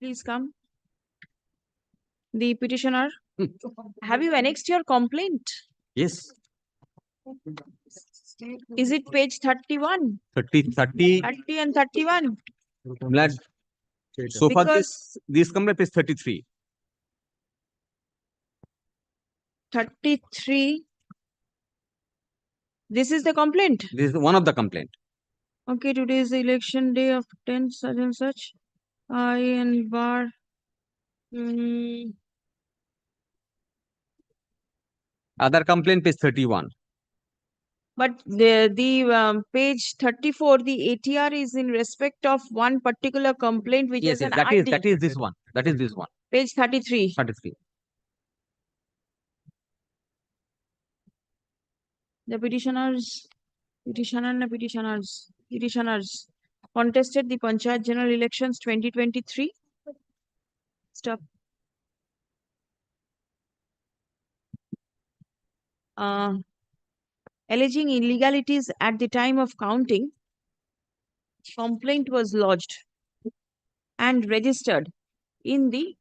Please come. The petitioner. Have you annexed your complaint? yes. Is it page 31? 30 30 and 31? Millet. So far Because this complaint is 33. 33. This is the complaint. This is one of the complaint. Okay, today is the election day of 10 such and such. I and bar. Other complaint page 31. But the page 34, the ATR is in respect of one particular complaint which Yes, is an that ID. is this one. That is this one. Page 33. 33. The petitioners contested the Panchayat General Elections 2023. Stop. Alleging illegalities at the time of counting, complaint was lodged and registered in the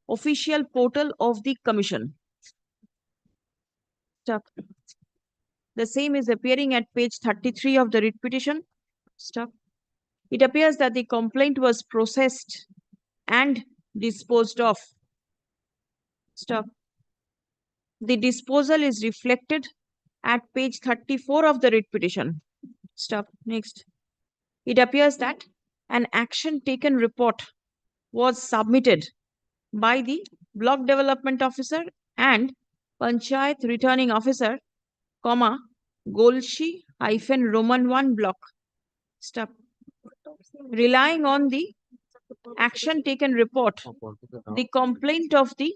official portal of the commission. Stop. The same is appearing at page 33 of the writ petition. Stop. It appears that the complaint was processed and disposed of. Stop. The disposal is reflected at page 34 of the writ petition. Stop. Next. It appears that an action taken report was submitted by the block development officer and panchayat returning officer, comma, Golshi -Roman 1 block. Stop. Relying on the action taken report, the complaint of the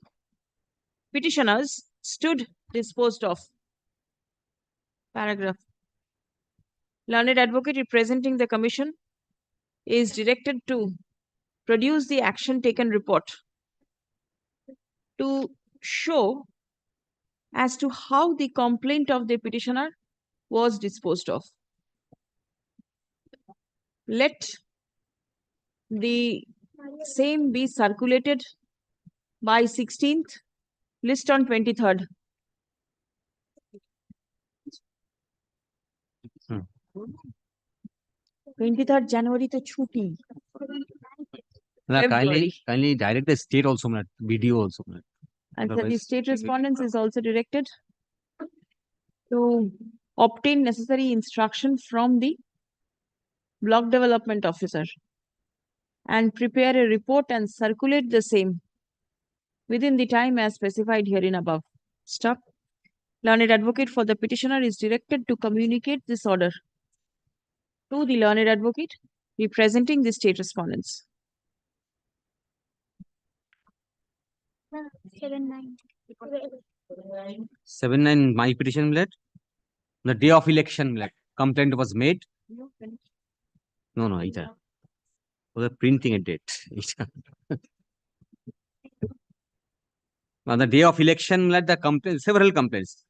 petitioners stood disposed of. Paragraph. Learned advocate representing the commission is directed to produce the action taken report to show as to how the complaint of the petitioner was disposed of. Let the same be circulated by 16th, list on 23rd. Hmm. 23rd January to chuti. Kindly direct the state also, video also. And so the state respondents is also directed to obtain necessary instruction from the block development officer and prepare a report and circulate the same within the time as specified herein above. Stop. Learned advocate for the petitioner is directed to communicate this order to the learned advocate representing the state respondents. 7-9 my petition, the day of election, complaint was made. No, either. For the printing a date. On the day of election, the complaint, several complaints,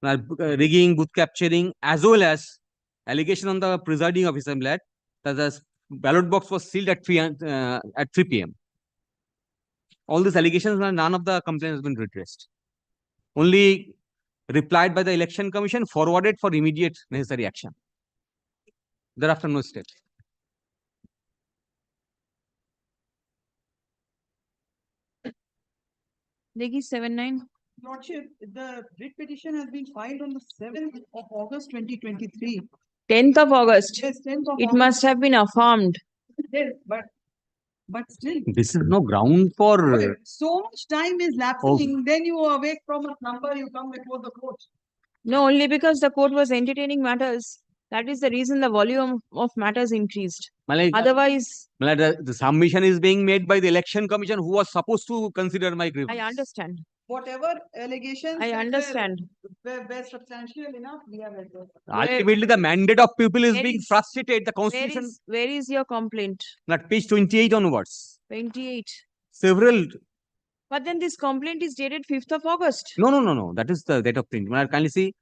rigging, booth capturing, as well as allegation on the presiding officer, that the ballot box was sealed at 3 p.m. All these allegations, none of the complaints has been redressed. Only replied by the election commission, forwarded for immediate necessary action. Thereafter, no steps. Degi 7-9. Lordship, the writ petition has been filed on the 7th of August 2023. 10th of August. Yes, 10th of It August. must have been affirmed. Yes, but still. This is no ground for. So much time is lapsing, then you awake from a number, you come before the court. No, only because the court was entertaining matters. That is the reason the volume of matters increased. Otherwise, the submission is being made by the election commission who was supposed to consider my grievance. I understand. Whatever allegations I understand. were substantial enough, we have addressed. Ultimately, the mandate of people is being frustrated. The constitution. Where is your complaint? At page 28 onwards. 28. Several. But then this complaint is dated 5th of August. No. That is the date of print. Kindly see.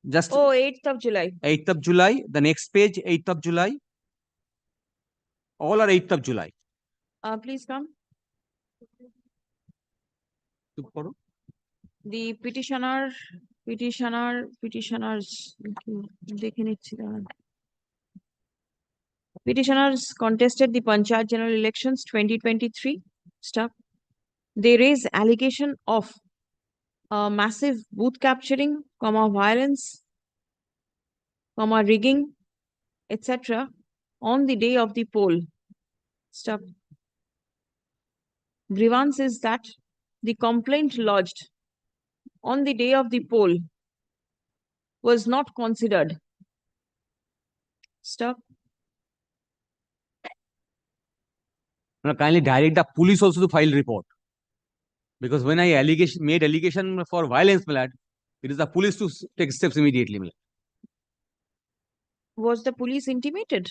Just 8th of July. 8th of July. The next page, 8th of July. All are 8th of July. Please come. The petitioners. Petitioners contested the Panchayat general elections 2023. Stop. They raise allegation of massive booth capturing, violence, rigging, etc. on the day of the poll. Stop. Grievance is that the complaint lodged on the day of the poll was not considered. Stop. Now, kindly direct the police also to file report. Because when I made allegation for violence, it is the police to take steps immediately. Was the police intimated?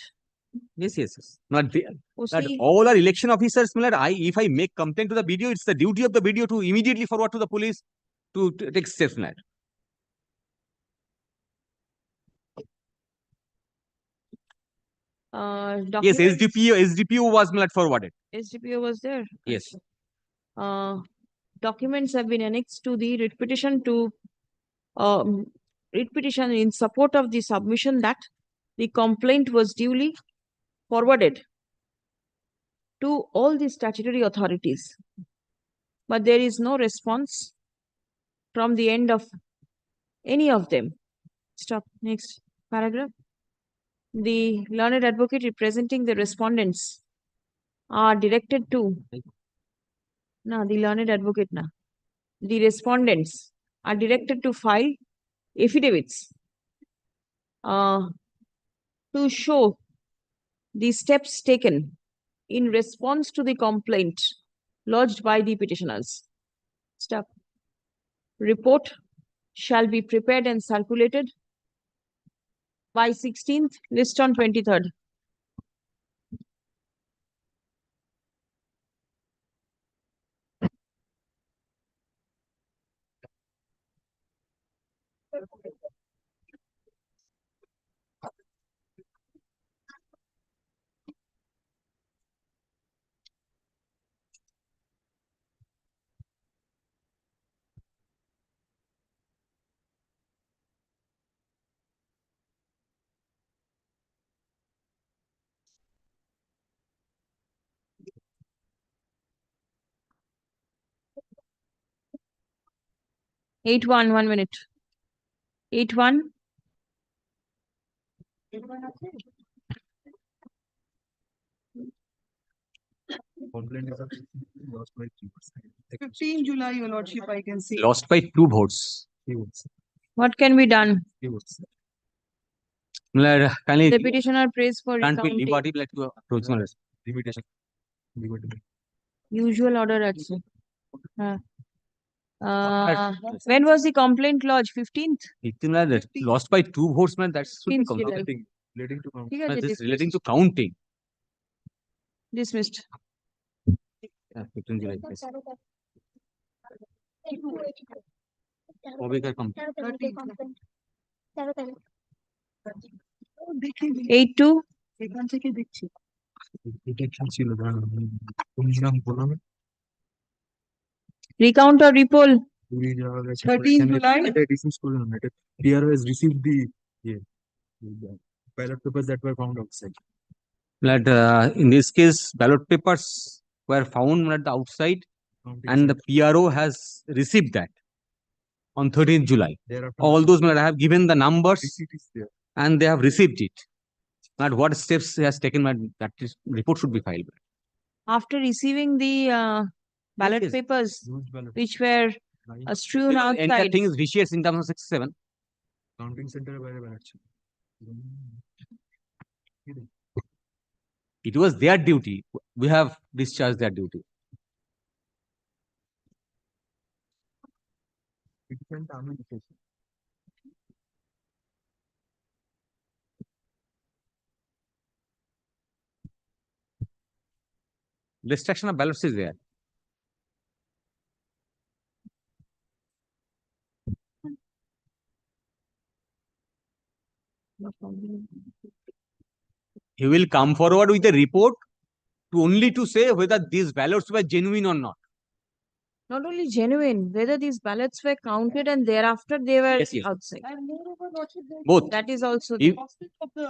Yes. Not all are election officers. If I make complaint to the BDO, it's the duty of the BDO to immediately forward to the police to take steps. Yes, SDPO was forwarded. SDPO was there. Yes. documents have been annexed to the writ petition in support of the submission that the complaint was duly forwarded to all the statutory authorities. But there is no response from the end of any of them. Stop. Next paragraph. The learned advocate representing the respondents are directed to the learned advocate the respondents are directed to file affidavits to show the steps taken in response to the complaint lodged by the petitioners. Stop. Report shall be prepared and circulated by 16th, list on 23rd. Eight one, 1 minute. 8-1. Complaint is lost by 3%. 15 July, Your Lordship, I can see. Lost by 2 votes. What can be done? Kindly The petitioner prays for can't be recounting. liberty like to approach my Limitation. Usual order also. When was the complaint lodged? 15th? Lost by 2 votes, man. That's should be 15th July. counting. Relating to ठीक है, This dismissed. relating to counting. Dismissed. Yeah, 15 July. Yes. वो भी कर complete. 8-2. এখান থেকে দেখছি Detection ছিল কোন নাম বললাম Recount or repoll? 13 July. এটা ডিসমিস করলাম এটা PRO has received the ballot papers that were found outside. But in this case, ballot papers were found at the outside, and the PRO has received that on 13th July. Thereafter, All those men have given the numbers receipt is there. and they have received it. But what steps he has taken, that report should be filed. After receiving the ballot Yes. papers, Used ballot. which were strewn Entire outside, thing is vicious in terms of 67. Counting center বাইরে বেরাচ্ছে It was their duty. We have discharged their duty. Destruction of ballots is there. He will come forward with a report to only to say whether these ballots were genuine or not. not only genuine, whether these ballots were counted and thereafter they were Yes, yes. outside. And moreover, Lordship, Both. That is also If- the aspect of the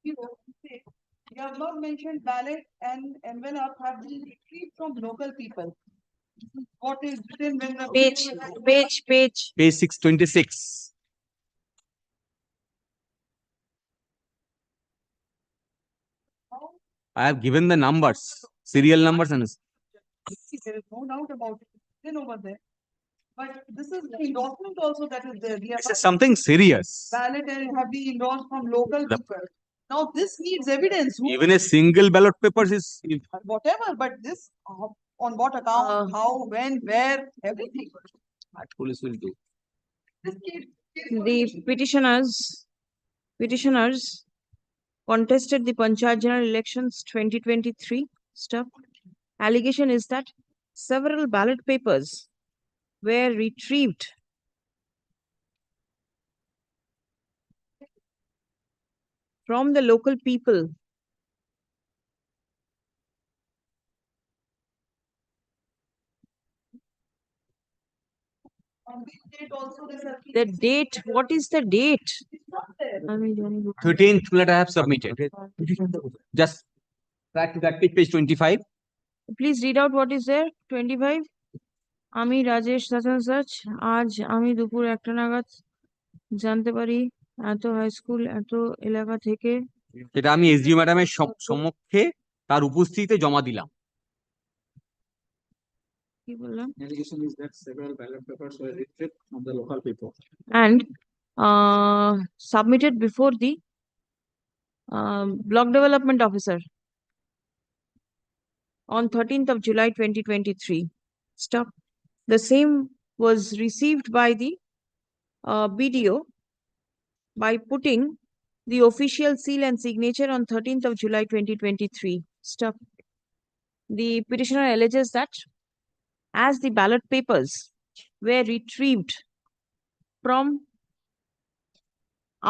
you have not mentioned ballot and envelope have been retrieved from local people. What is written when the page. Page 626. I have given the numbers, serial numbers, and There is no doubt about it. Then over there. But this is the endorsement also that is there. We have this is something serious. ballot and have been endorsed from local people. Now this needs evidence. Who- Even a single ballot papers is Whatever, but this on what account, how, when, where, everything. that police will do. This case- The petitioners contested the Panchayat General Elections 2023 stuff. Allegation is that several ballot papers were retrieved from the local people The date, what is the date? 13th milord I have submitted. Just back to that page 25. Please read out what is there. 25. আমি Rajesh such আজ আমি দুপুর 1টা নাগাদ জানতে পারি এত high school এত এলাকা থেকে এটা আমি এসডিও ম্যাডামের সম্মুখে তার উপস্থিতিতে জমা দিলাম। কি বললাম? Allegation is that several ballot papers were retrieved from the local people. And submitted before the block development officer on 13th of July 2023. Stop. The same was received by the BDO by putting the official seal and signature on 13th of July 2023. Stop. The petitioner alleges that as the ballot papers were retrieved from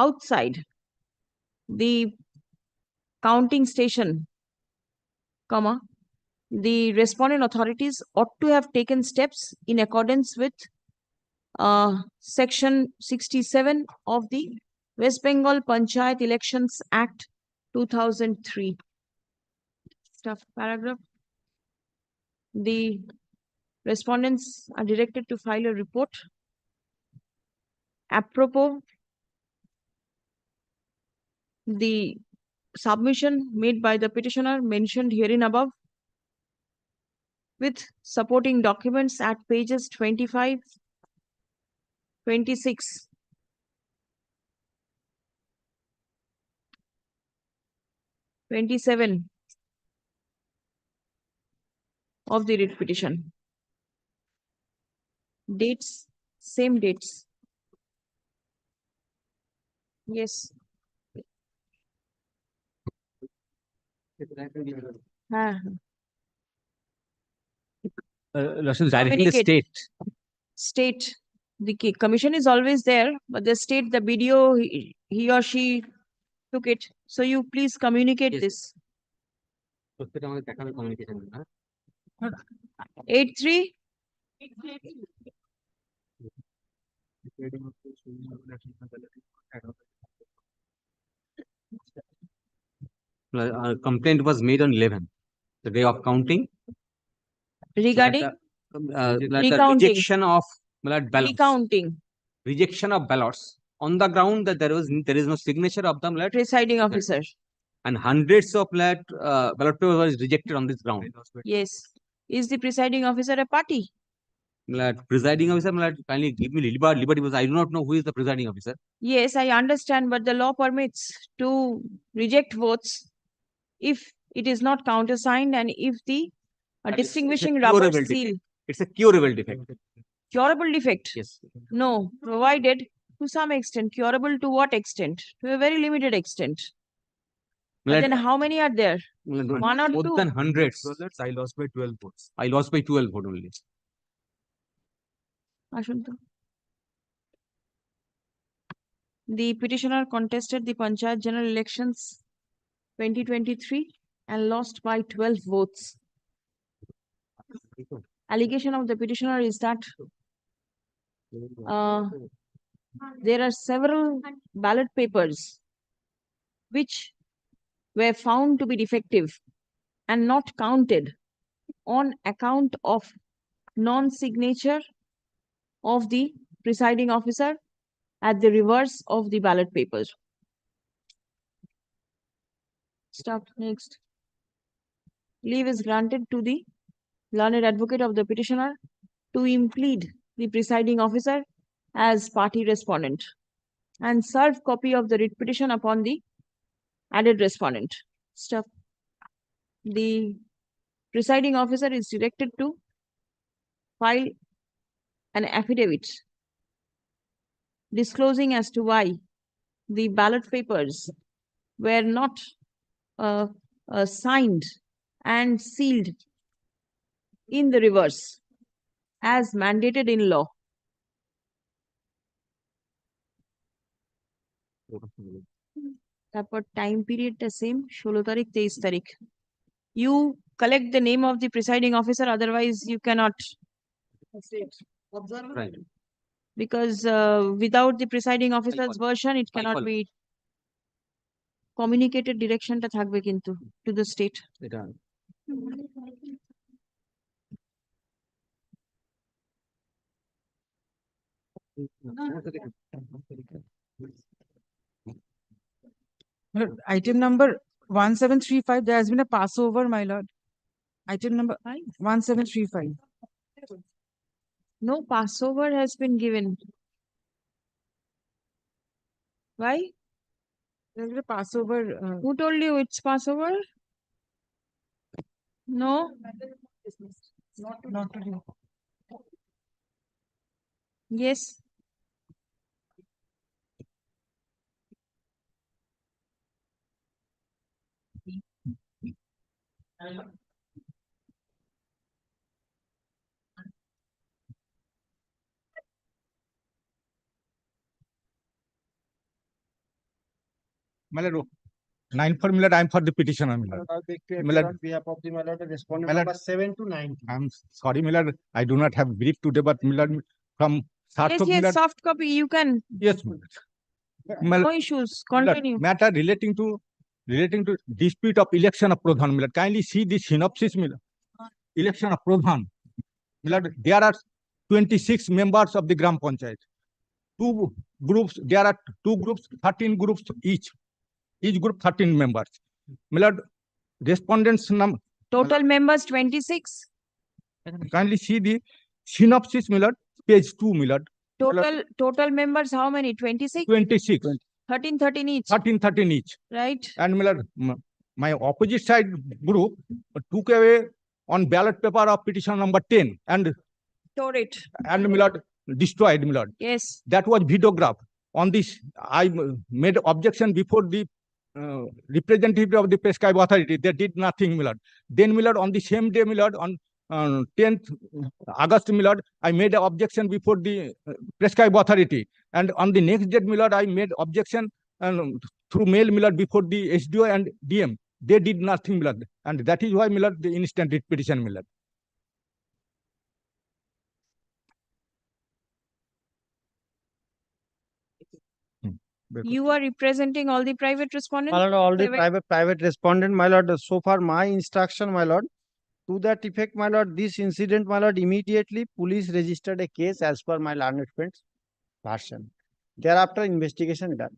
outside the counting station, comma, the respondent authorities ought to have taken steps in accordance with Section 67 of the West Bengal Panchayat Elections Act 2003. Stuff paragraph. The respondents are directed to file a report apropos the submission made by the petitioner mentioned herein above, with supporting documents at pages 25, 26, 27 of the writ petition. Dates, same dates. Yes. Directing the state. State. The commission is always there, but the state, the BDO, he or she took it. So you please communicate this. 8-3. Complaint was made on 11th, the day of counting. Regarding recounting. Rejection of ballots. Recounting. Rejection of ballots on the ground that there is no signature of the presiding officer. And hundreds of ballot papers were rejected on this ground. Yes. Is the presiding officer a party? Presiding officer, kindly give me liberty because I do not know who is the presiding officer. Yes, I understand, but the law permits to reject votes if it is not countersigned and if the distinguishing rubber seal. It's a curable defect. Curable defect? Yes. No, provided to some extent. Curable to what extent? To a very limited extent. But then how many are there? One or more two? More than hundreds. I lost by 12 votes. I lost by 12 votes only. The petitioner contested the Panchayat general elections 2023 and lost by 12 votes. Allegation of the petitioner is that there are several ballot papers which were found to be defective and not counted on account of non-signature of the presiding officer at the reverse of the ballot papers. Stop. Next. Leave is granted to the learned advocate of the petitioner to implead the presiding officer as party respondent and serve copy of the writ petition upon the added respondent. Stop. The presiding officer is directed to file an affidavit disclosing as to why the ballot papers were not signed and sealed in the reverse as mandated in law. তারপর time পিরিয়ডটা same 16 তারিখ 23 তারিখ you collect the name of the presiding officer, otherwise you cannot. Right. because without the presiding officer's version, it cannot be communicated direction টা থাকবে কিন্তু to the state. Item number 1735, there has been a passover, my lord. Item number 1735. No Passover has been given. Why? There's a Passover. Who told you it's Passover? No. Not today. Yes. My lord, 9 for Millard, I'm for the petitioner, Millard. I beg to appear Millard. on behalf of the my lord, respondent Millard. number 7 to 9. I'm sorry, Millard, I do not have brief today, but Millard, from start Yes, of yes, Millard. soft copy, you can. Yes, Millard. No issues, Millard, continue. matter relating to dispute of election of Pradhan, Millard. Kindly see the synopsis, Millard. Election of Pradhan. Millard, there are 26 members of the Gram Panchayat. Two groups, there are two groups, 13 groups each. Each group 13 members. Millard, respondents number. Total members 26. Kindly see the synopsis, Millard, page 2, Millard. Total members how many? 26? 26. 13 each. 13 each. Right. And Millard, my opposite side group took away on ballot paper of petition number 10 and Tore it. And Millard destroyed, Millard. Yes. That was videograph. On this, I made objection before the representative of the prescribe authority. They did nothing, Millard. Then, Millard, on the same day, Millard, on 10th August, Millard, I made an objection before the prescribe authority. And on the next date, Millard, I made objection through mail, Millard, before the SDO and DM. They did nothing, Millard. And that is why, Millard, the instant writ petition, Millard. You are representing all the private respondents? My lord, all the private respondent, my lord, so far my instruction, my lord, to that effect, my lord, this incident, my lord, immediately police registered a case as per my learned friend's version. Thereafter, investigation done.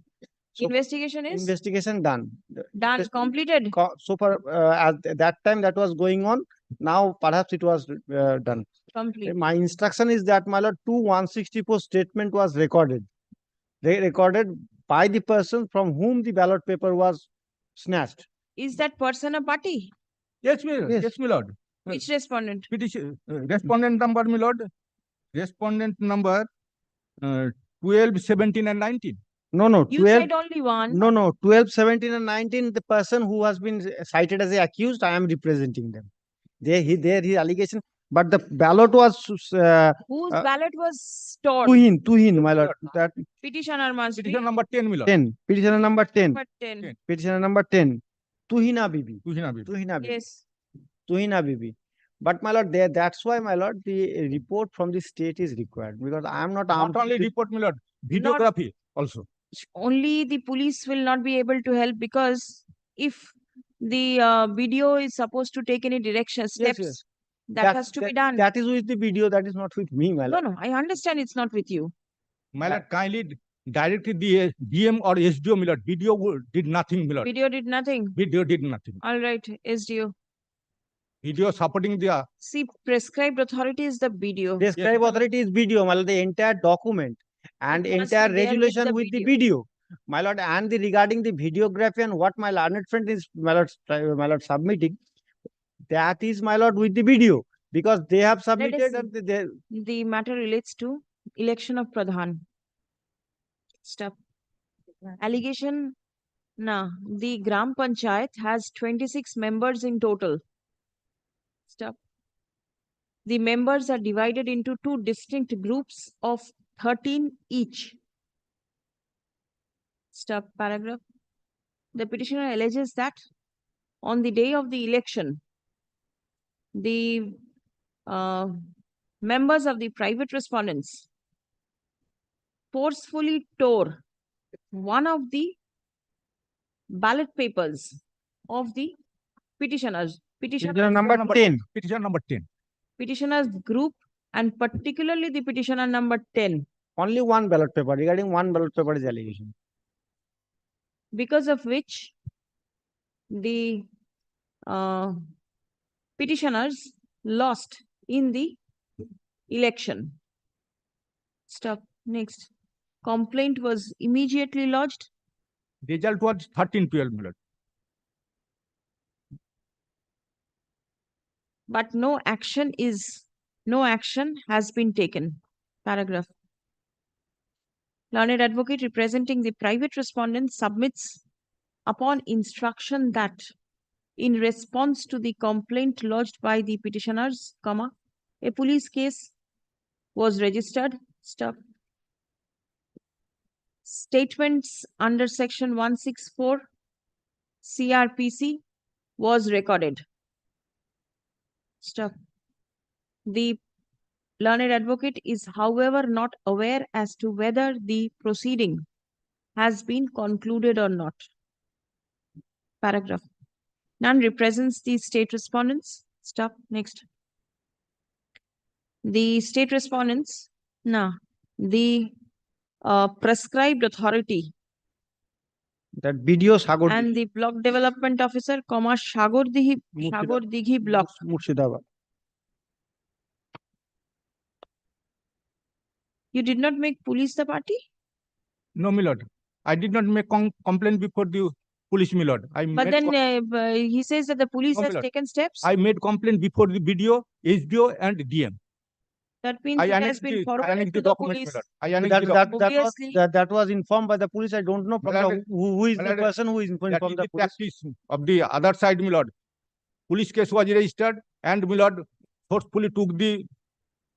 So investigation is? Investigation done. Done, completed? So far, at that time that was going on, now perhaps it was done. Complete. My instruction is that, my lord, 164 statement was recorded. Recorded by the person from whom the ballot paper was snatched. Is that person a party? Yes, my lord. Yes, my lord. Which respondent? Petition, respondent number, my lord. Respondent number 12, 17, and 19. No, You 12. said only one. No, 12, 17, and 19. The person who has been cited as the accused, I am representing them. His allegation. But the ballot was. Whose ballot was stored? Tuhin, my lord. That Petitioner must Petition number 10, my lord. 10. Petitioner number 10. Number 10. Petitioner number 10. Tuhina Bibi. Yes. Tuhina Bibi. But my lord, that's why, my lord, the report from the state is required, because I am not armed. Not only report, my lord, videography also. Only the police will not be able to help, because if the video is supposed to take any direction, steps, yes. that has to be done. That is with the video, that is not with me, my lord. No, I understand it's not with you. My lord, kindly directed the DM or SDO, my lord. Video did nothing, my lord. Video did nothing. Video did nothing. All right, SDO. Video supporting the. See, prescribed authority is the video. Prescribed authority is video, my lord, the entire document and It must entire be there with resolution the with the video, my lord, and regarding the videography and what my learned friend is, my lord, submitting, that is, my lord, with the video, because they have submitted and the matter relates to election of Pradhan. Stop. Allegation. Nah, the Gram Panchayat has 26 members in total. Stop. The members are divided into two distinct groups of 13 each. Stop. Paragraph. The petitioner alleges that on the day of the election, the members of the private respondents forcefully tore one of the ballot papers of the petitioners. Petitioner number 10. Petitioner number 10. Petitioners group and particularly the petitioner number 10. Only one ballot paper. Regarding one ballot paper is allegation. Because of which the petitioners lost in the election. Stop. Next. Complaint was immediately lodged. Result was 13-12, my lord. But no action has been taken. Paragraph. Learned advocate representing the private respondent submits upon instruction that in response to the complaint lodged by the petitioners, a police case was registered. Stop. Statements under section 164 CRPC was recorded. Stop. The learned advocate is, however, not aware as to whether the proceeding has been concluded or not. Paragraph. None represents the state respondents. Stop. Next. The state respondents, the prescribed authority That BDO Sagar and the block development officer, Sagar Dighi block. Murshidabad. You did not make police the party? No, my lord. I did not make complaint before the police, my lord. But then he says that the police has taken steps. I made complaint before the BDO, SDO and DM. That means it has been forwarded to the police. That was informed by the police. I don't know from who is the person who is informed from the police. Of the other side, my lord. Police case was registered and my lord forcefully took the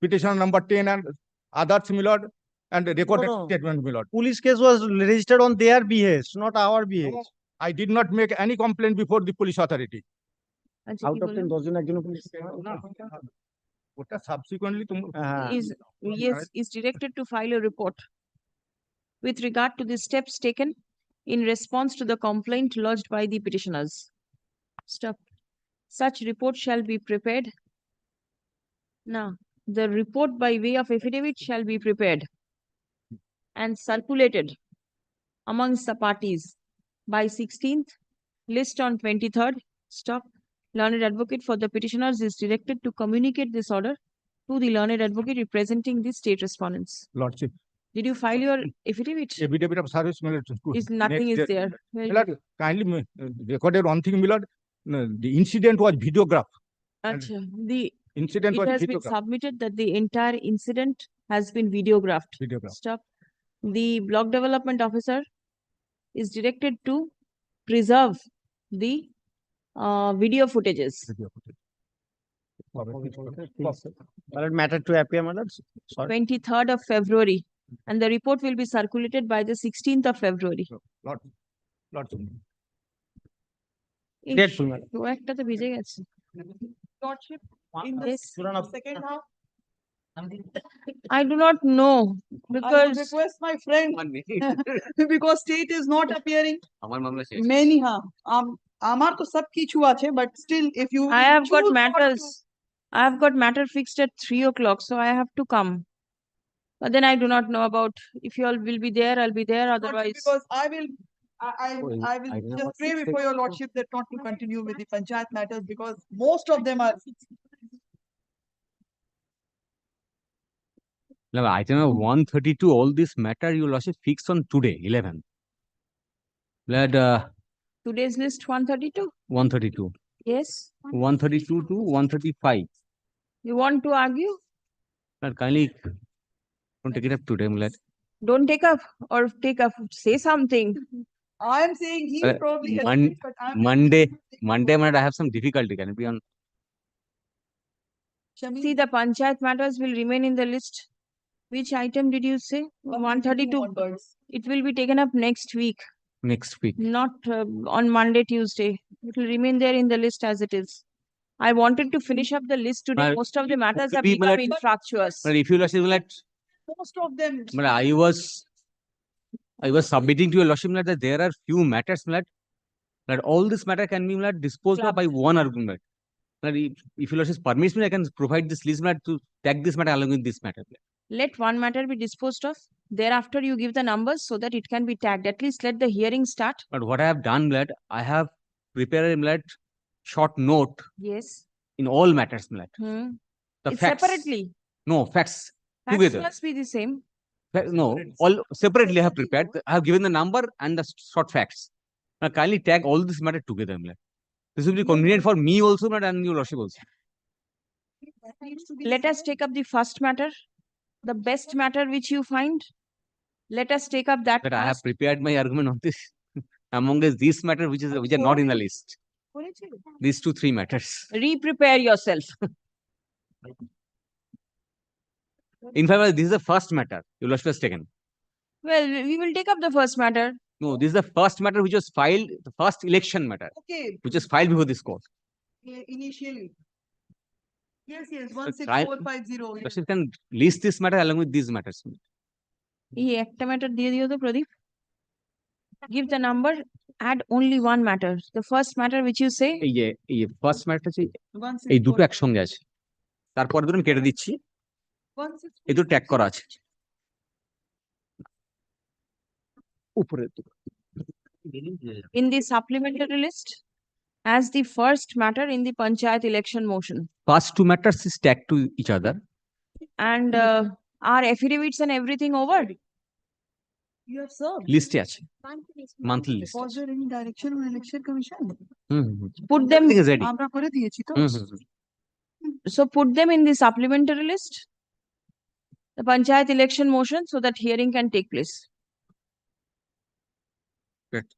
petition number 10 and others, my lord, and recorded statement, my lord. Police case was registered on their behest, not our behest. No, I did not make any complaint before the police authority. Out of 10, dozen police. Subsequently, is directed to file a report with regard to the steps taken in response to the complaint lodged by the petitioners. Stop. Such report shall be prepared. Now, the report by way of affidavit shall be prepared and circulated amongst the parties by 16th, list on 23rd. Stop. Learned advocate for the petitioners is directed to communicate this order to the learned advocate representing the state respondents. Lordship. Did you file your affidavit? Affidavit of service, my lord. Nothing is there. My lord, kindly recorded one thing, my lord. The incident was videographed. The incident it was has been submitted that the entire incident has been videographed. Stop. The block development officer is directed to preserve the video footages. Matter to appear, my lord. 23rd of February. And the report will be circulated by the 16th of February. Lordship. Lordship, in the second half, I do not know I because would request my friend because state is not appearing. Many Amar to sab kichu ache, but still if you I have got choose not matters. I have got matter fixed at 3 o'clock, so I have to come. But then I do not know about if you all will be there, I'll be there. Otherwise, because I will just pray before your lordship that not to continue with the panchayat matters because most of them are. No, item number 132, all this matter you lordship fixed on today, 11. Today's list 132. 132. Yes. 132 to 135. You want to argue? Kindly don't take it up today, Milad. Don't take up or take up. Say something. I am saying he probably has but I'm Monday, Milad, I have some difficulty. Can it be on? See, the panchayat matters will remain in the list. Which item did you say? 132. It will be taken up next week. Next week. Not on Monday, Tuesday. It will remain there in the list as it is. I wanted to finish up the list today. Most of the matters have become infractuous. But if you lordship, most of them. I was I was submitting to your lordship that there are few matters that all this matter can be disposed of by one argument. If your lordship permits me, I can provide this list to tag this matter along with this matter. Let one matter be disposed of. Thereafter, you give the numbers so that it can be tagged. At least let the hearing start. But what I have done, I have prepared a short note. Yes. In all matters, Hmm. The It's facts. separately. No, facts. Facts Together. must be the same. No, all separately I have prepared. I have given the number and the short facts. Now kindly tag all this matter together. This will be convenient for me also, and your lordship also. Let us take up the first matter, the best matter which you find. Let us take up that. But I have prepared my argument on this. Among these matters which are not in the list. These 2-3 matters. Re-prepare yourself. In fact, this is the first matter your lordship has taken. Well, we will take up the first matter. No, this is the first matter which was filed, the first election matter. Okay. Which was filed before this court. Initially. Yes, yes, So 16450. lordship can list this matter along with these matters. এই একটা matter দিয়ে দিও তো প্রদীপ. Give the number, add only one matter. The first matter which you say. এই first matter এই দুটো একসঙ্গে আছে। তারপর দুটো আমি কেটে দিচ্ছি। এই দুটো ট্যাগ করা আছে। উপরে In the supplementary list as the first matter in the panchayat election motion. First 2 matters is tagged to each other. And are affidavits and everything over? You have served. List আছে. Monthly list. Was there any direction on election commission? Put them. আমরা করে দিয়েছি তো। So put them in the supplementary list, the panchayat election motion, so that hearing can take place. Good.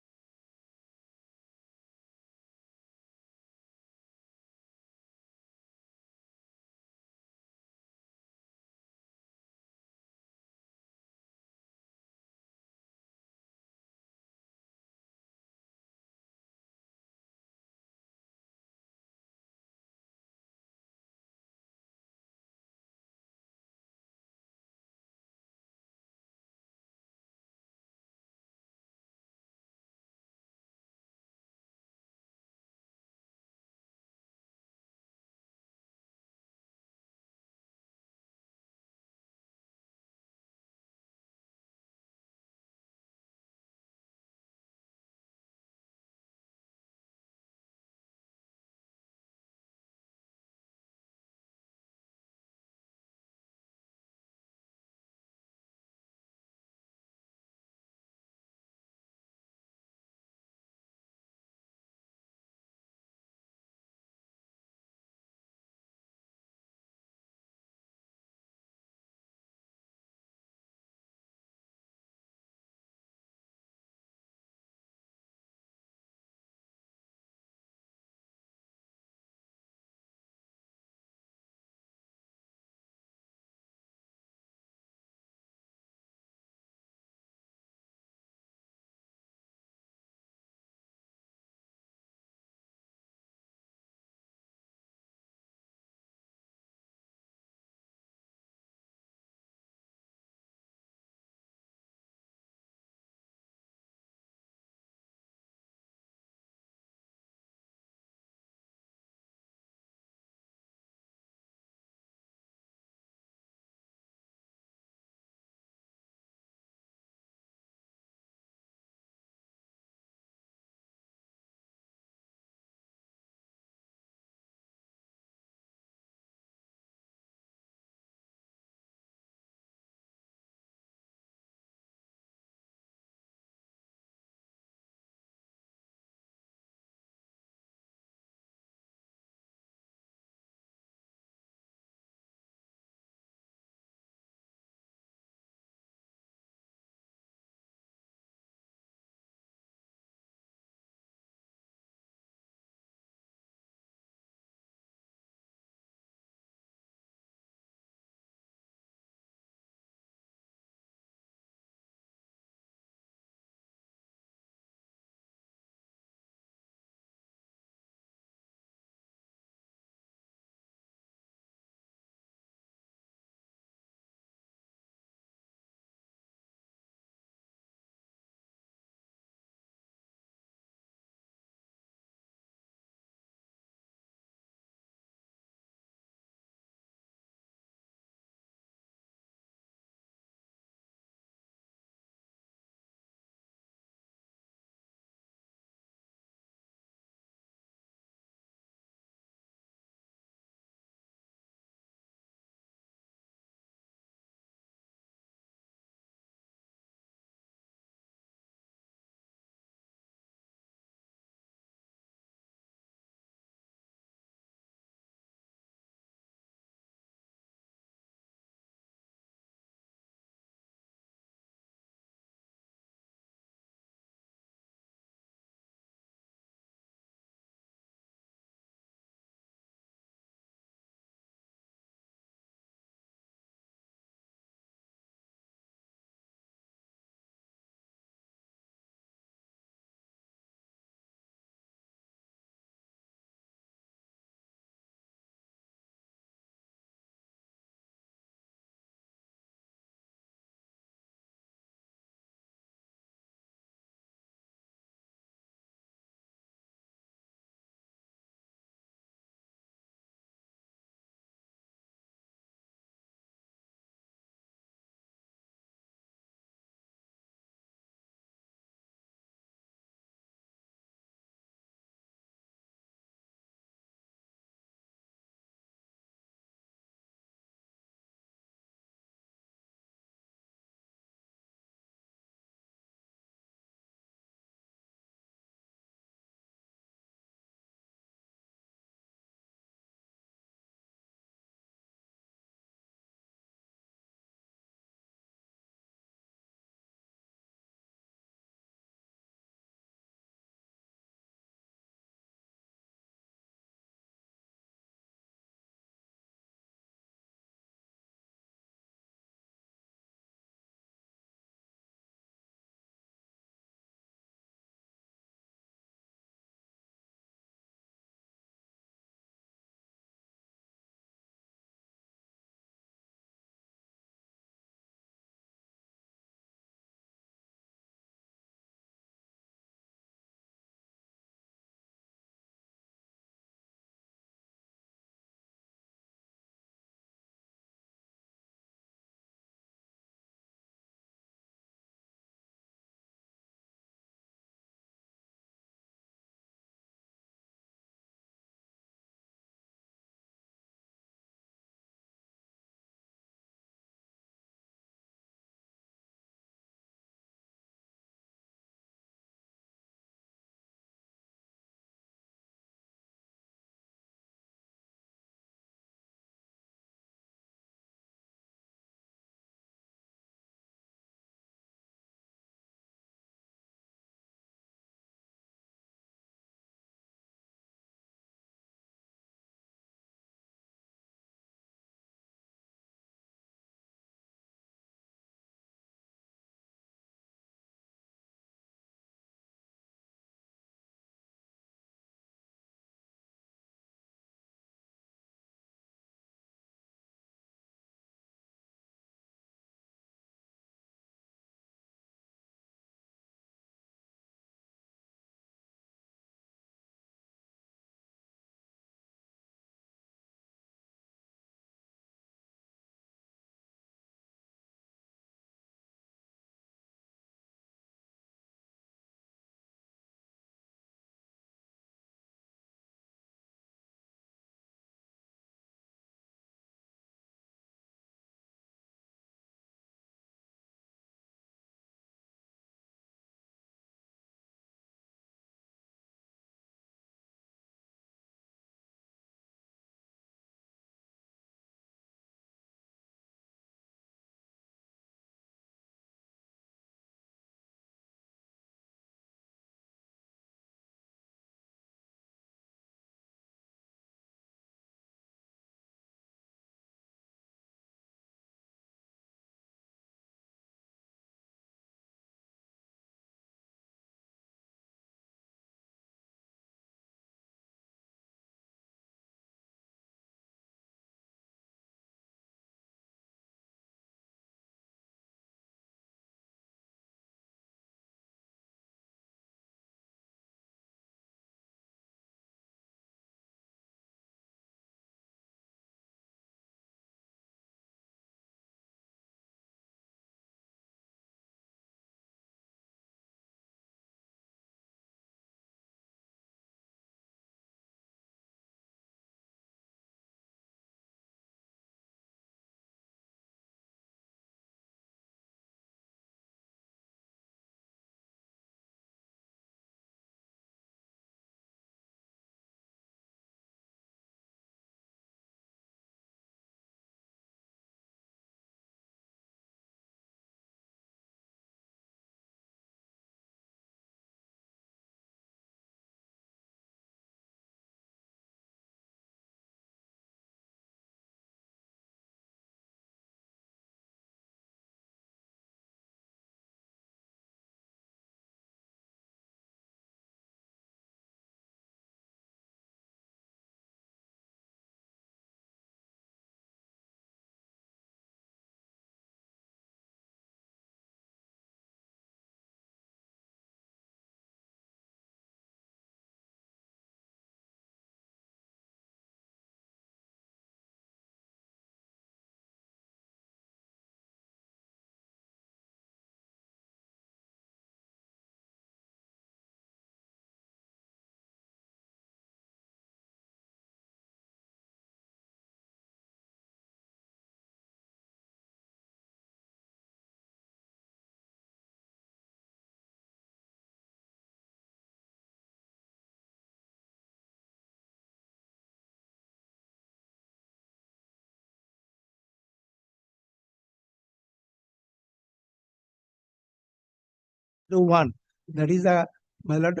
1. That is a, my lord,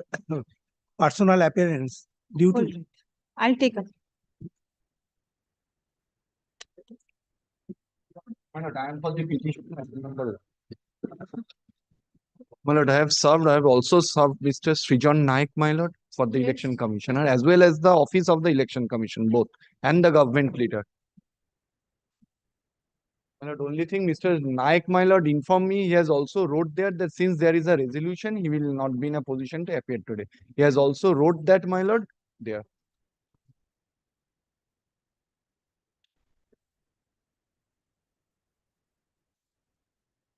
personal appearance due to. Hold it. I'll take up. My lord, I am for the petition. My lord, I have also served Mr. Srijan Naik, my lord, for the election commissioner, as well as the office of the election commission, both, and the government leader. My lord, only thing Mr. Naik, my lord, informed me, he has also wrote there that since there is a resolution, he will not be in a position to appear today. He has also wrote that, my lord, there.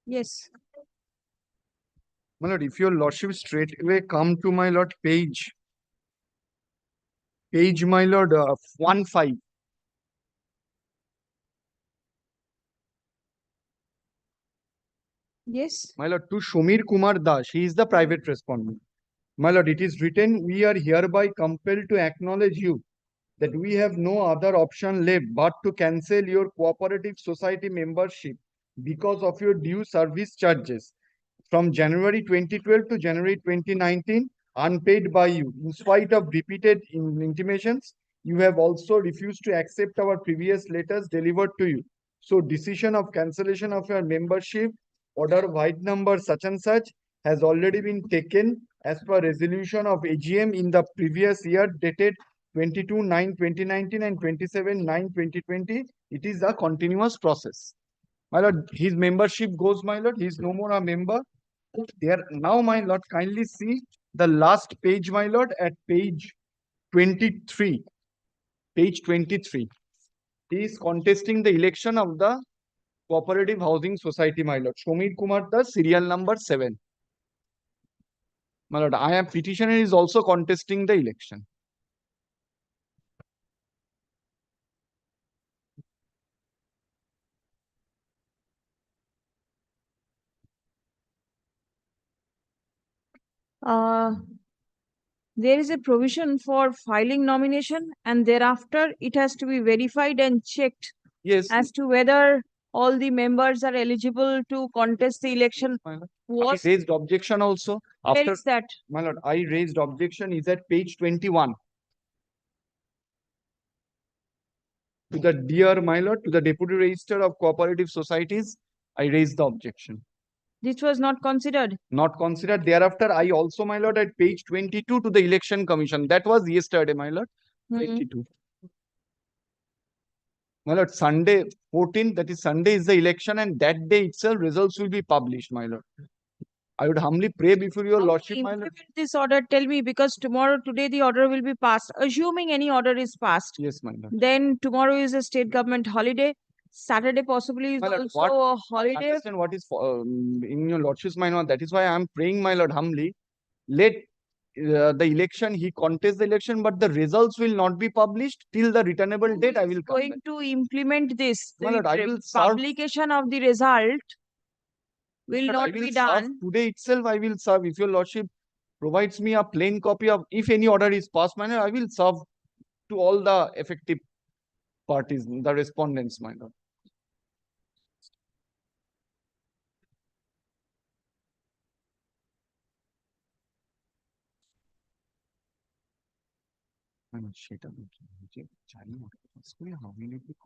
Yes. My lord, if your lordship straight away come to my lord page, my lord, 15. Yes. My lord, to Shumir Kumar Das, he is the private respondent. My lord, it is written, we are hereby compelled to acknowledge you that we have no other option left but to cancel your cooperative society membership because of your due service charges from January 2012 to January 2019, unpaid by you. In spite of repeated intimations, you have also refused to accept our previous letters delivered to you. So decision of cancellation of your membership, order white number such and such, has already been taken as per resolution of AGM in the previous year dated 22/9/2019 and 27/9/2020. It is a continuous process. My lord, his membership goes, my lord. He is no more a member. There now, my lord, kindly see the last page, my lord, at page 23. Page 23. He is contesting the election of the Cooperative Housing Society, my lord. Shomir Kumar, the serial number 7. My lord, I am petitioner is also contesting the election. There is a provision for filing nomination and thereafter it has to be verified and checked as to whether all the members are eligible to contest the election. I Was raised objection also. Where After is that? My lord, I raised objection is at page 21. To the dear, my lord, to the Deputy Register of Cooperative Societies, I raised the objection. This was not considered. Not considered. Thereafter, I also, my lord, at page 22 to the Election Commission. That was yesterday, my lord. 22. My lord, Sunday 14, that is Sunday is the election, and that day itself results will be published, my lord. I would humbly pray before your lordship, my lord. Implement this order, tell me, because today the order will be passed. Assuming any order is passed. Yes, my lord. Then tomorrow is a state government holiday. Saturday possibly is My lord, also a holiday. I understand what is in your lordship's mind. That is why I am praying, my lord, humbly. Let the election, he contests the election, but the results will not be published till the returnable date. I will come Going back. to implement this. My lord, I will Publication of the result will But not I will be serve done. today itself. I will serve. If your lordship provides me a plain copy of, if any order is passed, my lord, I will serve to all the effective parties, the respondents, my lord.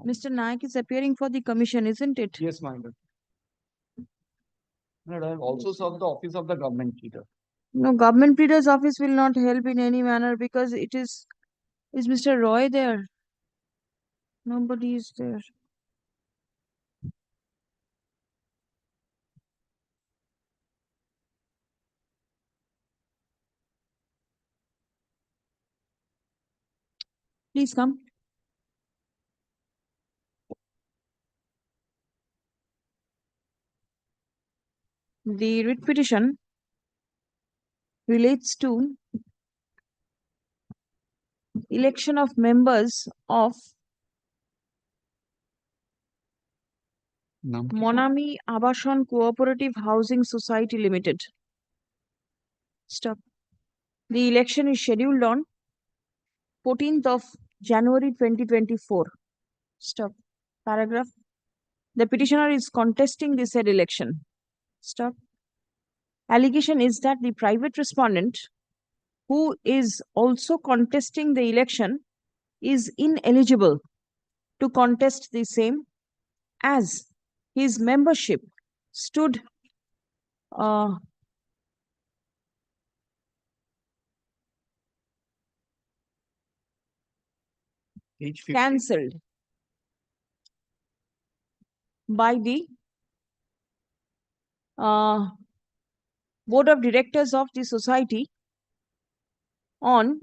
Mr. Naik is appearing for the commission, isn't it? Yes, my lord. I have also served the office of the government leader. No, government leader's office will not help in any manner because it is Mr. Roy there? Nobody is there. Please come. The writ petition relates to election of members of Monami Abashon Cooperative Housing Society Limited. Stop. The election is scheduled on 14th of January 2024. Stop. Paragraph. The petitioner is contesting the said election. Stop. allegation is that the private respondent, who is also contesting the election, is ineligible to contest the same, as his membership stood cancelled by the board of directors of the society on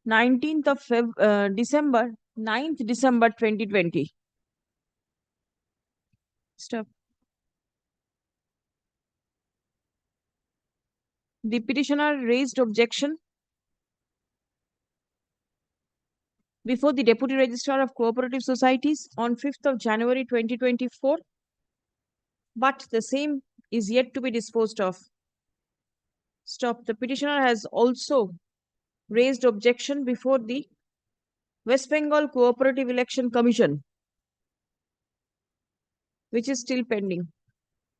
19th of December, 9th December 2020. Stop. The petitioner raised objection before the Deputy Registrar of Cooperative Societies on 5th of January 2024, but the same is yet to be disposed of. Stop. The petitioner has also raised objection before the West Bengal Cooperative Election Commission, which is still pending.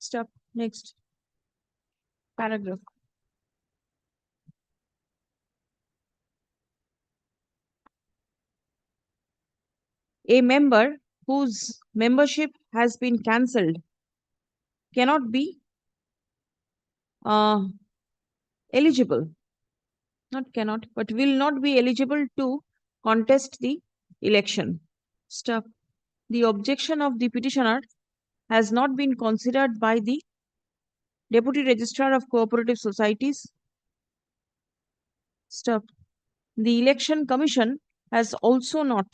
Stop. Next paragraph. A member whose membership has been cancelled cannot be eligible, not cannot, but will not be eligible to contest the election. Stop. The objection of the petitioner has not been considered by the Deputy Registrar of Cooperative Societies. Stop. The Election Commission has also not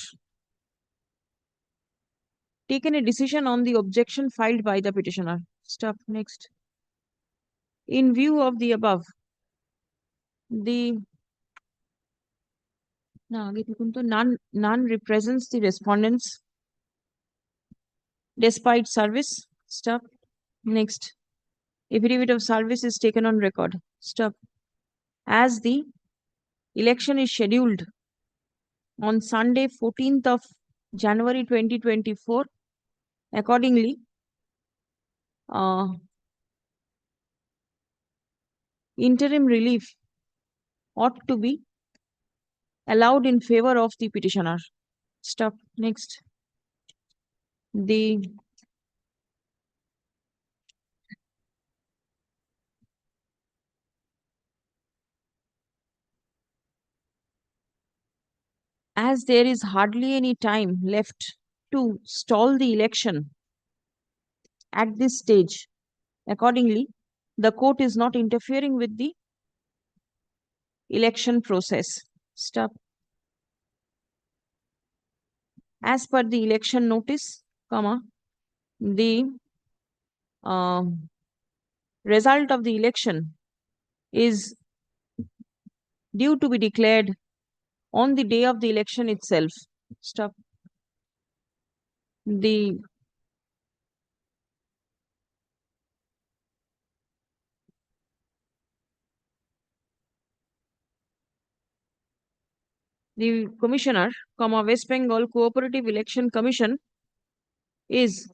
taken a decision on the objection filed by the petitioner. Stop. Next. In view of the above, the none represents the respondents despite service. Stop. Next. Affidavit of service is taken on record. Stop. As the election is scheduled on Sunday, 14th of January 2024, accordingly, interim relief ought to be allowed in favor of the petitioner. Stop. Next. As there is hardly any time left to stall the election at this stage, accordingly, the court is not interfering with the election process. Stop. As per the election notice, the result of the election is due to be declared on the day of the election itself. Stop. The Commissioner, West Bengal Cooperative Election Commission is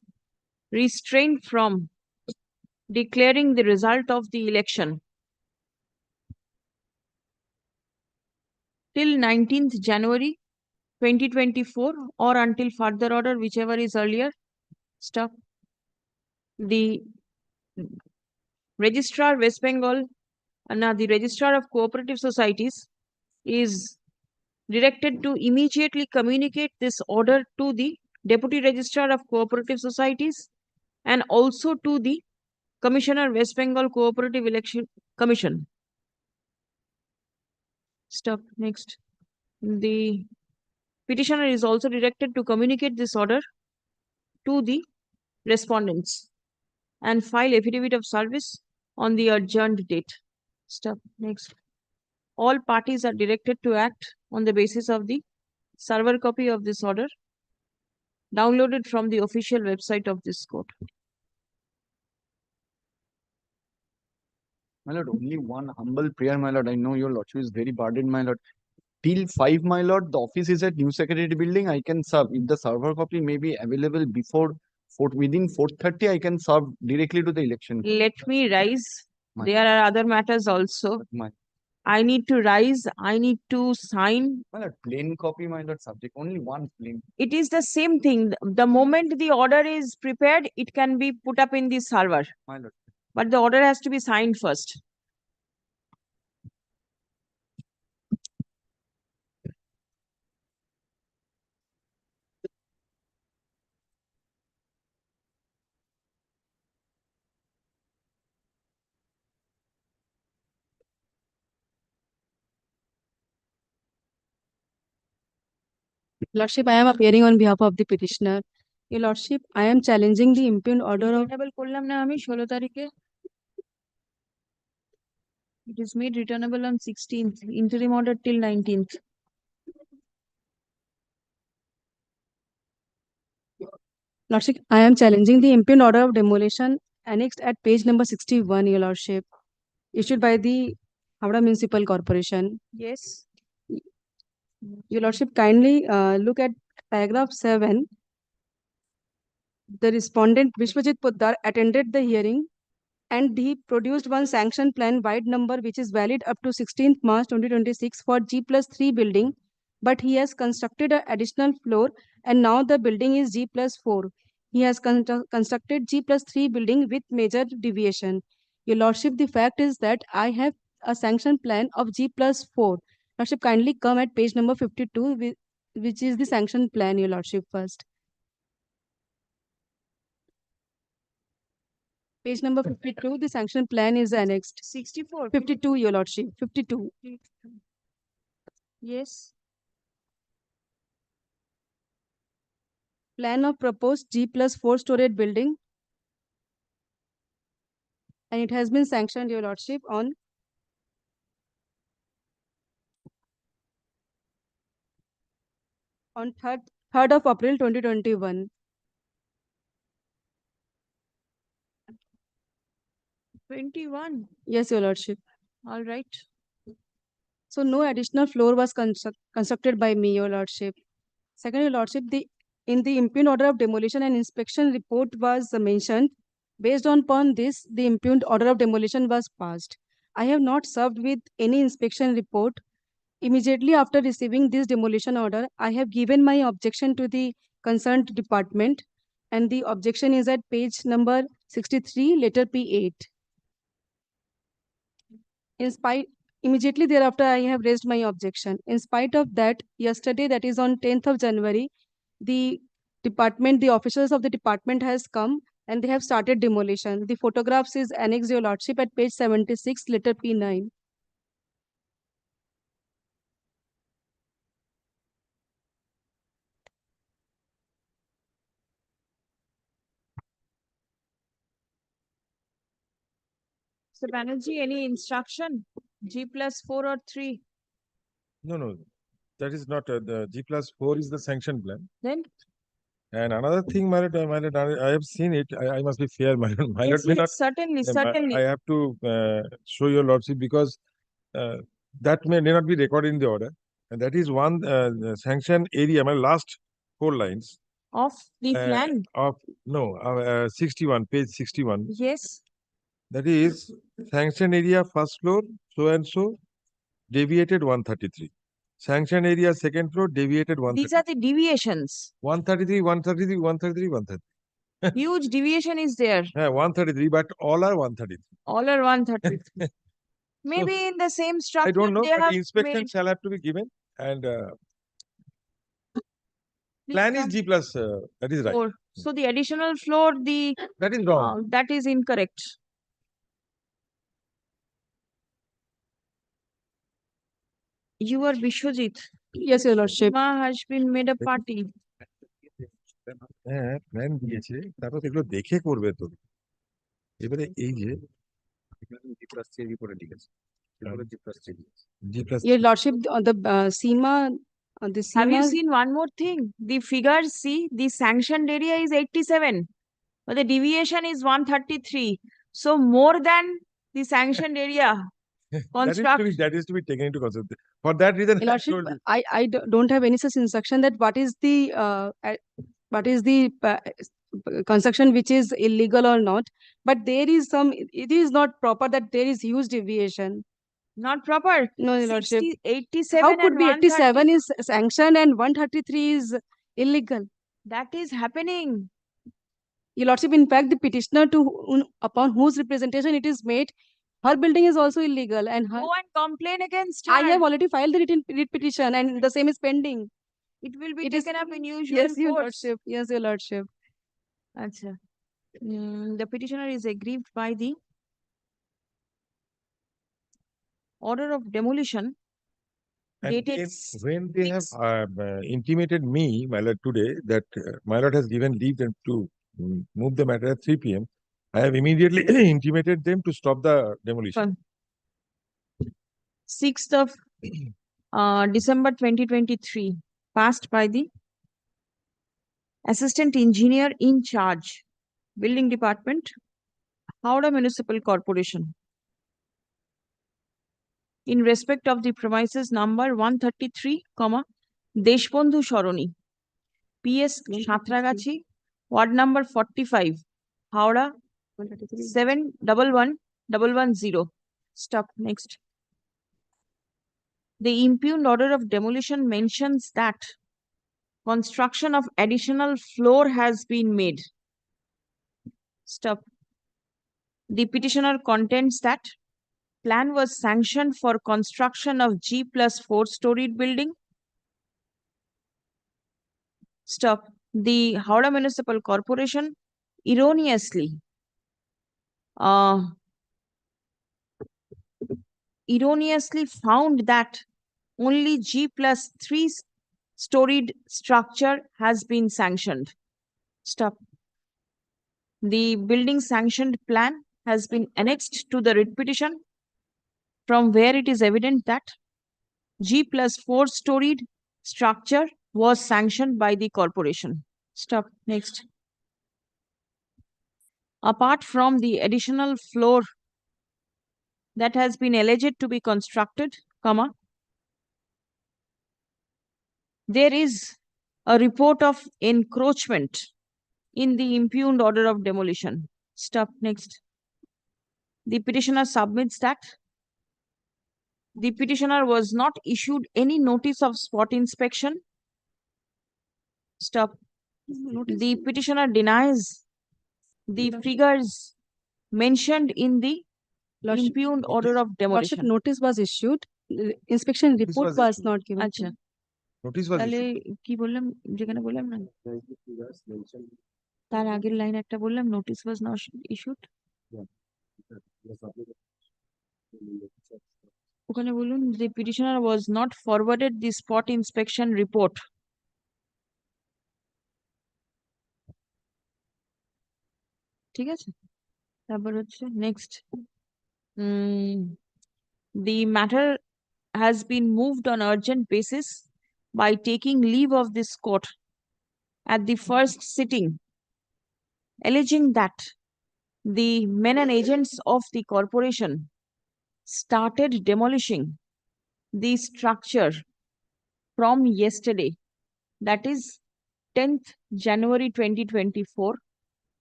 restrained from declaring the result of the election till 19th January 2024 or until further order, whichever is earlier. Stop. The Registrar West Bengal, the Registrar of Cooperative Societies is directed to immediately communicate this order to the Deputy Registrar of Cooperative Societies and also to the Commissioner West Bengal Cooperative Election Commission. Stop. Next. The petitioner is also directed to communicate this order to the respondents and file affidavit of service on the adjourned date. Stop. Next. All parties are directed to act on the basis of the server copy of this order downloaded from the official website of this court. My lord, only one humble prayer, my lord. I know your lordship is very burdened, my lord. Till 5, my lord, the office is at New Secretary Building. I can serve. If the server copy may be available before within 4:30, I can serve directly to the election. Let me rise There are other matters also. I need to rise, I need to sign. My lord, plain copy, my lord, subject, only one plain. It is the same thing. The moment the order is prepared, it can be put up in the server. My lord. But the order has to be signed first. Lordship, I am appearing on behalf of the petitioner. Your Lordship, I am challenging the impugned order of করলাম না আমি 16 তারিখে It is made returnable on 16th, interim order till 19th. Lordship, I am challenging the impugned order of demolition annexed at page number 61, Your Lordship, issued by the Havra Municipal Corporation. Yes. Your Lordship, kindly look at paragraph 7. The respondent Vishwajit Poddar attended the hearing and he produced one sanction plan wide number which is valid up to 16th March 2026 for G+3 building, but he has constructed an additional floor and now the building is G+4. He has constructed G+3 building with major deviation. Your Lordship, the fact is that I have a sanction plan of G+4. Lordship, kindly come at page number 52, which is the sanction plan, Your Lordship, first. Page number 52, the sanction plan is annexed. 64. 52, Your Lordship, 52. Yes. Plan of proposed G+4 storage building. And it has been sanctioned, Your Lordship, on on 3rd of April 2021. Yes, Your Lordship. All right. So no additional floor was constructed by me, Your Lordship. Second, Your Lordship, in the impugned order of demolition and inspection report was mentioned. Based upon this, the impugned order of demolition was passed. I have not served with any inspection report. Immediately after receiving this demolition order, I have given my objection to the concerned department, and the objection is at page number 63, letter P8. Immediately thereafter, I have raised my objection. In spite of that, yesterday, that is on 10th of January, the officials of the department has come and they have started demolition. The photographs is annexed, Your Lordship, at page 76, letter P9. So Banerjee, any instruction? G+4 or 3? No. That is not the G+4 is the sanction plan. Then? And another thing, my lord, I have seen it. I must be fair, my lord. My Yes, lord may yes, certainly, not, certainly. I have to show your lordship because that may not be recorded in the order. And that is one sanction area, my last 4 lines. Of the plan? Of, no, 61, page 61. Yes. That is sanction area first floor, so and so, deviated 133. Sanction area second floor, deviated 133. These are the deviations. 133, 133, 133, 133. Huge deviation is there. Yeah, 133, but all are 133. All are 133. Maybe in the same structure. I don't know, they but have inspection made... shall have to be given. And plan is G+, that is right. 4. So the additional floor, that is wrong. That is incorrect. You are Vishwajit. Yes, Your Lordship. SINHA has been made a party. হ্যাঁ plan দিয়েছে তারপর এগুলো দেখে করবে তো এবারে এই যে Your Lordship, the SINHA, Have you seen one more thing? The figures, see, the sanctioned area is 87, but the deviation is 133. So more than the sanctioned area. that is to be taken into consideration. For that reason, Your Lordship, I don't have any such instruction that what is the construction which is illegal or not, but there is some, it is not proper that there is huge deviation. Not proper. No, Your Lordship. 87 How could and be 87 130. is sanctioned and 133 is illegal? That is happening. Your Lordship, in fact, the petitioner upon whose representation it is made, her building is also illegal, and her, Go and complain against her. I have already filed the writ petition, and the same is pending. It will be It is- taken up in usual Yes, Your courts. Lordship. Yes, Your Lordship. Acha. The petitioner is aggrieved by the order of demolition And dated when they have intimated me, my lord, today that my lord has given leave them to move the matter at 3 p.m., I have immediately intimated them to stop the demolition. 6th of December 2023, passed by the Assistant Engineer in Charge, Building Department, Howrah Municipal Corporation, in respect of the premises number 133, Deshbandhu Sharoni, PS Satragachi, Ward number 45, Howrah 711110. Stop. Next. The impugned order of demolition mentions that construction of additional floor has been made. Stop. The petitioner contends that plan was sanctioned for construction of G plus 4-storied building. Stop. The Howrah Municipal Corporation erroneously found that only G plus 3-storied structure has been sanctioned. Stop. The building sanctioned plan has been annexed to the writ petition, from where it is evident that G plus 4-storied structure was sanctioned by the corporation. Stop. Next. Apart from the additional floor that has been alleged to be constructed, there is a report of encroachment in the impugned order of demolition. Stop. Next. The petitioner submits that the petitioner was not issued any notice of spot inspection. Stop. The petitioner denies the figures mentioned in the impugned order of demolition. Lordship, notice was issued. Inspection report was not given. আচ্ছা Notice was তাহলে issued. কি বললাম, যেখানে বললাম না তার আগের line একটা বললাম, নোটিস ওয়াজ নট ইস্যুড, ওখানে বলুন the petitioner was not forwarded the spot inspection report. ঠিক আছে, তারপর হচ্ছে next, the matter has been moved on urgent basis by taking leave of this court at the first sitting, alleging that the men and agents of the corporation started demolishing the structure from yesterday, that is 10th January 2024.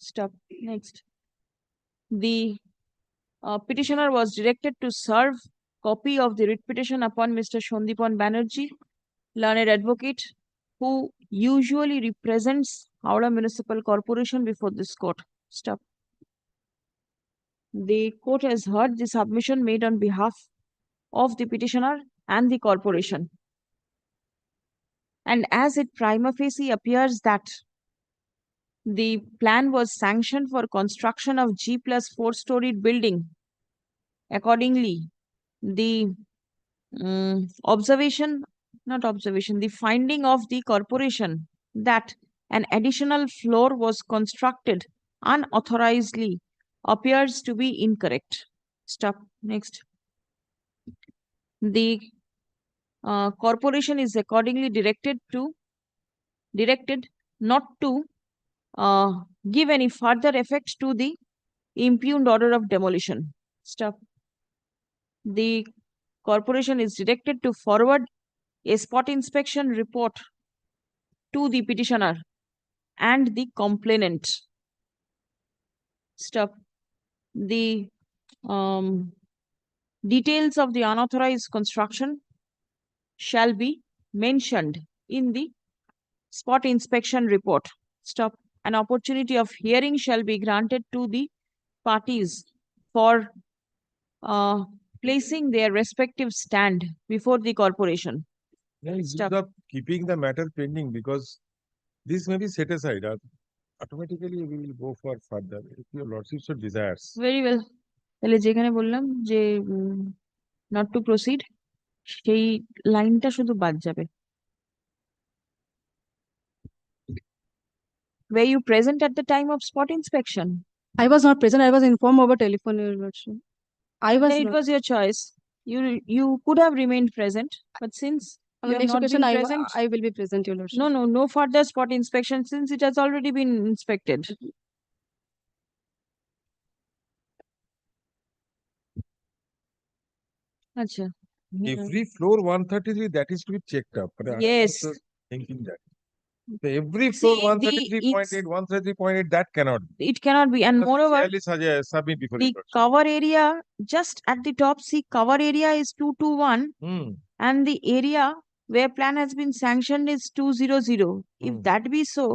Stop. Next. The petitioner was directed to serve copy of the writ petition upon Mr. Shondipan Banerjee, learned advocate, who usually represents Howrah Municipal Corporation before this court. Stop. The court has heard the submission made on behalf of the petitioner and the corporation. And as it prima facie appears that the plan was sanctioned for construction of G plus 4-storied building, accordingly, the the finding of the corporation that an additional floor was constructed unauthorizedly appears to be incorrect. Stop. Next. The corporation is accordingly directed not to give any further effect to the impugned order of demolition. Stop. The corporation is directed to forward a spot inspection report to the petitioner and the complainant. Stop. The details of the unauthorized construction shall be mentioned in the spot inspection report. Stop. An opportunity of hearing shall be granted to the parties for placing their respective stand before the corporation. Instead of keeping the matter pending, because this may be set aside, automatically we will go for further if your lordship so desires. Very well. তাহলে যেখানে বললাম যে not to proceed, সেই লাইনটা শুধু বাদ যাবে। Were you present at the time of spot inspection? I was not present. I was informed over telephone, Your Lordship. I was Then it not. was your choice. You could have remained present, but since On you the have next not occasion, been present, I will be present, Your Lordship. no further spot inspection since it has already been inspected. Acha. Every floor 133 that is to be checked up. But I am Yes. also thinking that. So every floor 133.8, 133.8, that cannot be. It cannot be. And moreover, Fairly submit before the your lordship. cover area just at the top, see, cover area is 221 and the area where plan has been sanctioned is 200. If that be so,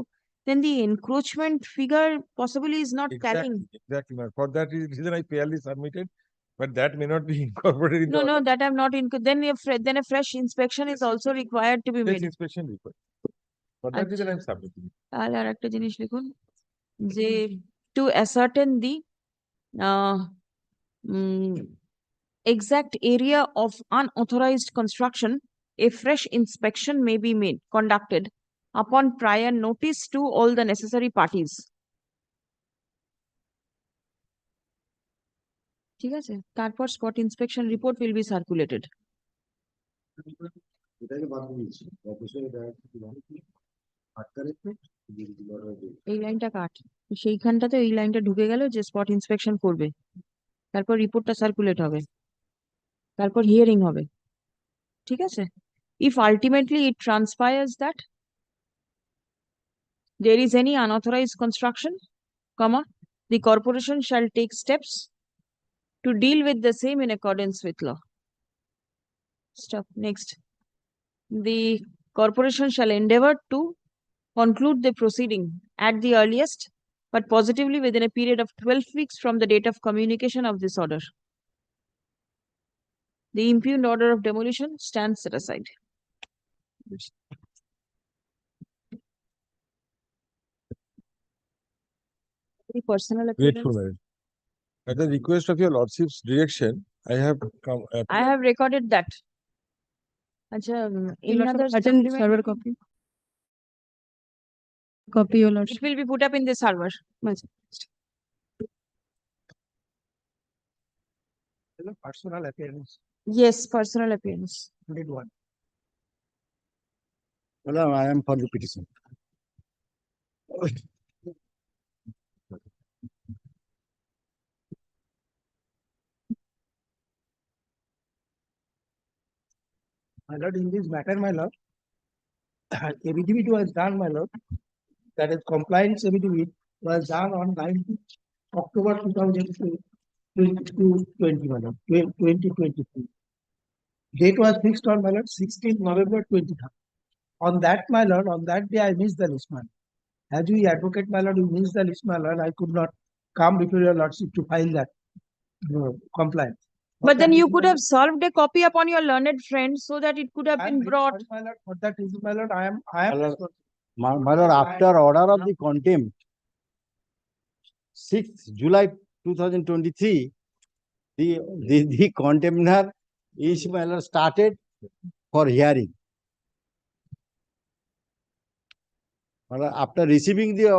then the encroachment figure possibly is not tallying. Exactly, ma'am. For that reason, I fairly submitted, but that may not be incorporated in No, that I'm not in. Then a fresh inspection is also required to be Fresh made. inspection required. For that reason, I'm submitting. তাহলে আর একটা জিনিস লিখুন যে to ascertain the exact area of unauthorized construction, a fresh inspection may be conducted upon prior notice to all the necessary parties. ঠিক আছে, তারপর spot inspection report will be circulated. এই লাইনটা কাট, সেইখানটাতে এই লাইনটা ঢুকে গেল যে স্পট ইন্সপেকশন করবে, তারপর রিপোর্টটা সার্কুলেট হবে, তারপর হিয়ারিং হবে, ঠিক আছে? If ultimately it transpires that there is any unauthorized construction, the corporation shall take steps to deal with the same in accordance with law. Stop. Next. The corporation shall endeavor to conclude the proceeding at the earliest, but positively within a period of 12 weeks from the date of communication of this order. The impugned order of demolition stands set aside. The personal Grateful, appearance. madam. At the request of your lordship's direction, I have come. I have recorded that. Acha, any other Urgent supplement? server copy. Copy, Your Lordship. It will be put up in the server. Personal appearance. Yes, personal appearance. 101. Madam, I am for the petition. My lord, in this matter, my lord, affidavit was done, my lord. That is compliance affidavit was done on 19th October 2020, my lord, 2023. Date was fixed on, my lord, 16th November 23rd. On that, my lord, on that day, I missed the list, my lord. As we advocate, my lord, you missed the list, my lord. I could not come before your lordship to file that compliance. But then you could have solved a copy upon your learned friend so that it could have been brought. My lord, for that reason, my lord, I am. My lord, after order of the contempt, 6th July 2023, the contemptor is, my lord, started for hearing. My lord, after receiving the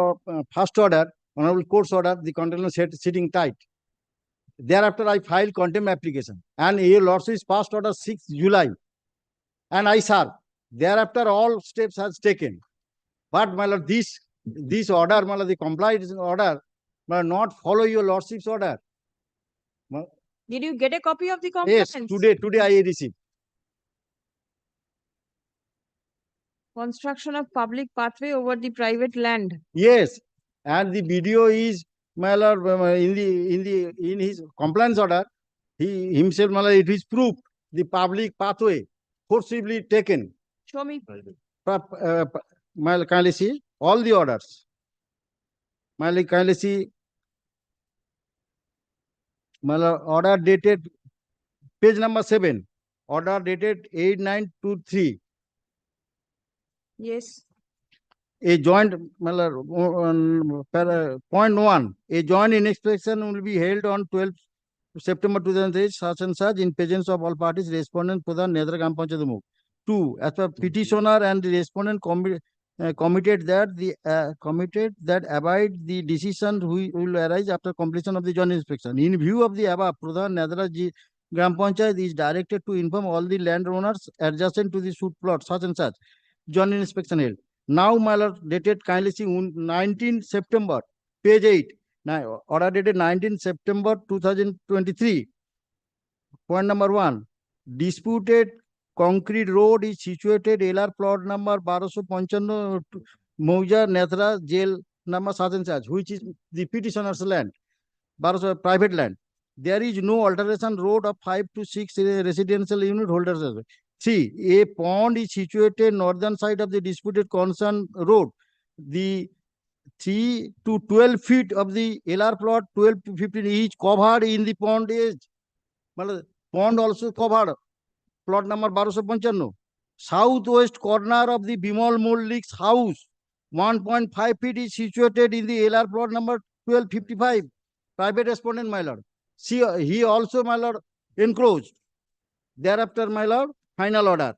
first order, honorable court's order, the contemptor sitting tight. Thereafter, I filed contempt application, and your lordship's passed order 6th July, and I served. Thereafter, all steps has taken. But, my lord, this order, my lord, the compliance order, my lord, not follow your lordship's order. Did you get a copy of the complaint? Yes, today I received. Construction of public pathway over the private land. Yes, and the video is, my lord, in his compliance order, he himself, my lord, it is proof the public pathway forcibly taken. Show me. My lord, kindly see all the orders. My lord, kindly see, my lord, order dated page number 7, order dated 8923. Yes. A joint, point 1, a joint inspection will be held on 12th September 2003, such and such, in presence of all parties, respondent, Pradhan, Nedra Gram Panchayat Mukh. 2, as per petitioner and the respondent committed that abide the decision will arise after completion of the joint inspection. In view of the above, Pradhan, Nedra Gram Panchayat is directed to inform all the landowners adjacent to the suit plot, such and such, joint inspection held. Now, my lord, dated kindly see 19 September, page 8. Now, order dated 19 September 2023. Point number 1. Disputed concrete road is situated LR plot number 1255 Mauja Netra jail number such and such, which is the petitioner's land, private land. There is no alteration road of 5 to 6 residential unit holders. 3. A pond is situated northern side of the disputed concern road. The 3 to 12 feet of the LR plot, 12 to 15 each covered in the pond edge. Pond also covered. Plot number 1255. Southwest corner of the Bimal Mollik's house, 1.5 feet is situated in the LR plot number 1255. Private respondent, my lord. See, he also, my lord, enclosed. Thereafter, my lord, final order.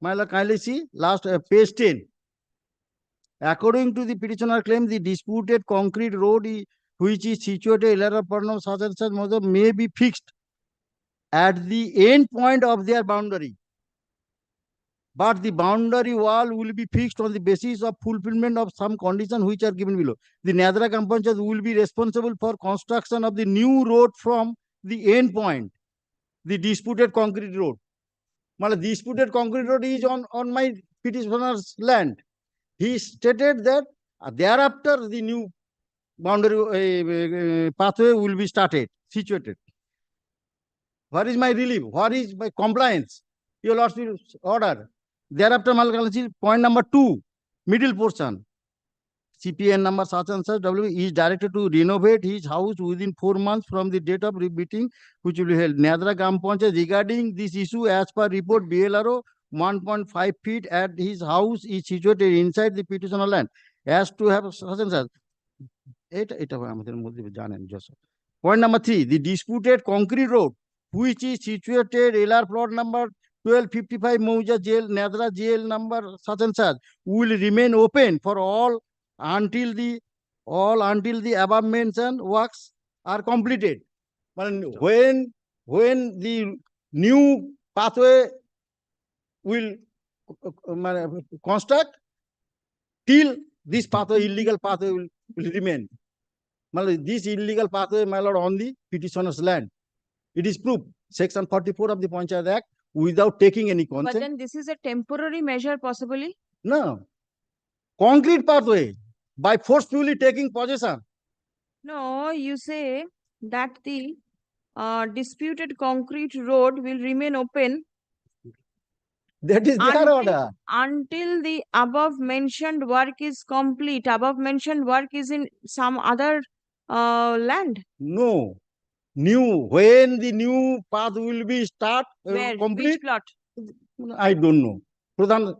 My lord, kindly see last page 10. According to the petitioner claim, the disputed concrete road which is situated in such and such may be fixed at the end point of their boundary. But the boundary wall will be fixed on the basis of fulfillment of some conditions which are given below. The Nadra Gram Panchayat will be responsible for construction of the new road from the end point, the disputed concrete road. The disputed concrete road is on my petitioner's land. He stated that thereafter the new boundary pathway will be started, situated. What is my relief? What is my compliance? Your lordship's order. Thereafter, point number 2, middle portion. CPN number such and such W is directed to renovate his house within 4 months from the date of meeting, which will be held. Nadra Gram Panchayat regarding this issue, as per report BLRO, 1.5 feet at his house is situated inside the petitioner land. As to have such and such. Point number 3, the disputed concrete road, which is situated LR plot number 1255 Mauja jail, Nadra jail number such and such, will remain open for all until the above mentioned works are completed. When the new pathway will construct, till this pathway, illegal pathway will remain. This illegal pathway, my lord, on the petitioner's land. It is proof. Section 44 of the Panchayat Act, without taking any consent. But then this is a temporary measure, possibly? No. Concrete pathway, by forcefully taking possession. No, you say that the disputed concrete road will remain open. That is their order. Until the above mentioned work is complete. Above mentioned work is in some other land. No. When the new path will be Where? complete? Which plot? I don't know. Pradhan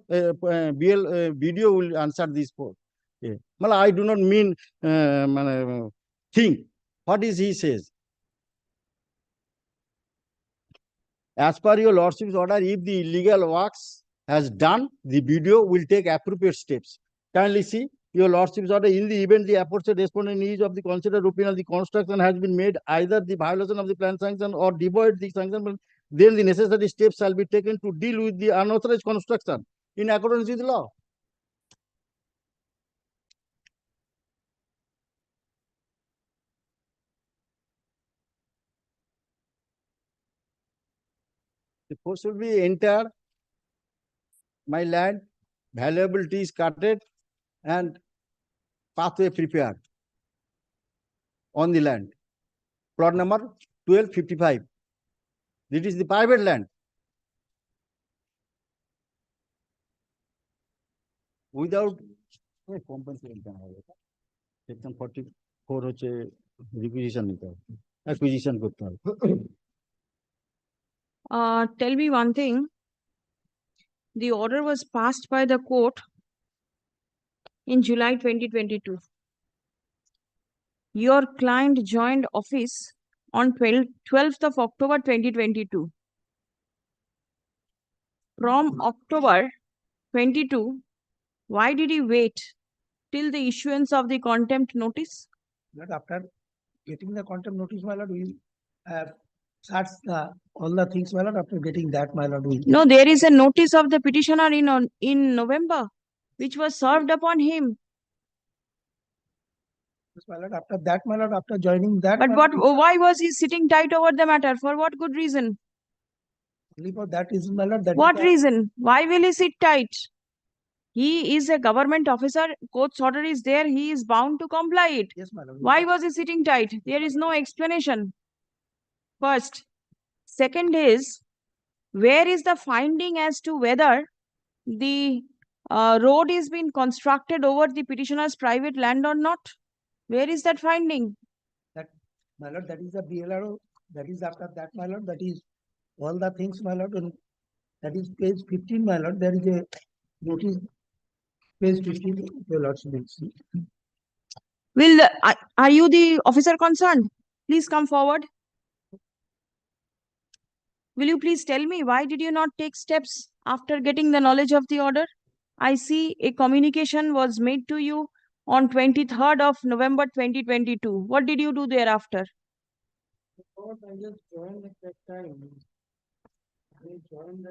video will answer this. I do not mean think. What is he says? As per your lordship's order, if the illegal works has done, the video will take appropriate steps. Kindly see your lordship's order. In the event the aforesaid respondent is of the considered opinion of the construction has been made either the violation of the plan sanction or devoid the sanction, then the necessary steps shall be taken to deal with the unauthorized construction in accordance with the law. The force will be enter my land, valuable trees cutted, and pathway prepared on the land. Plot number 1255. This is the private land. Without compensation, section 44 হচ্ছে requisition নিতে হবে, acquisition করতে হবে। Tell me one thing. The order was passed by the court in July 2022. Your client joined office on 12th of October 2022. From October 22, why did he wait till the issuance of the contempt notice? But after getting the contempt notice, my lord, we have searched all the things, my lord. After getting that, my lord, we No, there is a notice of the petitioner in November, which was served upon him. Yes, my lord, after that, my lord, after joining that. But my what? lord, Why was he sitting tight over the matter? For what good reason? only for that reason, my lord. That is What the- reason? Why will he sit tight? He is a government officer. Court's order is there. He is bound to comply it. Yes, my lord. Why was he sitting tight? There is no explanation. First. Second is, where is the finding as to whether the road is being constructed over the petitioner's private land or not? Where is that finding? That, my lord, that is the BLRO. That is after that, my lord. That is all the things, my lord. And that is page 15, my lord. There is a notice. Page 15, your lordship will see. Are you the officer concerned? Please come forward. Will you please tell me why did you not take steps after getting the knowledge of the order? I see a communication was made to you on 23rd of November 2022. What did you do thereafter? Because I just joined at that time. I joined,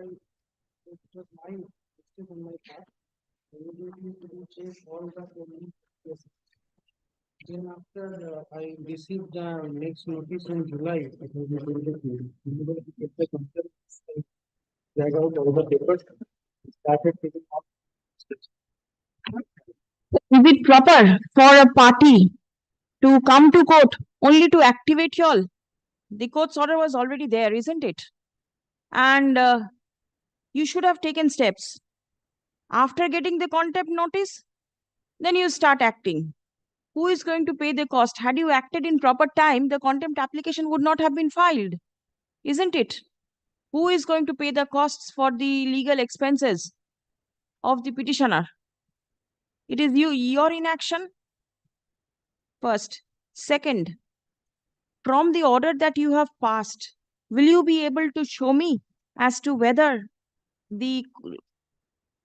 it was my mistake on my part. Immediately to change all the yes. Then after I received the next notice in July, it was drag out all the papers, started taking off. Is it proper for a party to come to court only to activate y'all? The court's order was already there, isn't it? And you should have taken steps. After getting the contempt notice, then you start acting. Who is going to pay the cost? Had you acted in proper time, the contempt application would not have been filed, isn't it? Who is going to pay the costs for the legal expenses of the petitioner? It is your inaction. First. Second, from the order that you have passed, will you be able to show me as to whether the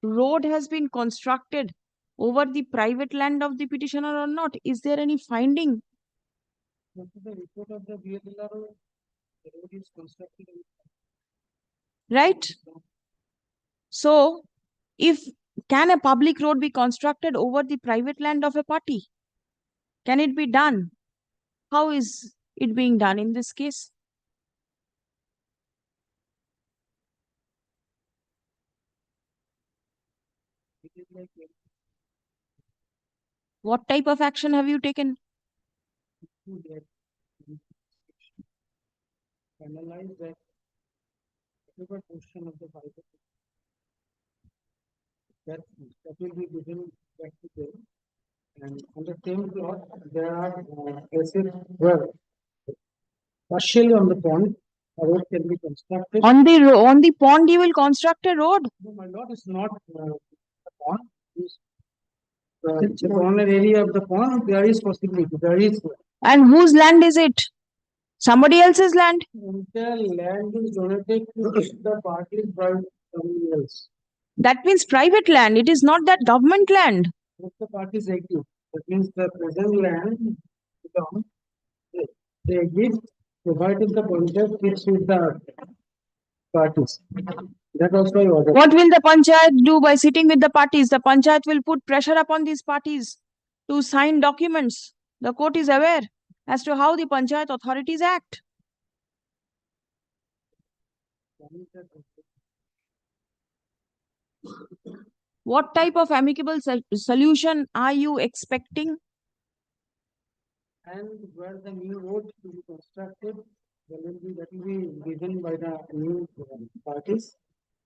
road has been constructed over the private land of the petitioner or not? Is there any finding? The report of the BLRO, the road is constructed. Right? So, can a public road be constructed over the private land of a party? Can it be done? How is it being done in this case? What type of action have you taken? Analyze that whatever portion of the Bible that will be given back to them. And on the same plot, there are cases where partially on the pond, a road can be constructed. On the pond, you will construct a road? No, my lord, it's not the pond. It's the corner area of the pond. There is possibility. There is. And whose land is it? Somebody else's land? The land is donated to the parties by somebody else. That means private land. It is not that government land. If the parties agree, that means the present land belongs. They give, provided the panchayat fits with the parties. That also I order. What will the panchayat do by sitting with the parties? The panchayat will put pressure upon these parties to sign documents. The court is aware as to how the panchayat authorities act. What type of amicable solution are you expecting? And where the new road to be constructed, there will be, that will be given by the new parties.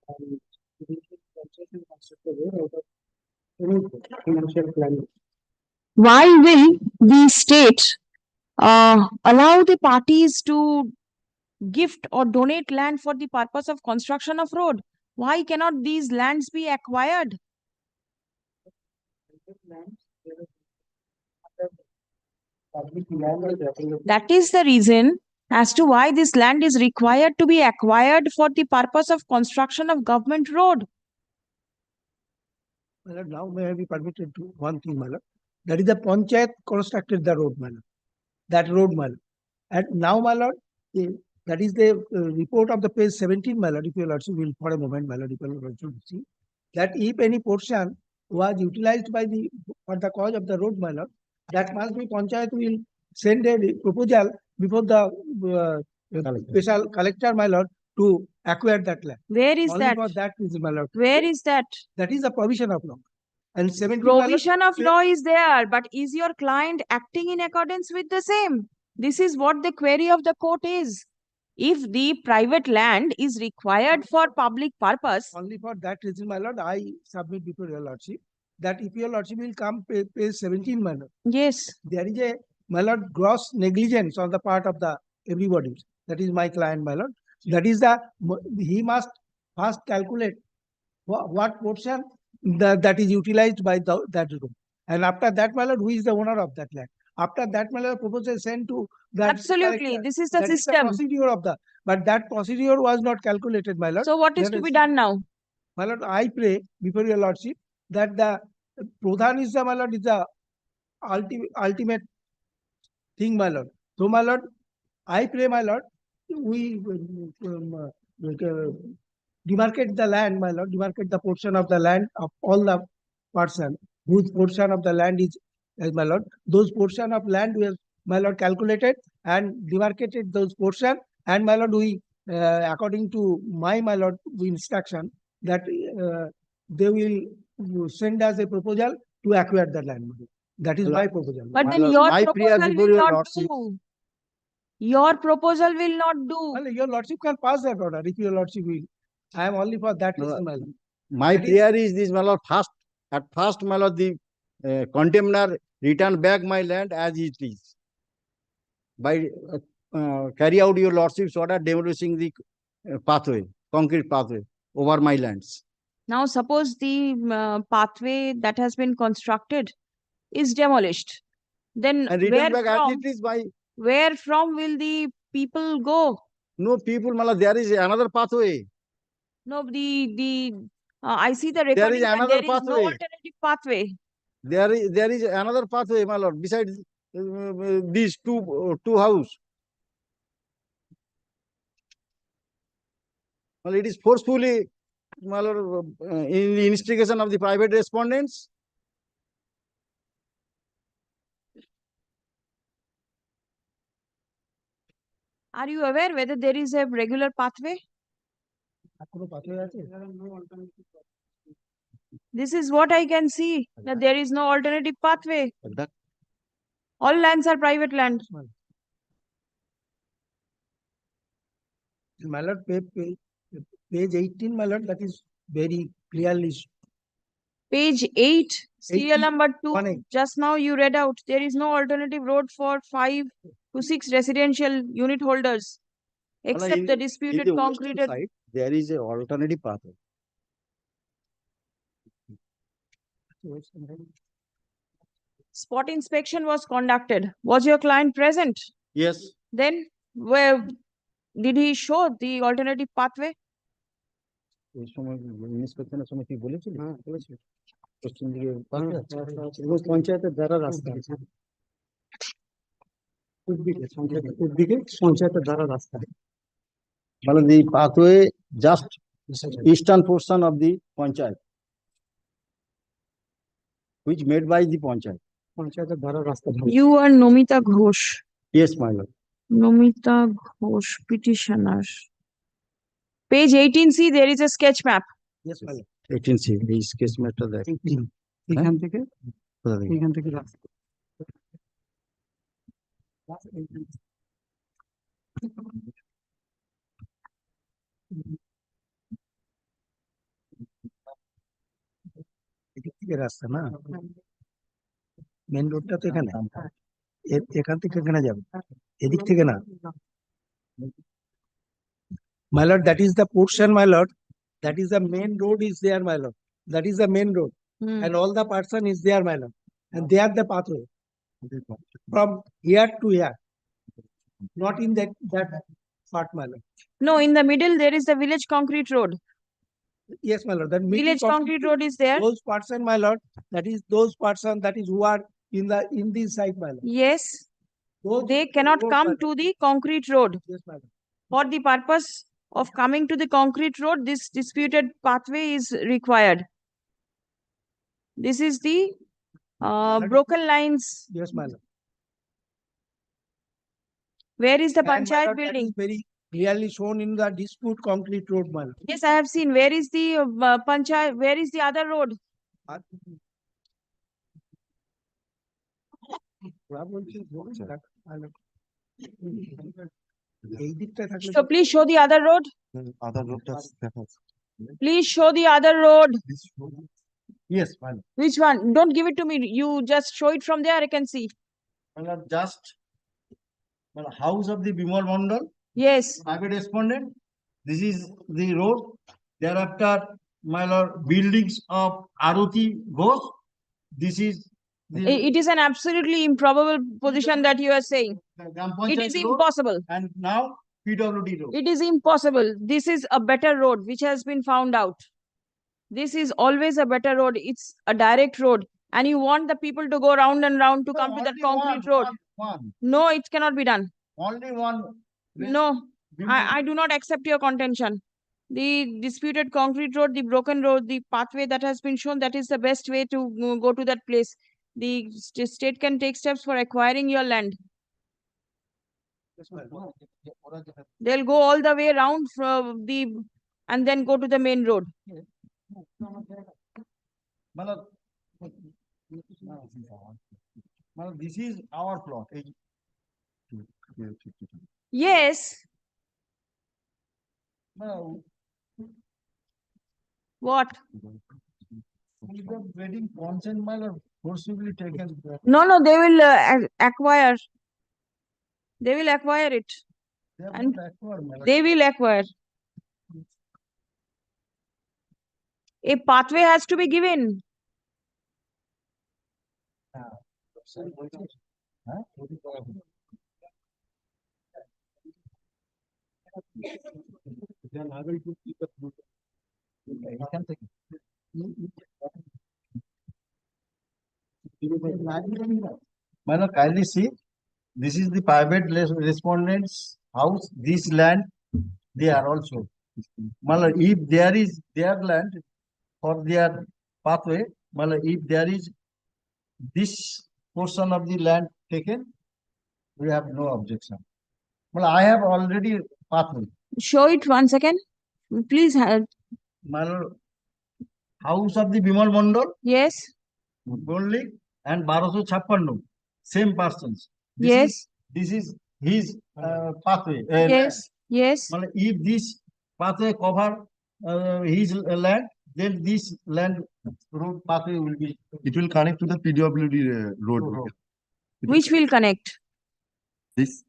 And it will be constructed and constructed way out of any financial planning. Why will the state allow the parties to gift or donate land for the purpose of construction of road? Why cannot these lands be acquired? That is the reason as to why this land is required to be acquired for the purpose of construction of government road. Well, now may I be permitted to one thing, Mala. That is the Panchayat constructed the road, Mala. That road, Mala. And now, my lord, that is the report of the page 17, my lord. If you also will for a moment, my lord, if you also see that if any portion was utilized by the for the cause of the road, my lord, that must be Panchayat will send a proposal before the special collector, my lord, to acquire that land. Where is Only that? for that reason, my lord. Where is that? That is the provision of law. And 17, my lord, Provision of law is there, but is your client acting in accordance with the same? This is what the query of the court is. If the private land is required for public purpose. Only for that reason, my lord, I submit before your lordship that if your lordship will come page 17, my lord. Yes. There is a, my lord, gross negligence on the part of the everybody. That is my client, my lord. That is the, he must first calculate what portion that is utilized by that room. And after that, my lord, who is the owner of that land? After that, my lord, proposal sent to the Absolutely, collector. this is the That system. is the procedure of the, but that procedure was not calculated, my lord. So what is to be done now? My lord, I pray before your lordship that the Pradhan is the, my lord, is the ultimate thing, my lord. So, my lord, I pray, my lord, we demarcate the land, my lord, demarcate the portion of the land of all the person whose portion of the land is, my lord, those portion of land we have, my lord, calculated and demarcated those portion, and my lord, we according to my lord instruction that they will send us a proposal to acquire the land. That is my proposal. But then your proposal will not do. Your proposal will not do. Well, your lordship can pass that order if your lordship will. I am only for that reason, my lord. My prayer is this, my lord, at first, my lord, the contemner return back my land as it is. By carry out your lordship's order demolishing the pathway, concrete pathway over my lands. Now suppose the pathway that has been constructed is demolished. Then And return back as it is by... Where from will the people go? No people, my lord, there is another pathway. No, I see the recording. There is another there is no pathway. alternative pathway. There is another pathway, my lord, besides these two houses. Well, it is forcefully, my lord, in the instigation of the private respondents. Are you aware whether there is a regular pathway? This is what I can see, that there is no alternative pathway. All lands are private land. My lord, page 18, my lord, that is very clearly. Page 8, serial number 2. Just now you read out, there is no alternative road for 5 to 6 residential unit holders, except the disputed concreted. Side, there is an alternative pathway. Spot inspection was conducted. Was your client present? Yes. Then where did he show the alternative pathway? পঞ্চায়েতের দ্বারা রাস্তা আছে পঞ্চায়েতের দ্বারা রাস্তা Well, the pathway just eastern portion of the panchayat, which made by the panchayat. পঞ্চায়েতের দ্বারা রাস্তা You are Nomita Ghosh. Yes, my lord. Nomita Ghosh, petitioner. Page 18C, there is a sketch map. Yes, my lord. 18C, এই sketch map টা দেখ। এখান থেকে কোথা থেকে? এখান থেকে রাস্তা। এদিক থেকে রাস্তা না মেন রোডটা তো এখানে এখান থেকে এখানে যাবে এদিক থেকে না my lord that is the portion my lord that is the main road is there my lord that is the main road and all the person is there my lord and they are the pathway from here to here not in that part my lord. No, in the middle, there is the village concrete road. Yes, my lord. That Village concrete road is there. Those person, my lord, that is those person that is who are in this side, my lord. Yes. They cannot road, come my to the concrete road. Yes, my lord. For the purpose of coming to the concrete road, this disputed pathway is required. This is the broken lines. Yes, my lord. Where is the And, my panchayat lord, that building? is very clearly shown in the dispute concrete road, my lord. Yes, I have seen. Where is the panchayat? Where is the other road? So please show the other road. Other road Please show the other road. Yes, my lord. Which one? Don't give it to me. You just show it from there. I can see. My lord, just house of the Bimal Mondal. Yes. Private respondent. This is the road. Thereafter, my lord, buildings of Aruti Ghosh. This is the It is an absolutely improbable position that you are saying. It is road, impossible. and now PWD road. It is impossible. This is a better road which has been found out. This is always a better road. It's a direct road. And you want the people to go round and round to come to that concrete road. One. No, it cannot be done. Only one. No, I do not accept your contention. The disputed concrete road, the broken road, the pathway that has been shown, that is the best way to go to that place. The state can take steps for acquiring your land. They'll go all the way around from and then go to the main road. Malad, this is our plot. Yes. What? Wedding consent, my lord, forcibly taken. No, they will acquire. They will acquire it. And they will acquire. A pathway has to be given. My lord, kindly see, this is the private respondent's house. This land, they are also. My lord, if there is their land for their pathway, my lord, if there is this portion of the land taken, we have no objection. Well, I have already pathway. Show it 1 second. Please. My lord, house of the Bimal Mondal. Yes. Only and 1256, same persons. Yes. This is his pathway. Yes. Yes. Well, if this pathway cover his land, then this land road pathway will be. It will connect to the PWD road. Which will connect? This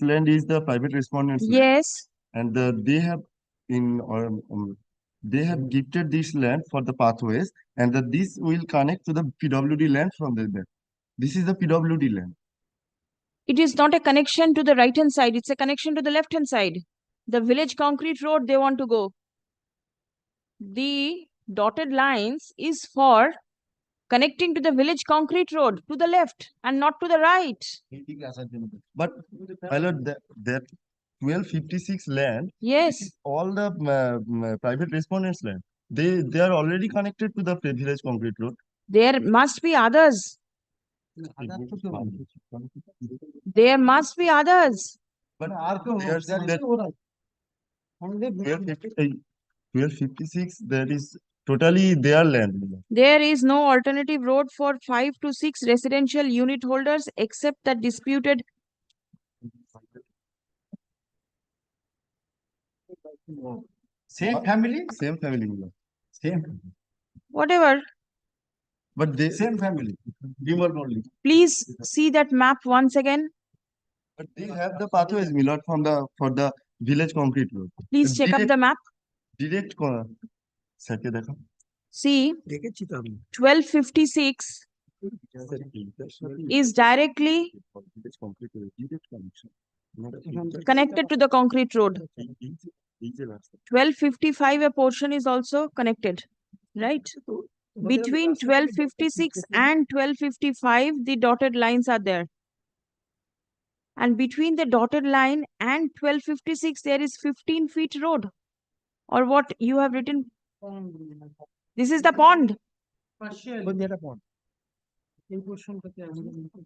land is the private respondents. Yes. And they have they have gifted this land for the pathways, and this will connect to the PWD land from there. This is the PWD land. It is not a connection to the right hand side. It's a connection to the left hand side. The village concrete road they want to go. The dotted lines is for connecting to the village concrete road to the left and not to the right. But my lord, that 1256 land, yes, all the private respondents land. They are already connected to the village concrete road. There must be others. There must be others. But they are saying that 1256, that is totally their land. There is no alternative road for 5 to 6 residential unit holders except the disputed. Same family? Same family. Same. Whatever. But they same family. Vimal only. Please see that map once again. But they have the pathways, Milord, from the for the village concrete road. Please check up the map. Direct circuit देखो. See, দেখেছি তো আমি 1256 is directly connected to the concrete road. 1255, a portion is also connected, right? Between 1256 and 1255, the dotted lines are there. And between the dotted line and 1256, there is 15 feet road. Or what you have written? This is the pond. এই পোর্শনটাতে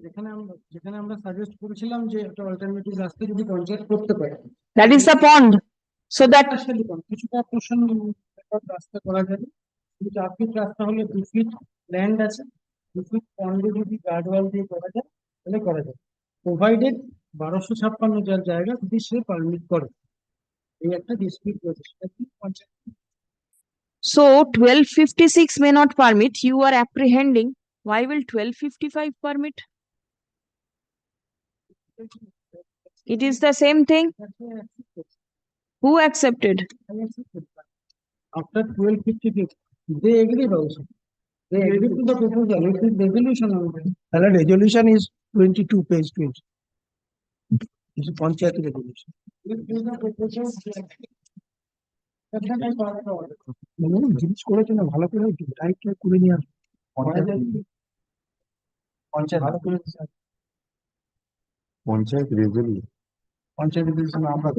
যেখানে আমরা suggest করেছিলাম যে একটা alternative রাস্তা যদি পঞ্চায়েত করতে পারে, that is the pond, so that কিছুটা পোর্শন রাস্তা করা যাবে। কিন্তু 4 ফিট রাস্তা হলে 2 ফিট ল্যান্ড আছে, 2 ফিট পন্ডে যদি গার্ডওয়াল দিয়ে করা যায় তাহলে করা যাবে, প্রোভাইডেড 1256 যার জায়গা যদি সে পারমিট করে। এই একটা ডিসপিউট রয়েছে, সেটা কি panchayat. So 1256 may not permit, you are apprehending. Why will 1255 permit? It is the same thing. Who accepted? After 1256, they agreed also. They agreed to the proposal. It is resolution only. The resolution is 22, page 20. This is Panchayat resolution. জিনিস করেছে না ভালো করে tight করে নিয়ে আসবে পঞ্চায়েত ভালো করে পঞ্চায়েত রেজলিউশন আমরা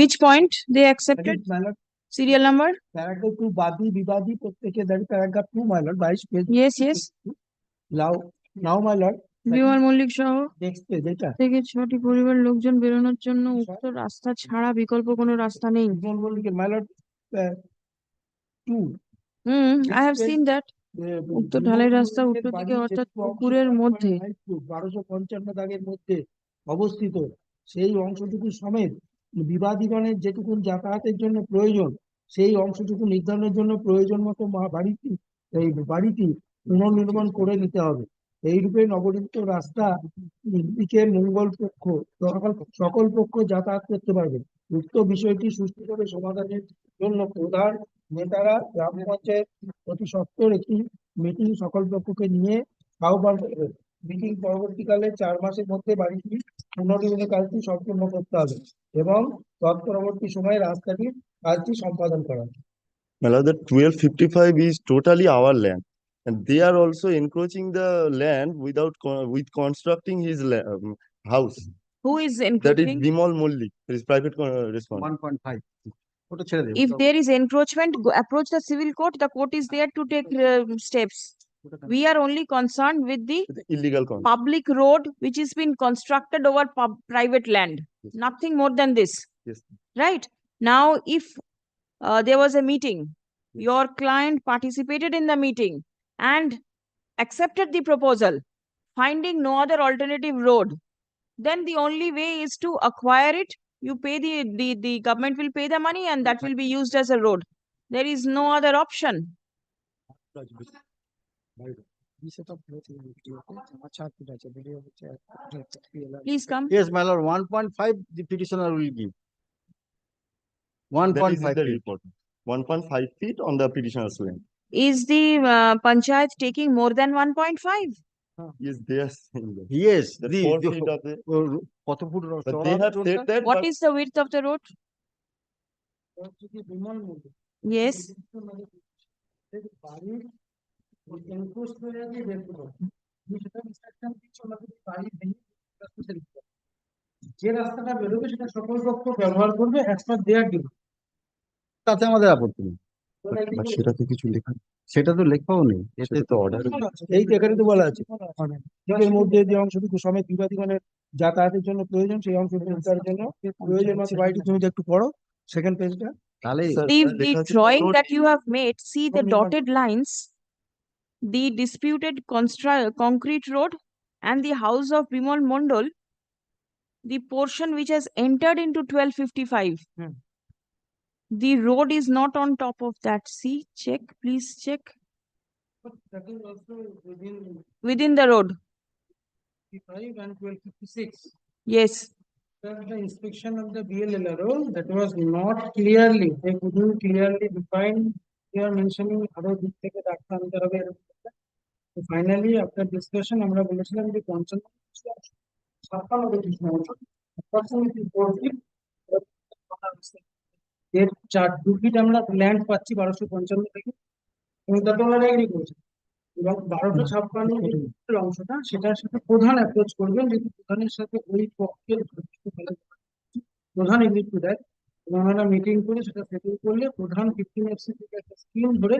Which point they accepted? Serial number? Paragraph 2 বাদী বিবাদী প্রত্যেকে দাঁড়িয়ে paragraph 2 my lord 22 page. Yes, yes. Now my lord Bimal Mallick সহ next page এটা থেকে 6টি পরিবার লোকজন বেরোনোর জন্য উক্ত রাস্তা ছাড়া বিকল্প কোনো রাস্তা নেই। Bimal Mallick my lord 2 I have seen that. উক্ত ঢালাই রাস্তা উত্তর দিকে অর্থাৎ পুকুরের মধ্যে 1255 দাগের মধ্যে অবস্থিত সেই অংশটুকু সমেত বিবাদীগণের যেটুকু যাতায়াতের জন্য প্রয়োজন সেই অংশটুকু নির্ধারণের জন্য প্রয়োজন মতো বাড়িটি পুনর্নির্মাণ করে নিতে হবে। এই রূপে নবনির্মিত রাস্তা দিকে মঙ্গল পক্ষ সকল পক্ষ যাতায়াত করতে পারবে। উক্ত বিষয়টি সুষ্ঠুভাবে সমাধানের জন্য প্রধান নেতারা গ্রাম পঞ্চায়েত অতি সত্বর একটি মিটিং সকল পক্ষকে নিয়ে আহ্বান করবে। মিটিং পরবর্তীকালে 4 মাসের মধ্যে বাড়িটি পুনর্নির্মাণের কাজটি সম্পূর্ণ করতে হবে এবং তৎপরবর্তী সময়ে রাস্তাটির কাজটি সম্পাদন করা। Well, the 1255 is totally our land, and they are also encroaching the land with constructing his house. Who is That is encroaching? Vimal Mullik, his private respondent. 1.5 If there is encroachment, approach the civil court. The court is there to take steps. We are only concerned with the Illegal public road which is been constructed over private land. Yes. Nothing more than this. Yes. Right? Now, if there was a meeting, your client participated in the meeting and accepted the proposal, finding no other alternative road, then the only way is to acquire it. You pay the government will pay the money and that will be used as a road. There is no other option. Please come. Yes, my lord, 1.5 the petitioner will give. That is 1.5 the feet. report. 1.5 feet on the petitioner's land. Is the panchayat taking more than 1.5? Yes, they are saying that. Yes, The the 4 feet of the. কত foot But they have said that. What but is the width of the road? Yes. যে রাস্তাটা বেরোবে সেটা সকল পক্ষ ব্যবহার করবে as per their demand। তাতে আমাদের আপত্তি নেই। সেটাতে কিছু লেখা, সেটা তো লেখাও নেই, এতে তো অর্ডার। এই তো এখানে তো বলা আছে এর মধ্যে যে অংশটুকু সমেত বিবাদী মানে যাতায়াতের জন্য প্রয়োজন সেই অংশটুকু উদ্ধারের জন্য প্রয়োজন মতো বাড়িটি তুমি একটু পড়ো সেকেন্ড পেজটা। তাহলে The drawing that you have made, see the dotted lines, the disputed concrete road and the house of Bimal Mondal, the portion which has entered into 1255. The road is not on top of that. See, check, please check. But that is also Within the road. 55 and 1256. Yes. That the inspection of the BLLRO, that was not clearly, they couldn't clearly define, they are mentioning আরো দিক থেকে doctor আনতে হবে। So finally, after discussion, আমরা বলেছিলাম যে 55 এর 2 fit আমরা ল্যান্ড পাচ্ছি 1255 থেকে, এবং তাতে ওনারা এগ্রি করেছে। এবং 1256 অংশটা সেটার সাথে প্রধান অ্যাপ্রোচ করবেন, যদি প্রধানের সাথে ওই পক্ষের প্রধান এগ্রি টু দেয়, এবং ওনারা মিটিং করে সেটা সেটেল করলে প্রধান 15FC থেকে একটা স্কিম ধরে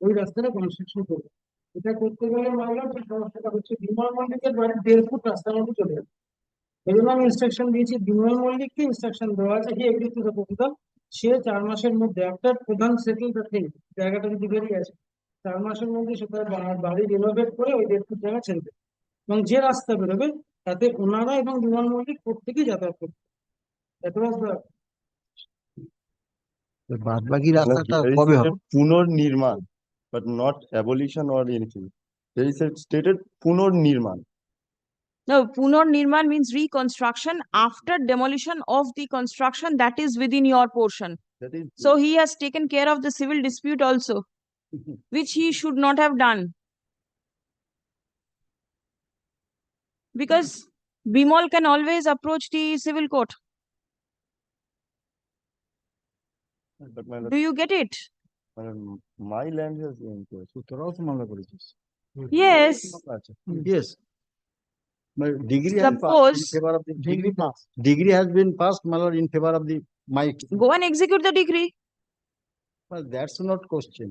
ওই রাস্তাটা কনস্ট্রাকশন করবে। এটা করতে গেলে মানলাম যে সমস্যাটা হচ্ছে বিমল মল্লিকের বাড়ি 1.5 ফুট রাস্তার মধ্যে চলে যাবে। এই জন্য আমি ইনস্ট্রাকশন দিয়েছি, বিমল মল্লিককে ইনস্ট্রাকশন দেওয়া আছে, হি এগ্রি টু দ্য প্রপোজাল। সে 4 মাসের মধ্যে একটা প্রধান সেটেল দ্য থিং, জায়গাটা যদি বেরিয়ে আছে 4 মাসের মধ্যে সেটা বাড়ি রিনোভেট করে ওই 1.5 ফুট জায়গা ছেড়ে দেবে, এবং যে রাস্তা বেরোবে তাতে ওনারা এবং বিমল মল্লিক প্রত্যেকেই যাতায়াত করবে। বাদ বাকি রাস্তাটা কবে হবে? পুনর্নির্মাণ, but not abolition or anything. There is stated পুনর্নির্মাণ. No, Punarnirman means reconstruction after demolition of the construction that is within your portion. That is So he has taken care of the civil dispute also, which he should not have done. Because Bimal can always approach the civil court. but my Do you get it? my land has been তোরাও তো মামলা করেছিস। Yes. Yes. My degree has passed in Suppose favor of the degree has been passed, my lord, in favor of the my. go and execute the decree. Well, that's not question.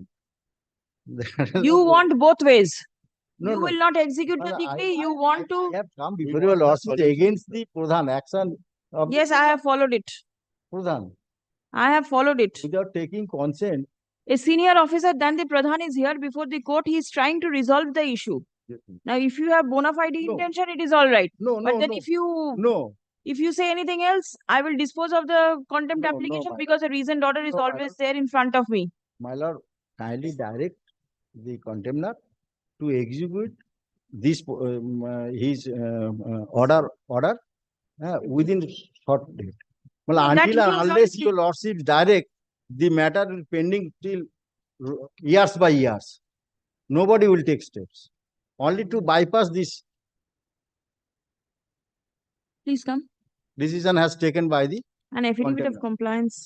You want both ways. No, You no. will not execute the decree. You want to. I have come before your lordship against the Pradhan action of Yes, I have followed it. Pradhan I have followed it. without taking consent. A senior officer than the Pradhan is here before the court. He is trying to resolve the issue. Now, if you have bona fide intention, it is all right. No, But no, then no. if you say anything else, I will dispose of the contempt No, application, no, because a reasoned order is No, always there in front of me. My lord, kindly direct the contemner to execute this his order within short date. Well, No, that until he and has unless already- your lordship direct, the matter is pending till years by years. Nobody will take steps. Only to bypass this Please come. decision has taken by the An affidavit of contemner. compliance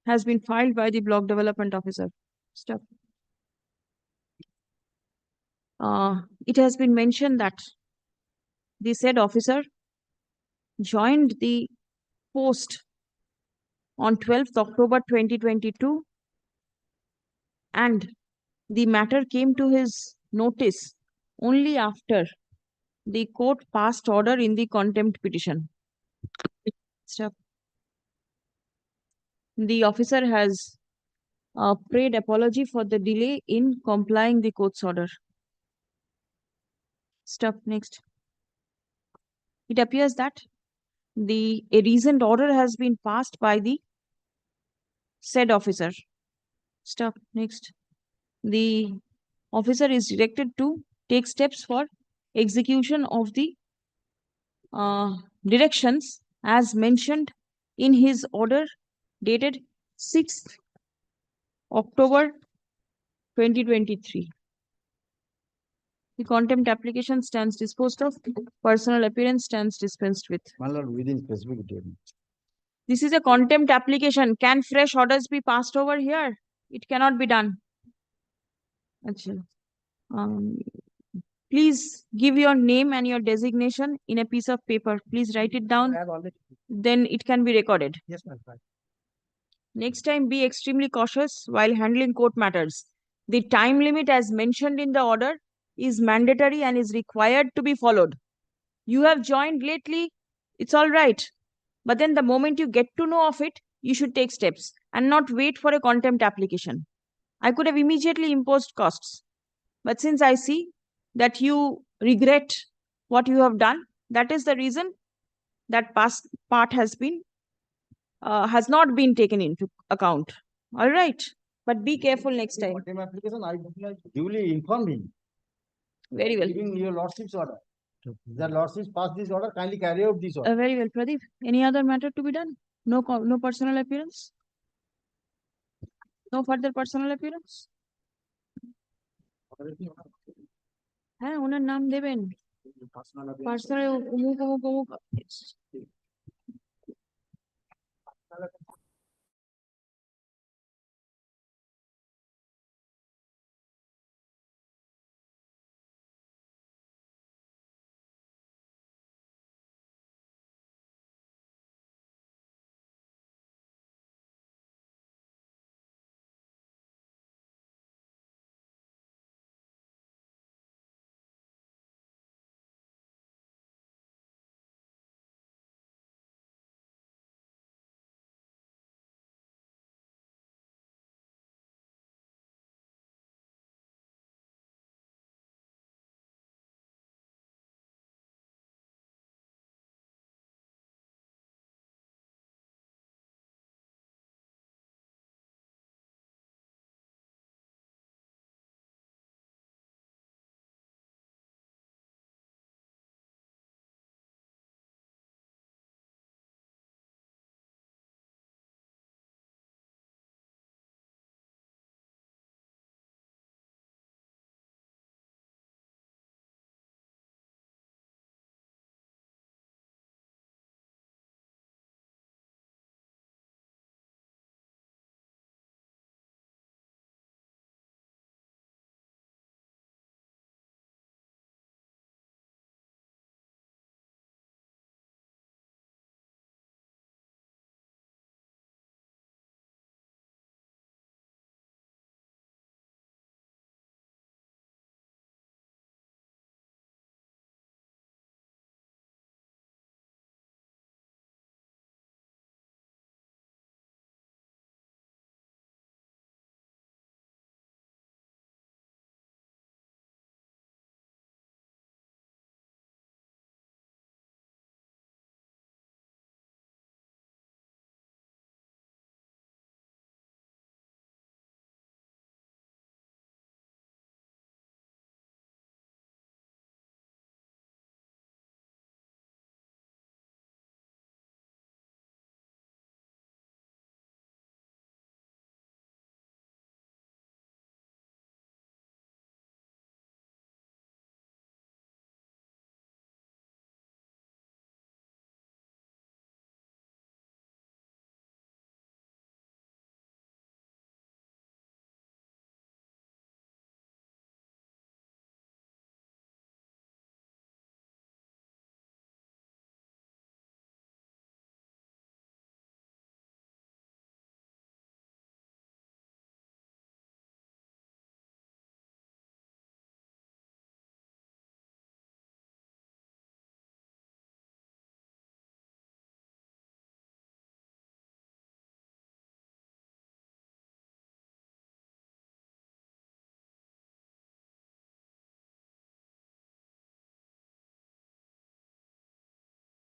has been filed by the block development officer. Stop. It has been mentioned that the said officer joined the post on 12th October 2022, and the matter came to his notice only after the court passed order in the contempt petition. Stop. The officer has prayed apology for the delay in complying the court's order. Stop. Next. It appears that a reasoned order has been passed by the said officer. Stop. Next. The officer is directed to take steps for execution of the directions as mentioned in his order dated 6th October 2023. The contempt application stands disposed of. Personal appearance stands dispensed with. My lord, within specific date. This is a contempt application. Can fresh orders be passed over here? It cannot be done. Achha. Please give your name and your designation in a piece of paper. Please write it down. Then it can be recorded. Yes, ma'am. Next time, be extremely cautious while handling court matters. The time limit, as mentioned in the order, is mandatory and is required to be followed. You have joined lately, it's all right. But then the moment you get to know of it, you should take steps and not wait for a contempt application. I could have immediately imposed costs. But since I see that you regret what you have done, that is the reason that past part has not been taken into account. All right. But be careful next time. Contempt application, I duly informed him. Very well. Giving your lordship's order. The lordships pass this order, kindly carry out this order. Very well, Pradeep. Any other matter to be done? No, no personal appearance? No further personal appearance? হ্যাঁ ওনার নাম দেবেন personal অমুক অমুক অমুক